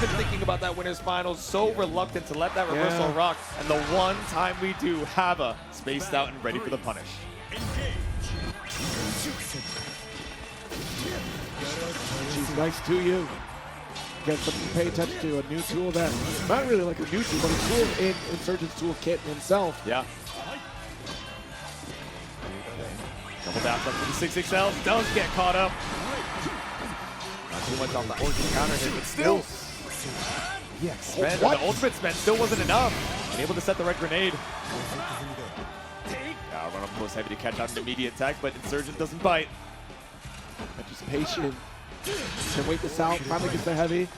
thinking about that winner's finals, so reluctant to let that reversal rock. And the one time we do, Hava spaced out and ready for the punish. She's nice to you. Get something to pay attention to, a new tool that, not really like a new tool, but a tool in Insurgent's toolkit himself. Yeah. Double dash up to the 6XL, does get caught up. Not too much off the origin counter hit, but still. Yes, the ultimate spend still wasn't enough. Unable to set the red grenade. Run up close heavy to catch out an immediate attack, but Insurgent doesn't bite. But just patient. Can wait this out, finally gets the heavy.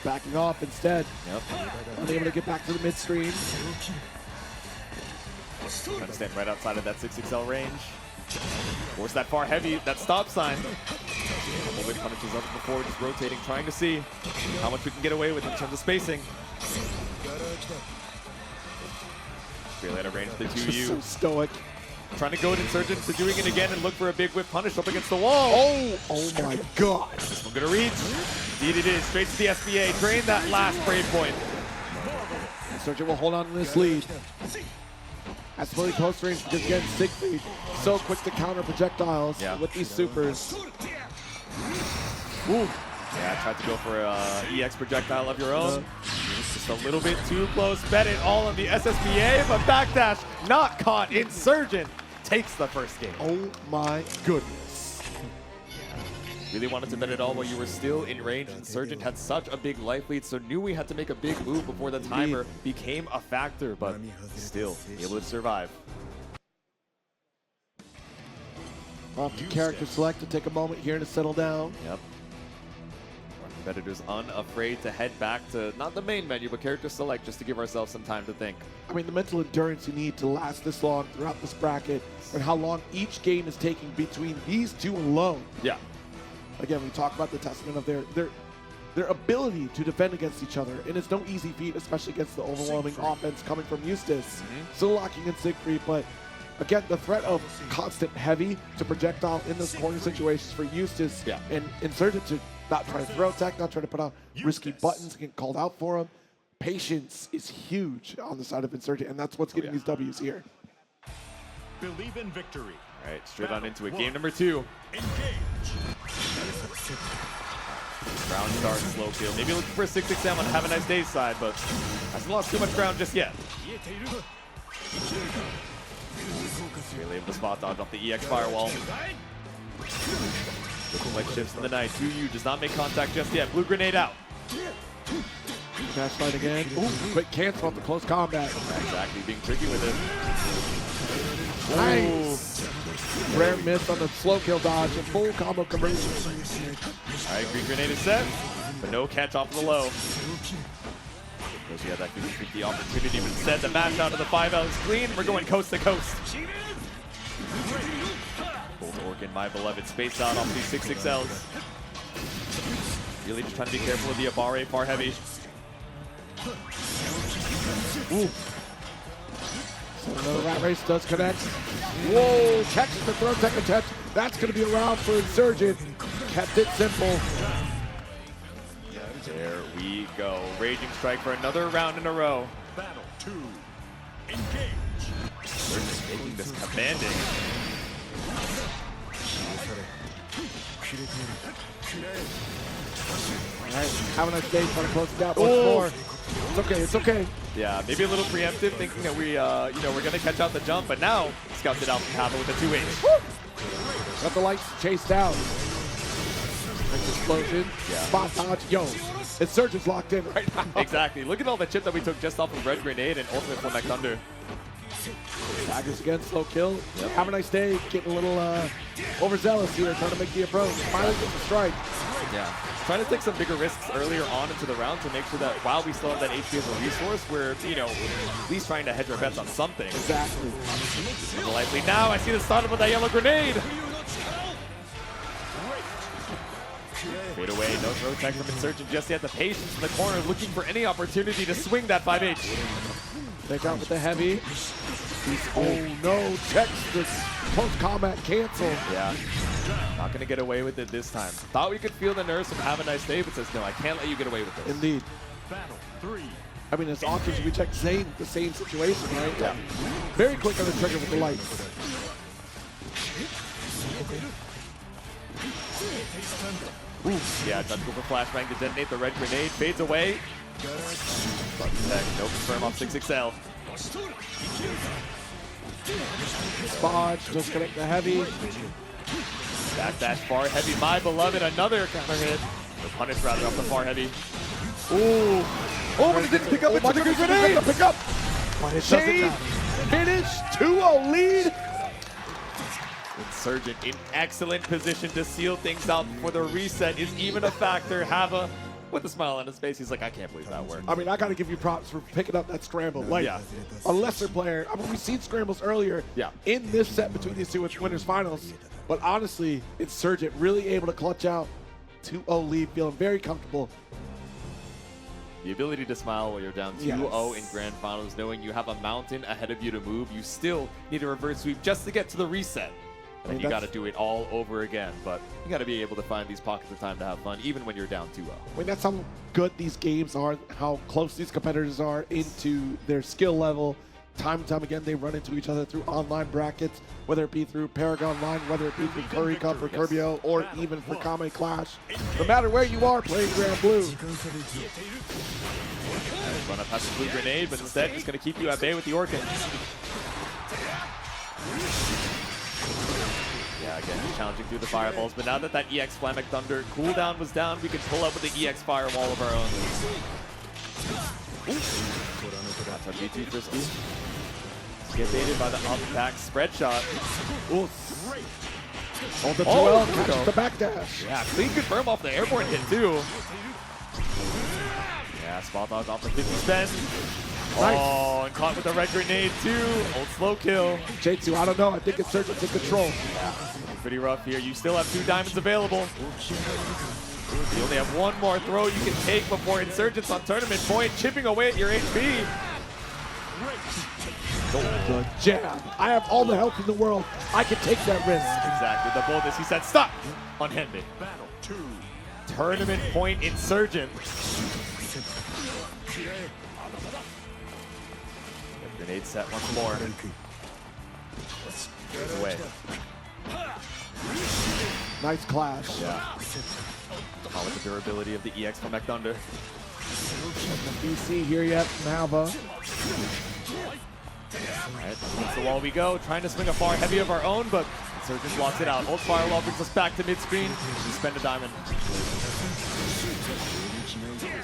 Backing off instead. Yep. Unable to get back to the midstream. Trying to stand right outside of that 6XL range. Force that far heavy, that stop sign. Lowain punishes up before, just rotating, trying to see how much we can get away with in terms of spacing. Really out of range with the 2U. So stoic. Trying to go to Insurgent to doing it again and look for a big whip punish up against the wall. Oh my God. This one gonna reach. Indeed it is. Straight to the SBA. Drain that last brave point. Insurgent will hold on to this lead. That's really close range because again, Siegfried so quick to counter projectiles with these supers. Ooh. Yeah, tried to go for a EX projectile of your own. Just a little bit too close. Bet it all on the SSBA, but backdash not caught. Insurgent takes the first game. Oh my goodness. Really wanted to bet it all while you were still in range. Insurgent had such a big life lead, so knew we had to make a big move before the timer became a factor, but still able to survive. Off to character select to take a moment here to settle down. Yep. Our competitors unafraid to head back to not the main menu, but character select just to give ourselves some time to think. I mean, the mental endurance you need to last this long throughout this bracket, and how long each game is taking between these two alone. Yeah. Again, we talk about the testament of their ability to defend against each other, and it's no easy feat, especially against the overwhelming offense coming from Eustace. Still locking in Siegfried, but again, the threat of constant heavy to projectile in those corner situations for Eustace and Insurgent to not try to throw tech, not try to put out risky buttons, get called out for him. Patience is huge on the side of Insurgent, and that's what's getting these W's here. Believe in victory. All right, straight on into it. Game number 2. Ground start, slow kill. Maybe looking for a 6XM on Havaniceday's side, but hasn't lost too much ground just yet. Really able to spot dodge off the EX firewall. Looking like shifts in the night. 2U does not make contact just yet. Blue grenade out. Dash light again. Ooh, quick cancel off the close combat. Exactly, being tricky with it. Nice. Rare miss on the slow kill dodge and full combo conversion. All right, green grenade is set, but no catch off the low. Because we had that 50-50 opportunity, but instead the match out of the 5L is clean. We're going coast to coast. Both Orkin, my beloved, space out off these 6XLs. Really just trying to be careful with the Abare far heavy. Ooh. So another rat race does connect. Whoa, catches the throw tech attempt. That's going to be a round for Insurgent. Kept it simple. There we go. Raging strike for another round in a row. Battle 2. Engage. They're just making this commanding. All right, Havaniceday trying to close it out once more. It's okay, it's okay. Yeah, maybe a little preemptive, thinking that we, we're gonna catch out the jump, but now scouts it out from Hava with a 2H. Got the lights chased out. explosion. Spot dodge. Yo, Insurgent's locked in right now. Exactly. Look at all the chip that we took just off of Red Grenade and Ultimate Flame Thunder. Tigers again, slow kill. Have a nice day. Getting a little overzealous here, trying to make the approach. Finally gets a strike. Yeah. Trying to take some bigger risks earlier on into the round to make sure that while we still have that HP as a resource, we're, you know, at least trying to hedge our bets on something. Exactly. Likely now, I see the startup with that yellow grenade. Fade away, no throw tech from Insurgent just yet. The patience in the corner looking for any opportunity to swing that 5H. Take out with the heavy. Oh no, checks this post-combat cancel. Yeah, not gonna get away with it this time. Thought we could feel the nerves from Havaniceday, but says no, I can't let you get away with this. Indeed. Battle 3. I mean, as often as we check Zane, the same situation, right? Yeah. Very quick on the trigger with the lights. Ooh, yeah, tries to go for flashbang to detonate the red grenade. Fades away. Tech, no confirm off 6XL. Spodge, just connect the heavy. Backdash far heavy, my beloved, another counter hit. The punish rather off the far heavy. Ooh. Oh, but it didn't pick up into the grenade. Pick up. But it doesn't finish. 2-0 lead. Insurgent in excellent position to seal things out before the reset is even a factor. Hava with a smile on his face, he's like, I can't believe that worked. I mean, I got to give you props for picking up that scramble. Like, a lesser player. I mean, we've seen scrambles earlier in this set between these two winners finals. But honestly, Insurgent really able to clutch out 2-0 lead, feeling very comfortable. The ability to smile while you're down 2-0 in grand finals, knowing you have a mountain ahead of you to move, you still need a reverse sweep just to get to the reset. And you got to do it all over again, but you got to be able to find these pockets of time to have fun, even when you're down 2-0. I mean, that's how good these games are, how close these competitors are into their skill level. Time and time again, they run into each other through online brackets, whether it be through Paragon Line, whether it be through Curry Cup or Curbio, or even for Kame Clash. No matter where you are playing Granblue. Run up past the blue grenade, but instead it's going to keep you at bay with the Orkin. Yeah, again, challenging through the fireballs, but now that that EX Flamic Thunder cooldown was down, we can pull up with the EX Firewall of our own. That's our B2 frisbee. Get baited by the up back spread shot. Hold the 2L, catches the backdash. Yeah, clean confirm off the airborne hit too. Yeah, spot dodge off the 50 spend. Nice. Oh, and caught with the red grenade too. Old slow kill. Jaytsu, I don't know. I think Insurgent's in control. Yeah, pretty rough here. You still have 2 diamonds available. You only have one more throw you can take before Insurgent's on tournament point, chipping away at your HP. The jab. I have all the health in the world. I can take that risk. Exactly. The boldness. He said, stop on Henry. Battle 2. Tournament point Insurgent. Grenade set once more. Goes away. Nice clash. Yeah. All with the durability of the EX from Thunder. BC here yet from Hava. Alright, against the wall we go, trying to swing a far heavy of our own, but Insurgent blocks it out. Old Firewall brings us back to mid-screen. We spend a diamond.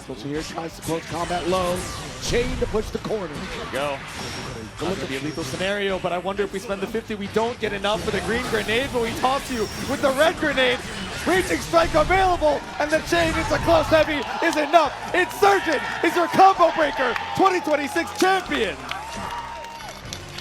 Switch here, tries to close combat low. Chain to push the corner. There we go. Not gonna be a lethal scenario, but I wonder if we spend the 50, we don't get enough for the green grenade, but we toss you with the red grenade. Reaching strike available, and the chain into close heavy is enough. Insurgent is your combo breaker 2026 champion.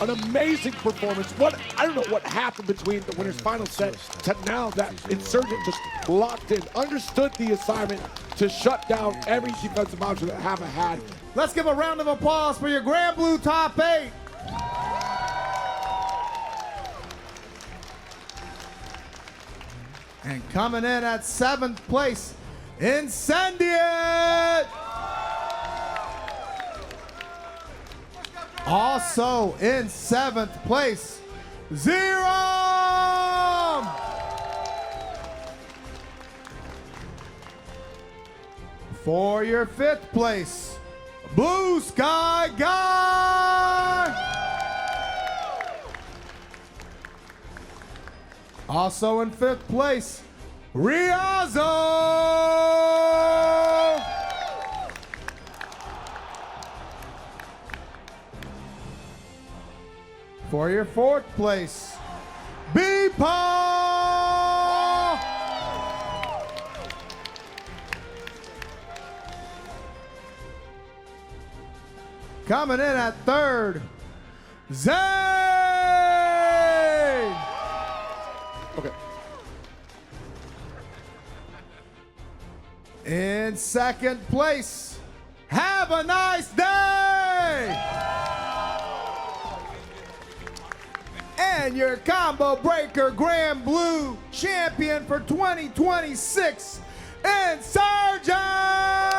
An amazing performance. I don't know what happened between the winner's final set to now that Insurgent just locked in, understood the assignment to shut down every defensive option that Hava had. Let's give a round of applause for your Granblue top 8. And coming in at 7th place, Incendiate! Also in 7th place, Xerom! For your 5th place, BlueSkyGuy! Also in 5th place, Ryazo! For your 4th place, BEPaw! Coming in at 3rd, Zane! Okay. In 2nd place, Havaniceday! And your combo breaker Granblue champion for 2026, Insurgent!